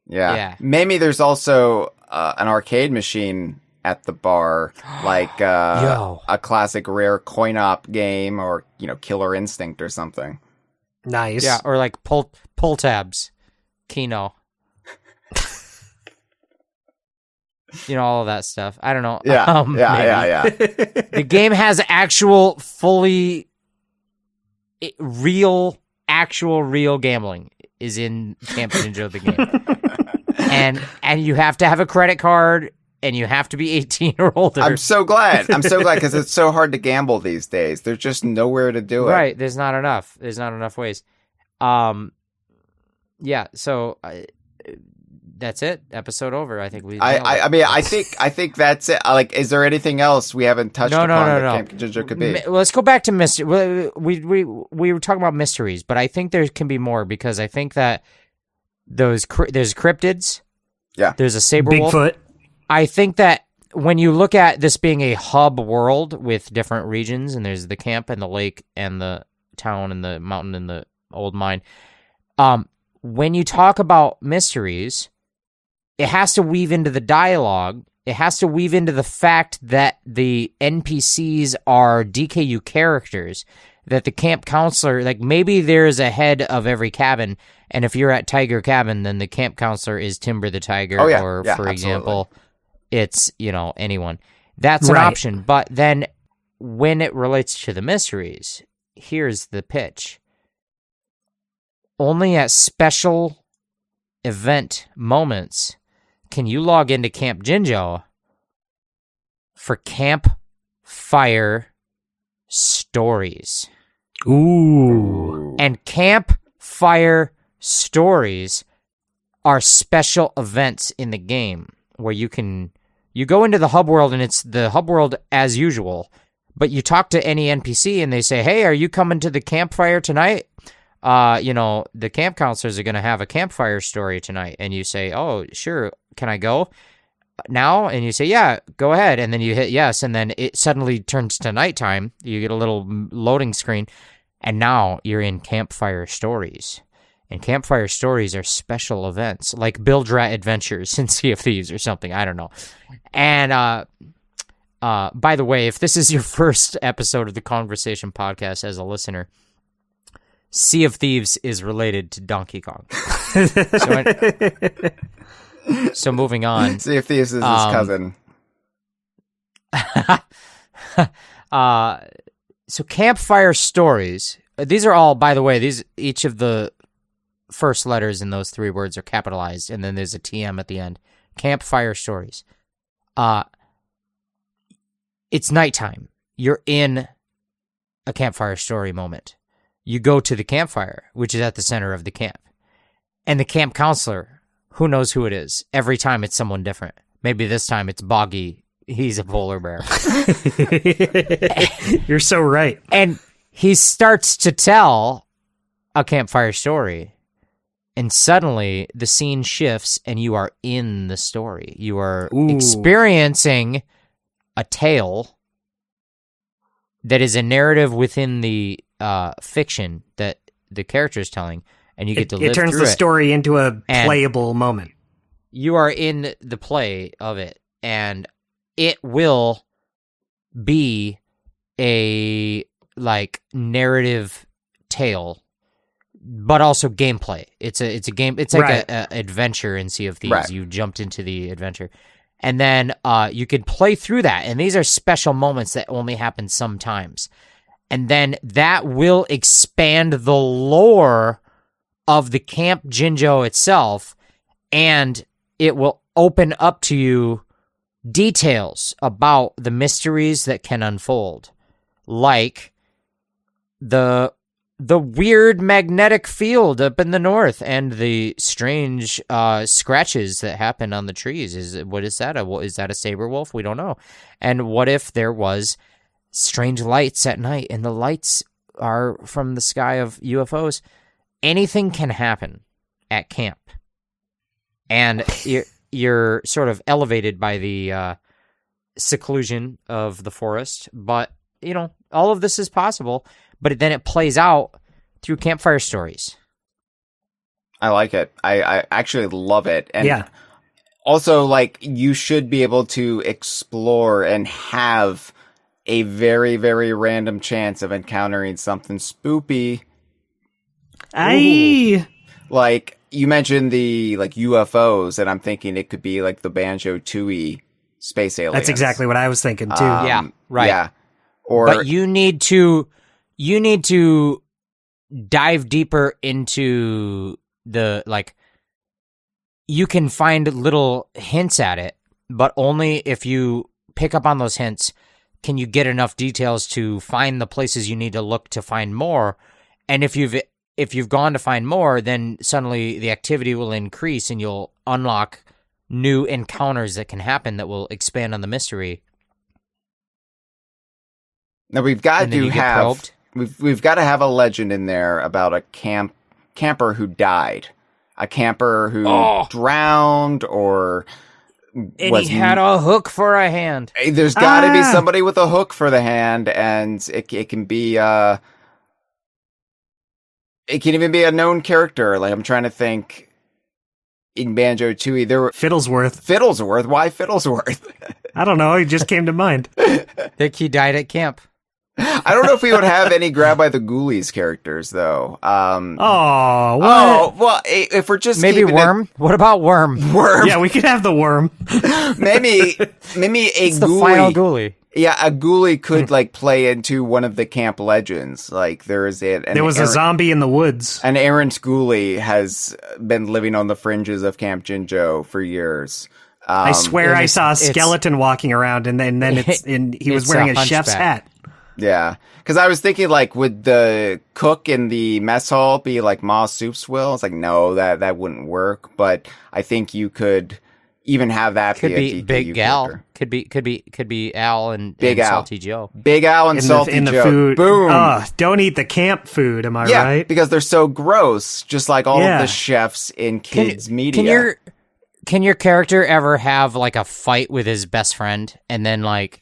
Yeah. Maybe there's also an arcade machine at the bar, like a classic Rare coin-op game or, Killer Instinct or something. Nice. Yeah, or like pull tabs. Keno. All of that stuff. I don't know. Yeah. The game has actual fully real gambling is in Camp Jinjo the game. and you have to have a credit card and you have to be 18 or older. I'm so glad because it's so hard to gamble these days. There's just nowhere to do it. Right. There's not enough ways. Yeah. So that's it. Episode over. I think we. I think that's it. Like, is there anything else we haven't touched upon that Camp Jinjo could be? Let's go back to mystery. We were talking about mysteries, but I think there can be more because I think that there's cryptids. Yeah. There's a saber Bigfoot. wolf. I think that when you look at this being a hub world with different regions, and there's the camp and the lake and the town and the mountain and the old mine, when you talk about mysteries, it has to weave into the dialogue. It has to weave into the fact that the NPCs are DKU characters, that the camp counselor, like maybe there's a head of every cabin, and if you're at Tiger Cabin, then the camp counselor is Timber the Tiger, or for example, it's, anyone. That's an option. But then when it relates to the mysteries, here's the pitch. Only at special event moments can you log into Camp Jinjo for campfire stories. Ooh. And campfire stories are special events in the game where you go into the hub world and it's the hub world as usual, but you talk to any NPC and they say, "Hey, are you coming to the campfire tonight? The camp counselors are going to have a campfire story tonight." And you say, "Oh, sure. Can I go now?" And you say, "Yeah, go ahead." And then you hit yes. And then it suddenly turns to nighttime. You get a little loading screen. And now you're in campfire stories. And campfire stories are special events, like Build Rat Adventures in Sea of Thieves or something. I don't know. And by the way, if this is your first episode of the Kongversation podcast as a listener, Sea of Thieves is related to Donkey Kong. So moving on. Sea of Thieves is his cousin. So campfire stories. These are all, by the way, each of the first letters in those three words are capitalized, and then there's a TM at the end. Campfire stories. It's nighttime. You're in a campfire story moment. You go to the campfire, which is at the center of the camp. And the camp counselor, who knows who it is? Every time it's someone different. Maybe this time it's Boggy. He's a polar bear. You're so right. And he starts to tell a campfire story. And suddenly the scene shifts and you are in the story. You are experiencing a tale that is a narrative within the fiction that the character is telling. And you get to live through it. It turns the story into a playable moment. You are in the play of it. And it will be a narrative tale, but also gameplay. It's a game. It's like a adventure in Sea of Thieves. Right. You jumped into the adventure, and then you could play through that. And these are special moments that only happen sometimes. And then that will expand the lore of the Camp Jinjo itself, and it will open up to you details about the mysteries that can unfold, like the weird magnetic field up in the north and the strange scratches that happen on the trees. What is that? Is that a saber wolf? We don't know. And what if there was strange lights at night and the lights are from the sky of UFOs? Anything can happen at camp. And you're sort of elevated by the seclusion of the forest, but all of this is possible. But then it plays out through campfire stories. I like it. I actually love it, and also you should be able to explore and have a very, very random chance of encountering something spoopy. Like you mentioned the UFOs, and I'm thinking it could be like the Banjo-Kazooie space aliens. That's exactly what I was thinking too. Yeah, right. Yeah. But you need to dive deeper into the you can find little hints at it, but only if you pick up on those hints can you get enough details to find the places you need to look to find more. And if you've gone to find more, then suddenly the activity will increase and you'll unlock new encounters that can happen that will expand on the mystery. Now we've got to have we've got to have a legend in there about a camper who died, a camper who drowned, or he had a hook for a hand. There's got to be somebody with a hook for the hand, and it can be it can even be a known character. I'm trying to think. In Banjo-Kazooie, there were Fiddlesworth. Why Fiddlesworth? I don't know. It just came to mind. Think he died at camp. I don't know if we would have any Grab by the Ghoulies characters, though. What? Oh, well, if we're just maybe Worm. What about Worm? Worm. Yeah, we could have the Worm. maybe a it's ghoulie. The final ghoulie. Yeah, a ghoulie could play into one of the camp legends. There was a zombie in the woods. An errant ghoulie has been living on the fringes of Camp Jinjo for years. I swear I saw a skeleton walking around, and then he was wearing a chef's hat. Yeah, because I was thinking, like, would the cook in the mess hall be like Ma Soup's will? It's like, no, that wouldn't work. But I think you could even have that Could be a be Big DKU Gal. character. Could be Al and Big Al. Salty Joe. Big Al and Salty in the Joe. food. Boom. Don't eat the camp food. Am I Yeah, right? because they're so gross, just like all of Yeah. the chefs in kids media. Can your character ever have like a fight with his best friend, and then like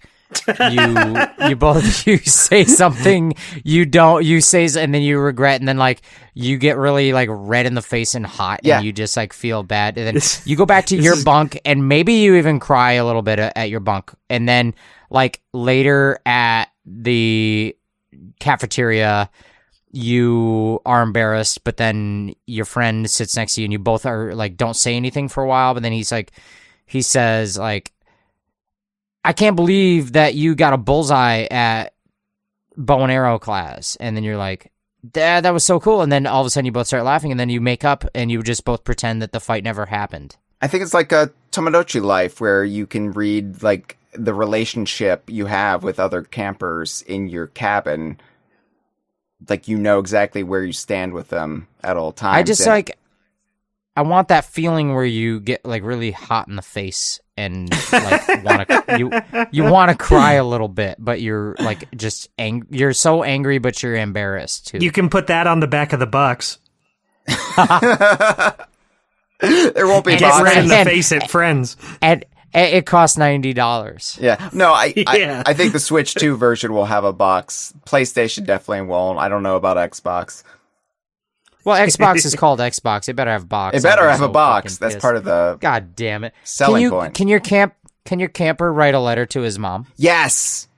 you say something you say, and then you regret, and then like you get really like red in the face and hot, Yeah. and you just like feel bad, and then you go back to your bunk, and maybe you even cry a little bit at your bunk, and then like later at the cafeteria you are embarrassed, but then your friend sits next to you and you both are like don't say anything for a while, but then he says like, I can't believe that you got a bullseye at bow and arrow class. And then you're like, Dad, that was so cool. And then all of a sudden you both start laughing, and then you make up and you just both pretend that the fight never happened. I think it's like a Tomodachi Life where you can read like the relationship you have with other campers in your cabin. Like, you know exactly where you stand with them at all times. I just like, I want that feeling where you get like really hot in the face and like you want to cry a little bit, but you're like just you're so angry, but you're embarrassed too. You can put that on the back of the box. there won't be Get red boxes. in the face at friends. And it costs $90. Yeah, no, Yeah. I think the Switch 2 version will have a box. PlayStation definitely won't. I don't know about Xbox. Well, Xbox is called Xbox. It better have a box. It better I'm have a so box. fucking That's pissed. part of the God damn it! selling point. Can your camper write a letter to his mom? Yes,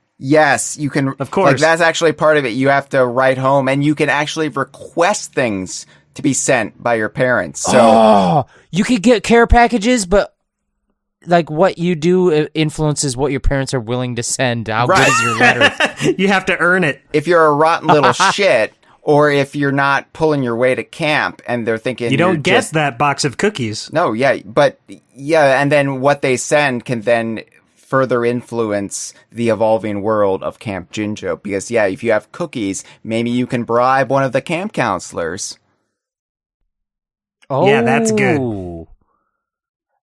you can. Of course. Like, that's actually part of it. You have to write home, and you can actually request things to be sent by your parents. So You could get care packages, but like what you do influences what your parents are willing to send. How Right. good is your letter? You have to earn it. if you're a rotten little shit, or if you're not pulling your way to camp, and they're thinking You you're don't get just, that box of cookies. No, yeah, but yeah, and then what they send can then further influence the evolving world of Camp Jinjo. Because yeah, if you have cookies, maybe you can bribe one of the camp counselors. Yeah, that's good. Oh.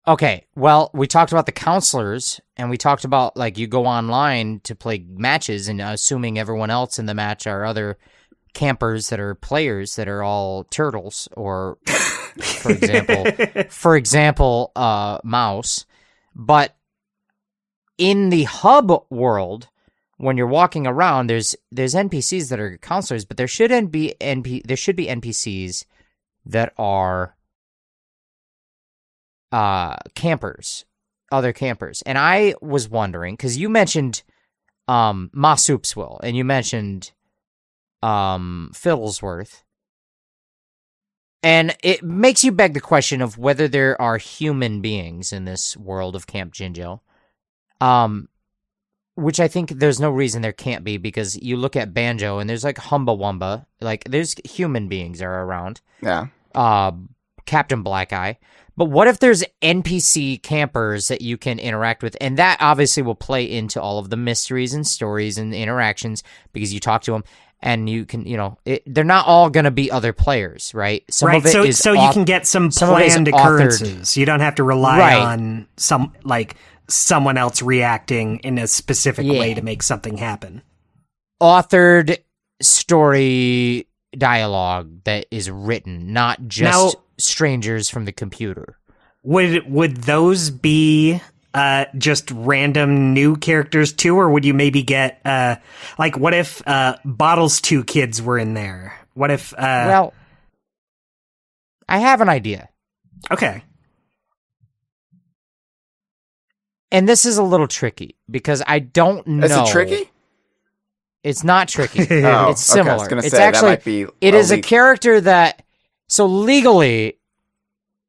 Okay, well, we talked about the counselors, and we talked about, like, you go online to play matches, and assuming everyone else in the match are other campers that are players that are all turtles, or, for example, Mouse. But in the hub world, when you're walking around, there's NPCs that are counselors, but there should be NPCs that are other campers. And I was wondering, because you mentioned Ma Soupswill, and you mentioned Fiddlesworth, and it makes you beg the question of whether there are human beings in this world of Camp Jinjo, which I think there's no reason there can't be, because you look at Banjo, and there's like Humba Wumba, like there's human beings are around. Yeah. Captain Black Eye. But what if there's NPC campers that you can interact with? And that obviously will play into all of the mysteries and stories and interactions, because you talk to them and you can, they're not all going to be other players, right? Some Right, of it is so you can get some planned occurrences. You don't have to rely on someone else reacting in a specific way to make something happen. Authored story dialogue that is written, not just strangers from the computer. Would those be just random new characters too, or would you maybe get what if Bottles 2 kids were in there? What if well, I have an idea. Okay. And this is a little tricky because I don't know. Is it tricky? It's not tricky. Oh, it's similar. Okay, I was gonna it's say, actually that might be it is a leak. character that, so legally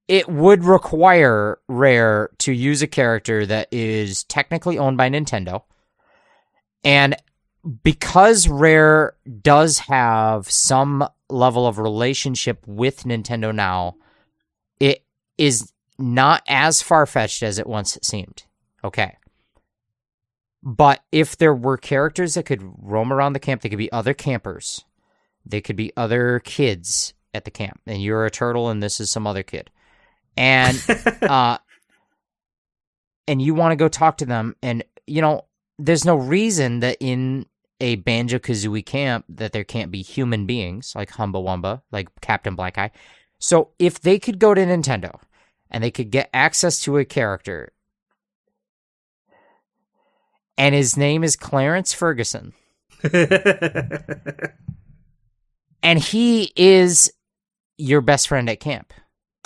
it would require Rare to use a character that is technically owned by Nintendo. And because Rare does have some level of relationship with Nintendo now, it is not as far-fetched as it once seemed. Okay. But if there were characters that could roam around the camp, they could be other campers. They could be other kids at the camp. And you're a turtle and this is some other kid. And and you want to go talk to them. And, there's no reason that in a Banjo-Kazooie camp that there can't be human beings like Humba Wumba, like Captain Black Eye. So if they could go to Nintendo and they could get access to a character and his name is Clarence Ferguson and he is your best friend at camp.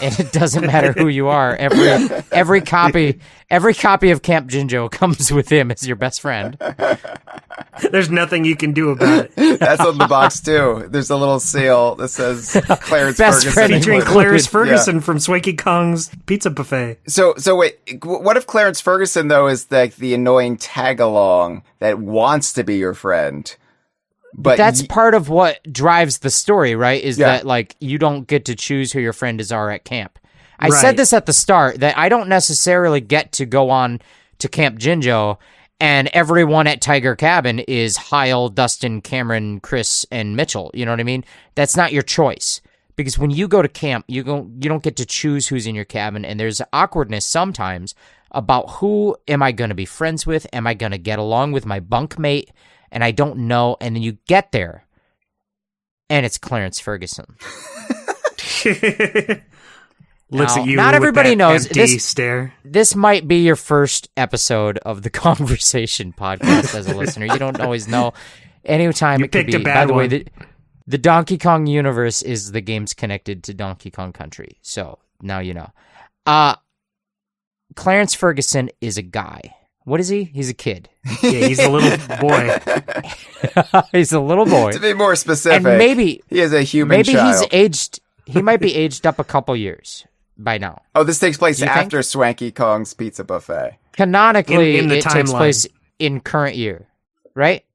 And it doesn't matter who you are. Every copy of Camp Jinjo comes with him as your best friend. There's nothing you can do about it. That's on the box too. There's a little seal that says Clarence Best Ferguson. friend Featuring Clarence Ferguson Yeah. from Swanky Kong's Pizza Buffet. So wait, what if Clarence Ferguson though is like the annoying tag along that wants to be your friend? But that's part of what drives the story, right? Is Yeah. that like you don't get to choose who your friends are at camp. I Right. said this at the start that I don't necessarily get to go on to Camp Jinjo and everyone at Tiger Cabin is Hyle, Dustin, Cameron, Chris, and Mitchell. You know what I mean? That's not your choice. Because when you go to camp, you don't get to choose who's in your cabin, and there's awkwardness sometimes about who am I going to be friends with? Am I going to get along with my bunkmate? And I don't know. And then you get there, and it's Clarence Ferguson. Looks Now, at you. not with everybody that knows empty this. stare. This might be your first episode of the Kongversation podcast as a listener. You don't always know. Anytime You it could picked a be. bad By the way, one. the Donkey Kong universe is the games connected to Donkey Kong Country. So now you know. Clarence Ferguson is a guy. What is he? He's a kid. Yeah, he's a little boy. He's a little boy. to be more specific, And maybe he is a human maybe child. he's aged. He might be aged up a couple years by now. Oh, this takes place You think? after Swanky Kong's Pizza Buffet. Canonically, In the it takes timeline. place in current year, right?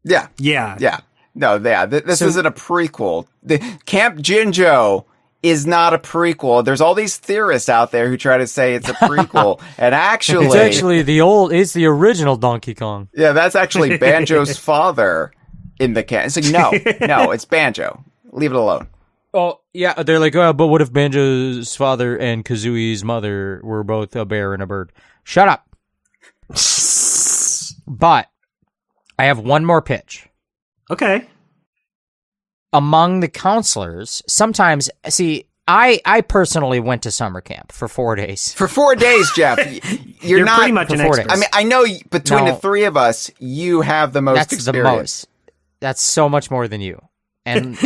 Yeah, Yeah. yeah. No, yeah. This So- isn't a prequel. The Camp Jinjo is not a prequel. There's all these theorists out there who try to say it's a prequel, and actually, it's the original Donkey Kong. yeah, that's actually Banjo's father in the camp. It's like, no, it's Banjo. Leave it alone. Oh, yeah, they're like, oh, but what if Banjo's father and Kazooie's mother were both a bear and a bird? Shut up. But I have one more pitch. Okay. Among the counselors, sometimes, see, I personally went to summer camp for 4 days. For 4 days, Jeff, you're not pretty much for an 4 expert. days. I mean, I know between No. the three of us, you have the most That's experience. the most. That's so much more than you. And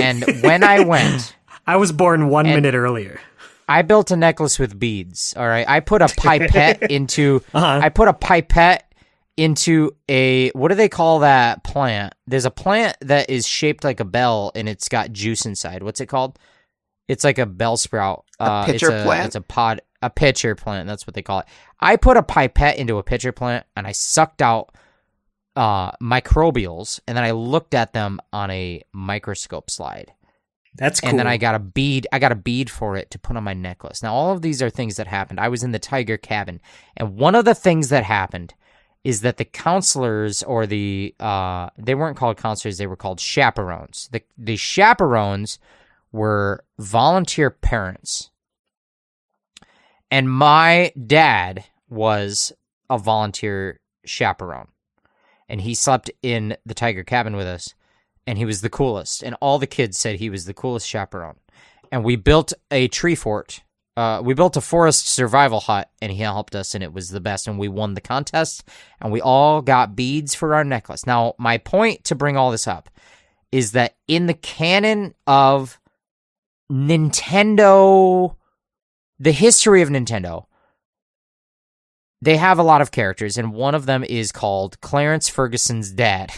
when I went, I was born 1 minute earlier. I built a necklace with beads. All right, I put a pipette into. Uh-huh. I put a pipette into a, what do they call that plant? There's a plant that is shaped like a bell and it's got juice inside. What's it called? It's like a bell sprout. pitcher plant? It's a pitcher plant. That's what they call it. I put a pipette into a pitcher plant and I sucked out microbials and then I looked at them on a microscope slide. That's cool. And then I got a bead for it to put on my necklace. Now, all of these are things that happened. I was in the Tiger Cabin, and one of the things that happened is that the counselors, or they weren't called counselors, they were called chaperones. The chaperones were volunteer parents. And my dad was a volunteer chaperone. And he slept in the Tiger Cabin with us. And he was the coolest. And all the kids said he was the coolest chaperone. And we built a tree fort. We built a forest survival hut, and he helped us, and it was the best. And we won the contest, and we all got beads for our necklace. Now, my point to bring all this up is that in the canon of Nintendo, the history of Nintendo, they have a lot of characters, and one of them is called Clarence Ferguson's dad.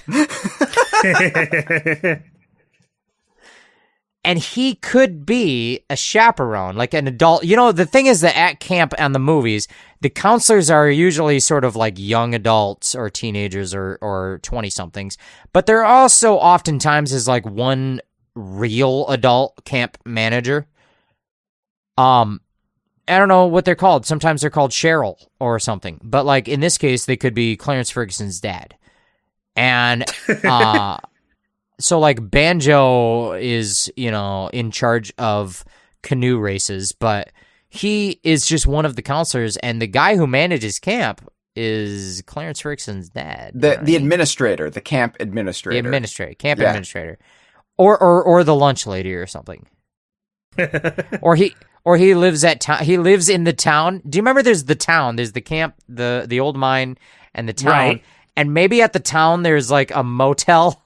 And he could be a chaperone, like an adult. You know, the thing is that at camp and the movies, the counselors are usually sort of like young adults or teenagers or 20-somethings. But there also oftentimes is like one real adult camp manager. And I don't know what they're called. Sometimes they're called Cheryl or something. But like in this case, they could be Clarence Ferguson's dad. And so like Banjo is, in charge of canoe races, but he is just one of the counselors, and the guy who manages camp is Clarence Ferguson's dad. The administrator, the camp administrator. Camp administrator. Or the lunch lady or something. Or he lives at town. He lives in the town. Do you remember? There's the town. There's the camp, the old mine, and the town. Right. And maybe at the town there's like a motel.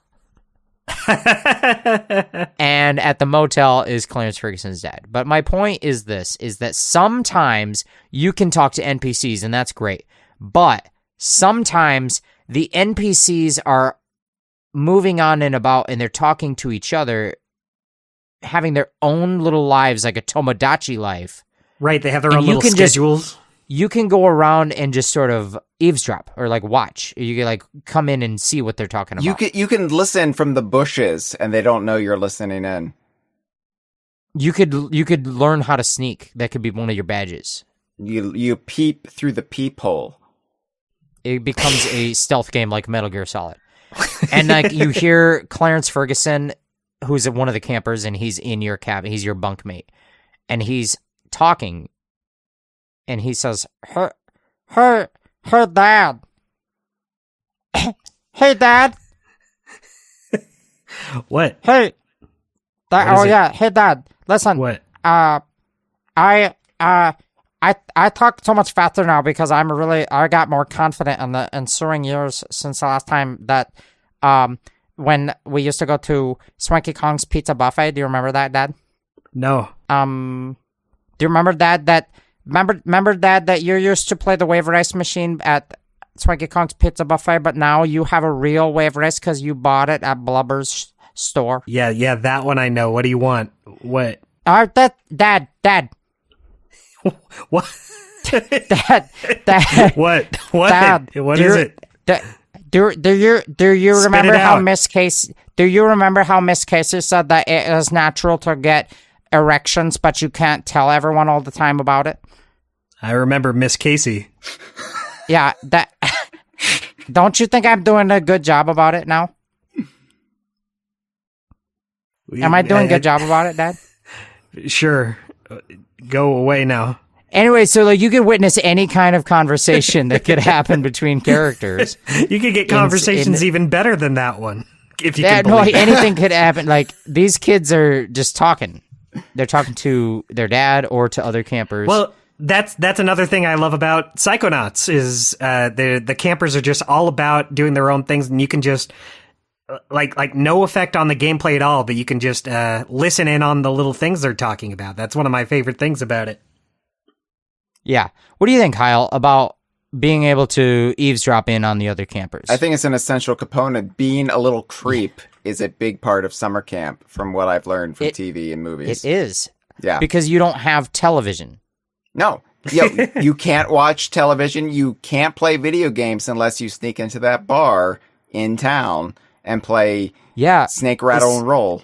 And at the motel is Clarence Ferguson's dad. But my point is this: is that sometimes you can talk to NPCs, and that's great. But sometimes the NPCs are moving on and about, and they're talking to each other, having their own little lives, like a Tomodachi life. Right, they have their own little schedules. You can go around and just sort of eavesdrop or like watch. You can like come in and see what they're talking about. You can listen from the bushes, and they don't know you're listening in. You could learn how to sneak. That could be one of your badges. You peep through the peephole. It becomes a stealth game like Metal Gear Solid. And like you hear Clarence Ferguson, who's one of the campers, and he's in your cabin. He's your bunkmate, and he's talking, and he says, "Her, dad, hey, dad, What? hey, dad, yeah, hey, dad, listen, What? I talk so much faster now because I got more confident in the ensuing years since the last time that, when we used to go to Swanky Kong's Pizza Buffet. Do you remember that, Dad? No. Do you remember that remember Dad, that you used to play the wave race machine at Swanky Kong's Pizza Buffet, but now you have a real wave race because you bought it at Blubber's store? Yeah, that one I know. What do you want? What? Dad. What? Dad. What? Dad, What is it? Do you remember it how out. Miss Casey said that it is natural to get erections, but you can't tell everyone all the time about it? I remember Miss Casey. Yeah, that. Don't you think I'm doing a good job about it now? Am I doing a good job about it, Dad? Sure. Go away now. Anyway, so like you could witness any kind of conversation that could happen between characters. You could get conversations even better than that one, if you can believe it. Anything could happen. Like these kids are just talking. They're talking to their dad or to other campers. Well, that's another thing I love about Psychonauts is the campers are just all about doing their own things, and you can just like no effect on the gameplay at all, but you can just listen in on the little things they're talking about. That's one of my favorite things about it. Yeah. What do you think, Hyle, about being able to eavesdrop in on the other campers? I think it's an essential component. Being a little creep is a big part of summer camp, from what I've learned from TV and movies. It is. Yeah. Because you don't have television. No. You can't watch television. You can't play video games unless you sneak into that bar in town and play Snake, Rattle, and Roll.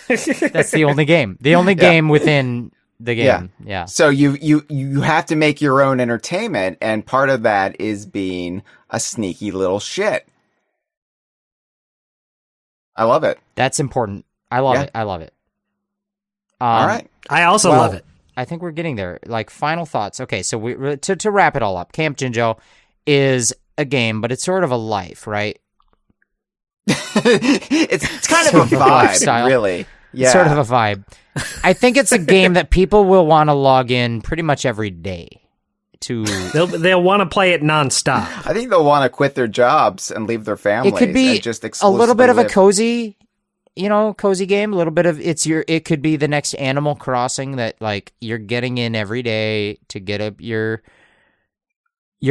That's the only game. The only game within the game. Yeah. So you have to make your own entertainment, and part of that is being a sneaky little shit. I love it. That's important. I love it. I love it. All right. I also love it. I think we're getting there. Like, final thoughts. Okay, so to wrap it all up, Camp Jinjo is a game, but it's sort of a life, right? it's kind of a vibe, really. Yeah. Sort of a vibe. I think it's a game that people will want to log in pretty much every day. They'll want to play it nonstop. I think they'll want to quit their jobs and leave their families. It could be and just a little bit of live. a cozy game. A little bit of it could be the next Animal Crossing that like you're getting in every day to get your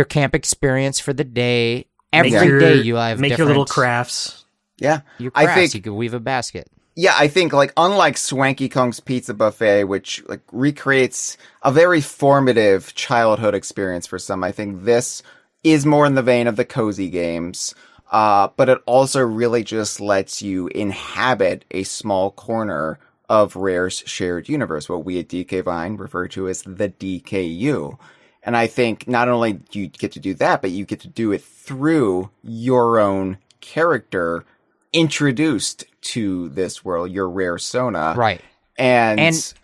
camp experience for the day. Every day you have make your little crafts. Yeah, your crafts. I think you could weave a basket. Yeah, I think like unlike Swanky Kong's Pizza Buffet, which like recreates a very formative childhood experience for some, I think this is more in the vein of the cozy games. But it also really just lets you inhabit a small corner of Rare's shared universe, what we at DK Vine refer to as the DKU. And I think not only do you get to do that, but you get to do it through your own character introduced to this world, your Rare Sona. Right. And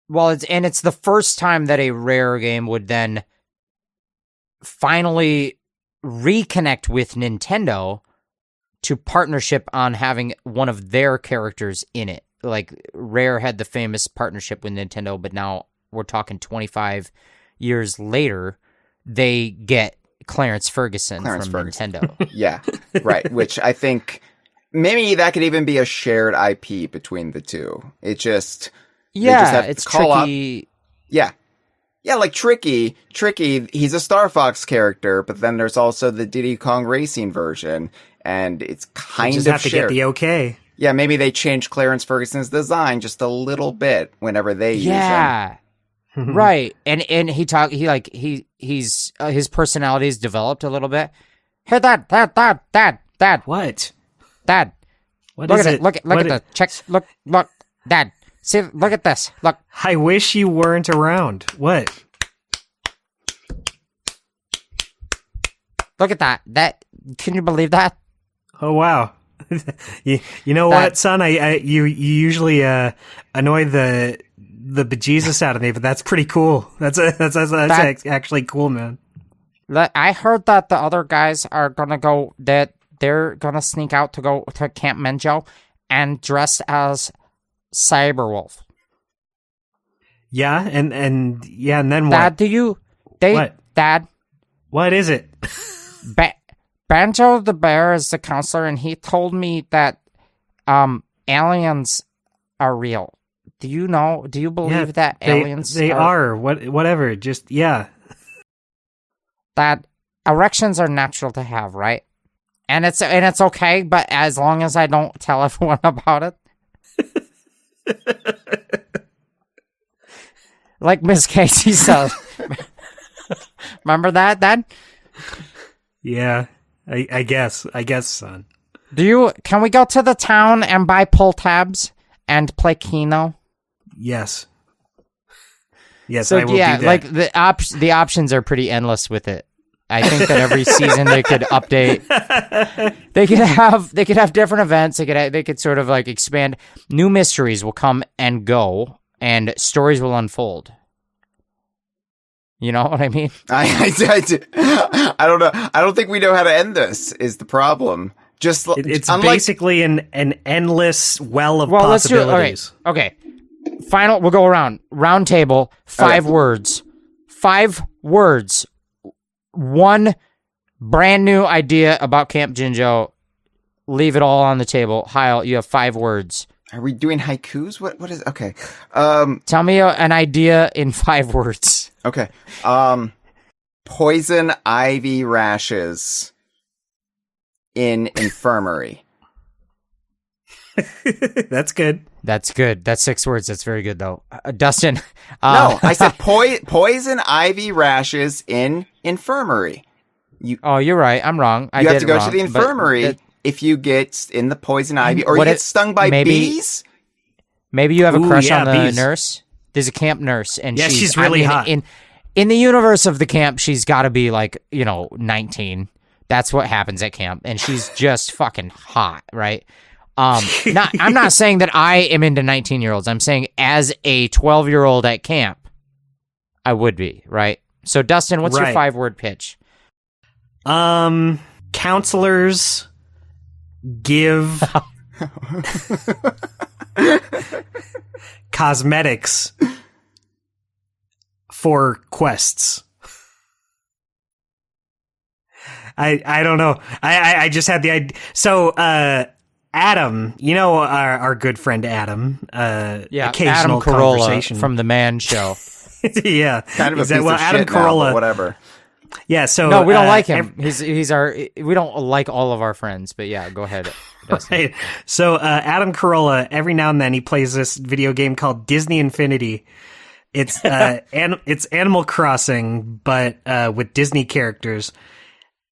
well, it's the first time that a Rare game would then finally reconnect with Nintendo to partnership on having one of their characters in it. Like, Rare had the famous partnership with Nintendo, but now we're talking 25 years later, they get Clarence Ferguson from Nintendo. Yeah, right. Which I think maybe that could even be a shared IP between the two. It just... Yeah, it's tricky. Yeah. Yeah, like Tricky, he's a Star Fox character, but then there's also the Diddy Kong Racing version, and it's kind of shared. Just have to get the okay. Yeah, maybe they change Clarence Ferguson's design just a little bit whenever they use him. Yeah, right. And he's his personality is developed a little bit. Hey, Dad. What? Dad. What look is at it? Look at the checks. Look, Dad. See, look at this. Look. I wish you weren't around. What? Look at that. Can you believe that? Oh wow. you know what, son? You usually annoy the bejesus out of me, but that's pretty cool. That's actually cool, man. I heard that the other guys are gonna go. That they're gonna sneak out to go to Camp Jinjo and dress as Cyberwolf. Yeah, and then Dad, what? What? Dad, what is it? Banjo the Bear is the counselor, and he told me that aliens are real. Do you believe that aliens they are whatever, just yeah. That erections are natural to have, right? And it's okay, but as long as I don't tell everyone about it. Like Miss Casey said. Remember that, Dad? Yeah, I guess, son. Can we go to the town and buy pull tabs and play Keno? Yes, so, I will do that. Like the options are pretty endless with it. I think that every season they could update. They could have different events. They could sort of like expand. New mysteries will come and go, and stories will unfold. You know what I mean? I don't know. I don't think we know how to end this. Is the problem? Just it's basically an endless well of possibilities. Okay. Final. We'll go around. Round table. 5 words. 5 words. One brand new idea about Camp Jinjo. Leave it all on the table. Hyle, you have 5 words. Are we doing haikus? What is... Okay. Tell me an idea in 5 words. Okay. Poison ivy rashes in infirmary. That's good. That's good. That's 6 words. That's very good, though. Dustin. No, I said poison ivy rashes in infirmary. You're right. I'm wrong. You have to go to the infirmary if you get in the poison ivy, or you get stung by bees. Maybe you have a crush on the bees. Nurse. There's a camp nurse, and she's really hot. In the universe of the camp, she's got to be like 19. That's what happens at camp, and she's just fucking hot, right? I'm not saying that I am into 19-year-olds. I'm saying as a 12-year-old at camp, I would be, right? So, Dustin, what's your 5-word pitch? Counselors give cosmetics for quests. I don't know. I just had the idea. So, Adam, our good friend Adam, occasional Adam Carolla conversation from the Man Show. Kind Yeah, of a piece well, of Adam shit Carolla, now, but whatever. Yeah, so no, we don't like him. He's our. We don't like all of our friends, but yeah, go ahead. Right. So Adam Carolla, every now and then he plays this video game called Disney Infinity. It's it's Animal Crossing, but with Disney characters.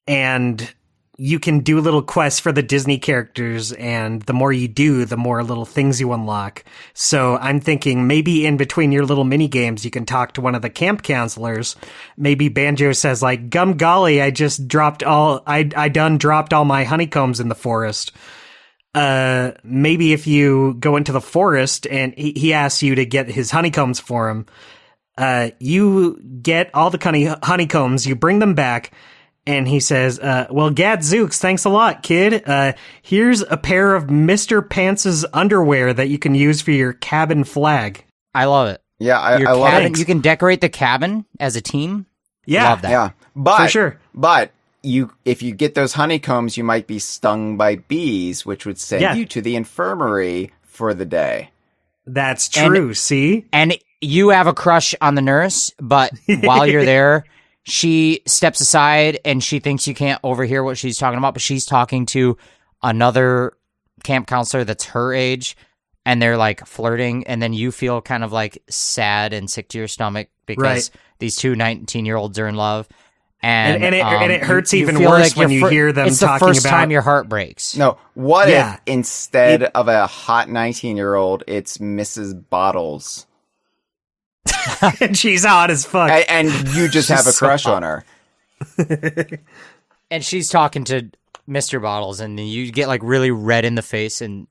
And you can do little quests for the Disney characters, and the more you do, the more little things you unlock. So I'm thinking maybe in between your little mini games, you can talk to one of the camp counselors. Maybe Banjo says like, "Gum golly, I dropped all my honeycombs in the forest." Maybe if you go into the forest and he asks you to get his honeycombs for him, you get all the honeycombs, you bring them back. And he says, well, gadzooks, thanks a lot, kid. Here's a pair of Mr. Pants' underwear that you can use for your cabin flag. I love it. Yeah, I love it. You can decorate the cabin as a team. Yeah. Love that. Yeah, but, for sure. But if you get those honeycombs, you might be stung by bees, which would send you to the infirmary for the day. That's true, see? And you have a crush on the nurse, but while you're there, she steps aside and she thinks you can't overhear what she's talking about, but she's talking to another camp counselor that's her age, and they're like flirting, and then you feel kind of like sad and sick to your stomach because these two 19-year-olds are in love. And it hurts even feel worse like when you hear them it's the talking first about... time your heart breaks. No, what if instead of a hot 19-year-old, it's Mrs. Bottles? And she's hot as fuck. And you just have a crush on her. And she's talking to Mr. Bottles, and you get like really red in the face and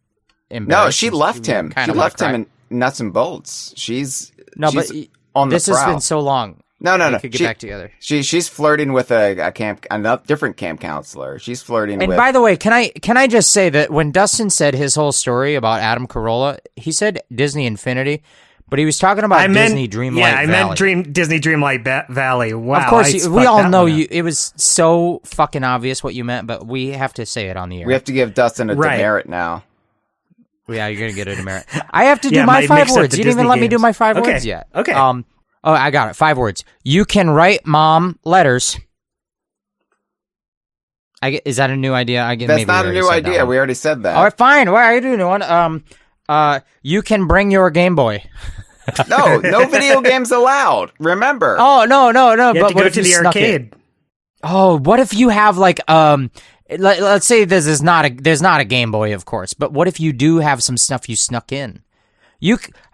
embarrassed. No, she left him. She left him in nuts and bolts. She's but on the this has been so long. No. We could get back together. She's flirting with a different camp counselor. She's flirting with. And by the way, can I just say that when Dustin said his whole story about Adam Carolla, he said Disney Infinity, but he was talking about Disney Dreamlight Valley. Yeah, I meant Disney Dreamlight Valley. Wow. Of course, we all know you. It was so fucking obvious what you meant, but we have to say it on the air. We have to give Dustin a demerit now. Yeah, you're gonna get a demerit. I have to do my 5 words. You didn't even let me do my 5 words yet. Okay. I got it. 5 words. You can write mom letters. Is that a new idea? That's not a new idea. We already said that. All right, fine. Why are you doing one? You can bring your Game Boy. No video games allowed. Remember. Oh, no. You have to go to the arcade. Oh, what if you have like let's say there's not a Game Boy, of course, but what if you do have some stuff you snuck in?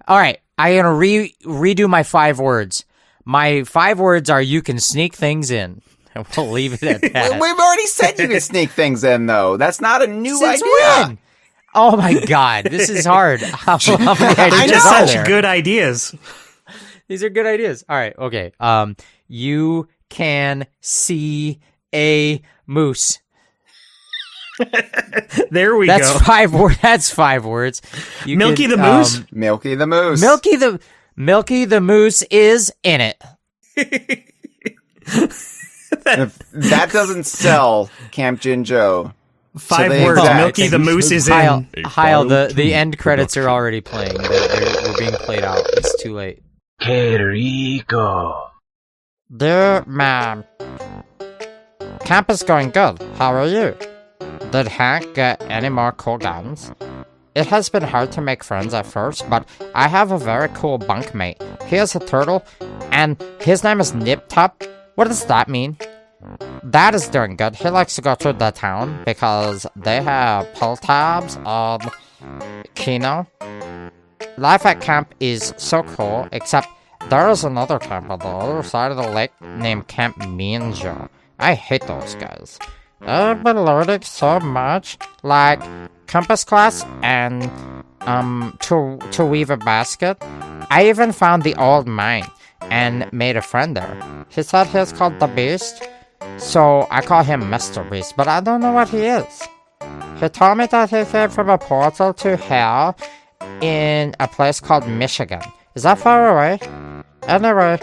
All right, I'm gonna redo my 5 words. My 5 words are you can sneak things in. And we'll leave it at that. We've already said you can sneak things in, though. That's not a new Since idea. When? Oh my god, this is hard. I know such good ideas. These are good ideas. All right, okay. You can see a moose. There we go. That's 5 words. Milky the Moose? Milky the Moose. Milky the Moose is in it. That doesn't sell Camp Jinjo. 5 words. Milky the Moose is in. Hyle, the end credits are already playing. They're being played out. It's too late. Que rico. Dear ma'am, camp is going good. How are you? Did Hank get any more cool guns? It has been hard to make friends at first, but I have a very cool bunkmate. He is a turtle, and his name is Nip Tup. What does that mean? Dad is doing good. He likes to go to the town because they have pull tabs on Kino. Life at camp is so cool, except there is another camp on the other side of the lake named Camp Jinjo. I hate those guys. I've been learning so much, like compass class and to weave a basket. I even found the old mine and made a friend there. He said he's called the Beast, so I call him Mr. Beast, but I don't know what he is. He told me that he came from a portal to hell in a place called Michigan. Is that far away? Anyway,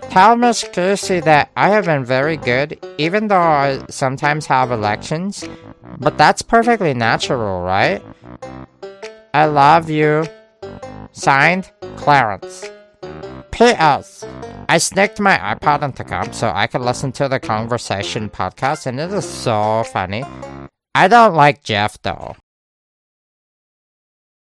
tell Miss Casey that I have been very good, even though I sometimes have elections. But that's perfectly natural, right? I love you. Signed, Clarence. P.S. I sneaked my iPod into camp so I could listen to the Kongversation podcast, and it is so funny. I don't like Jeff, though.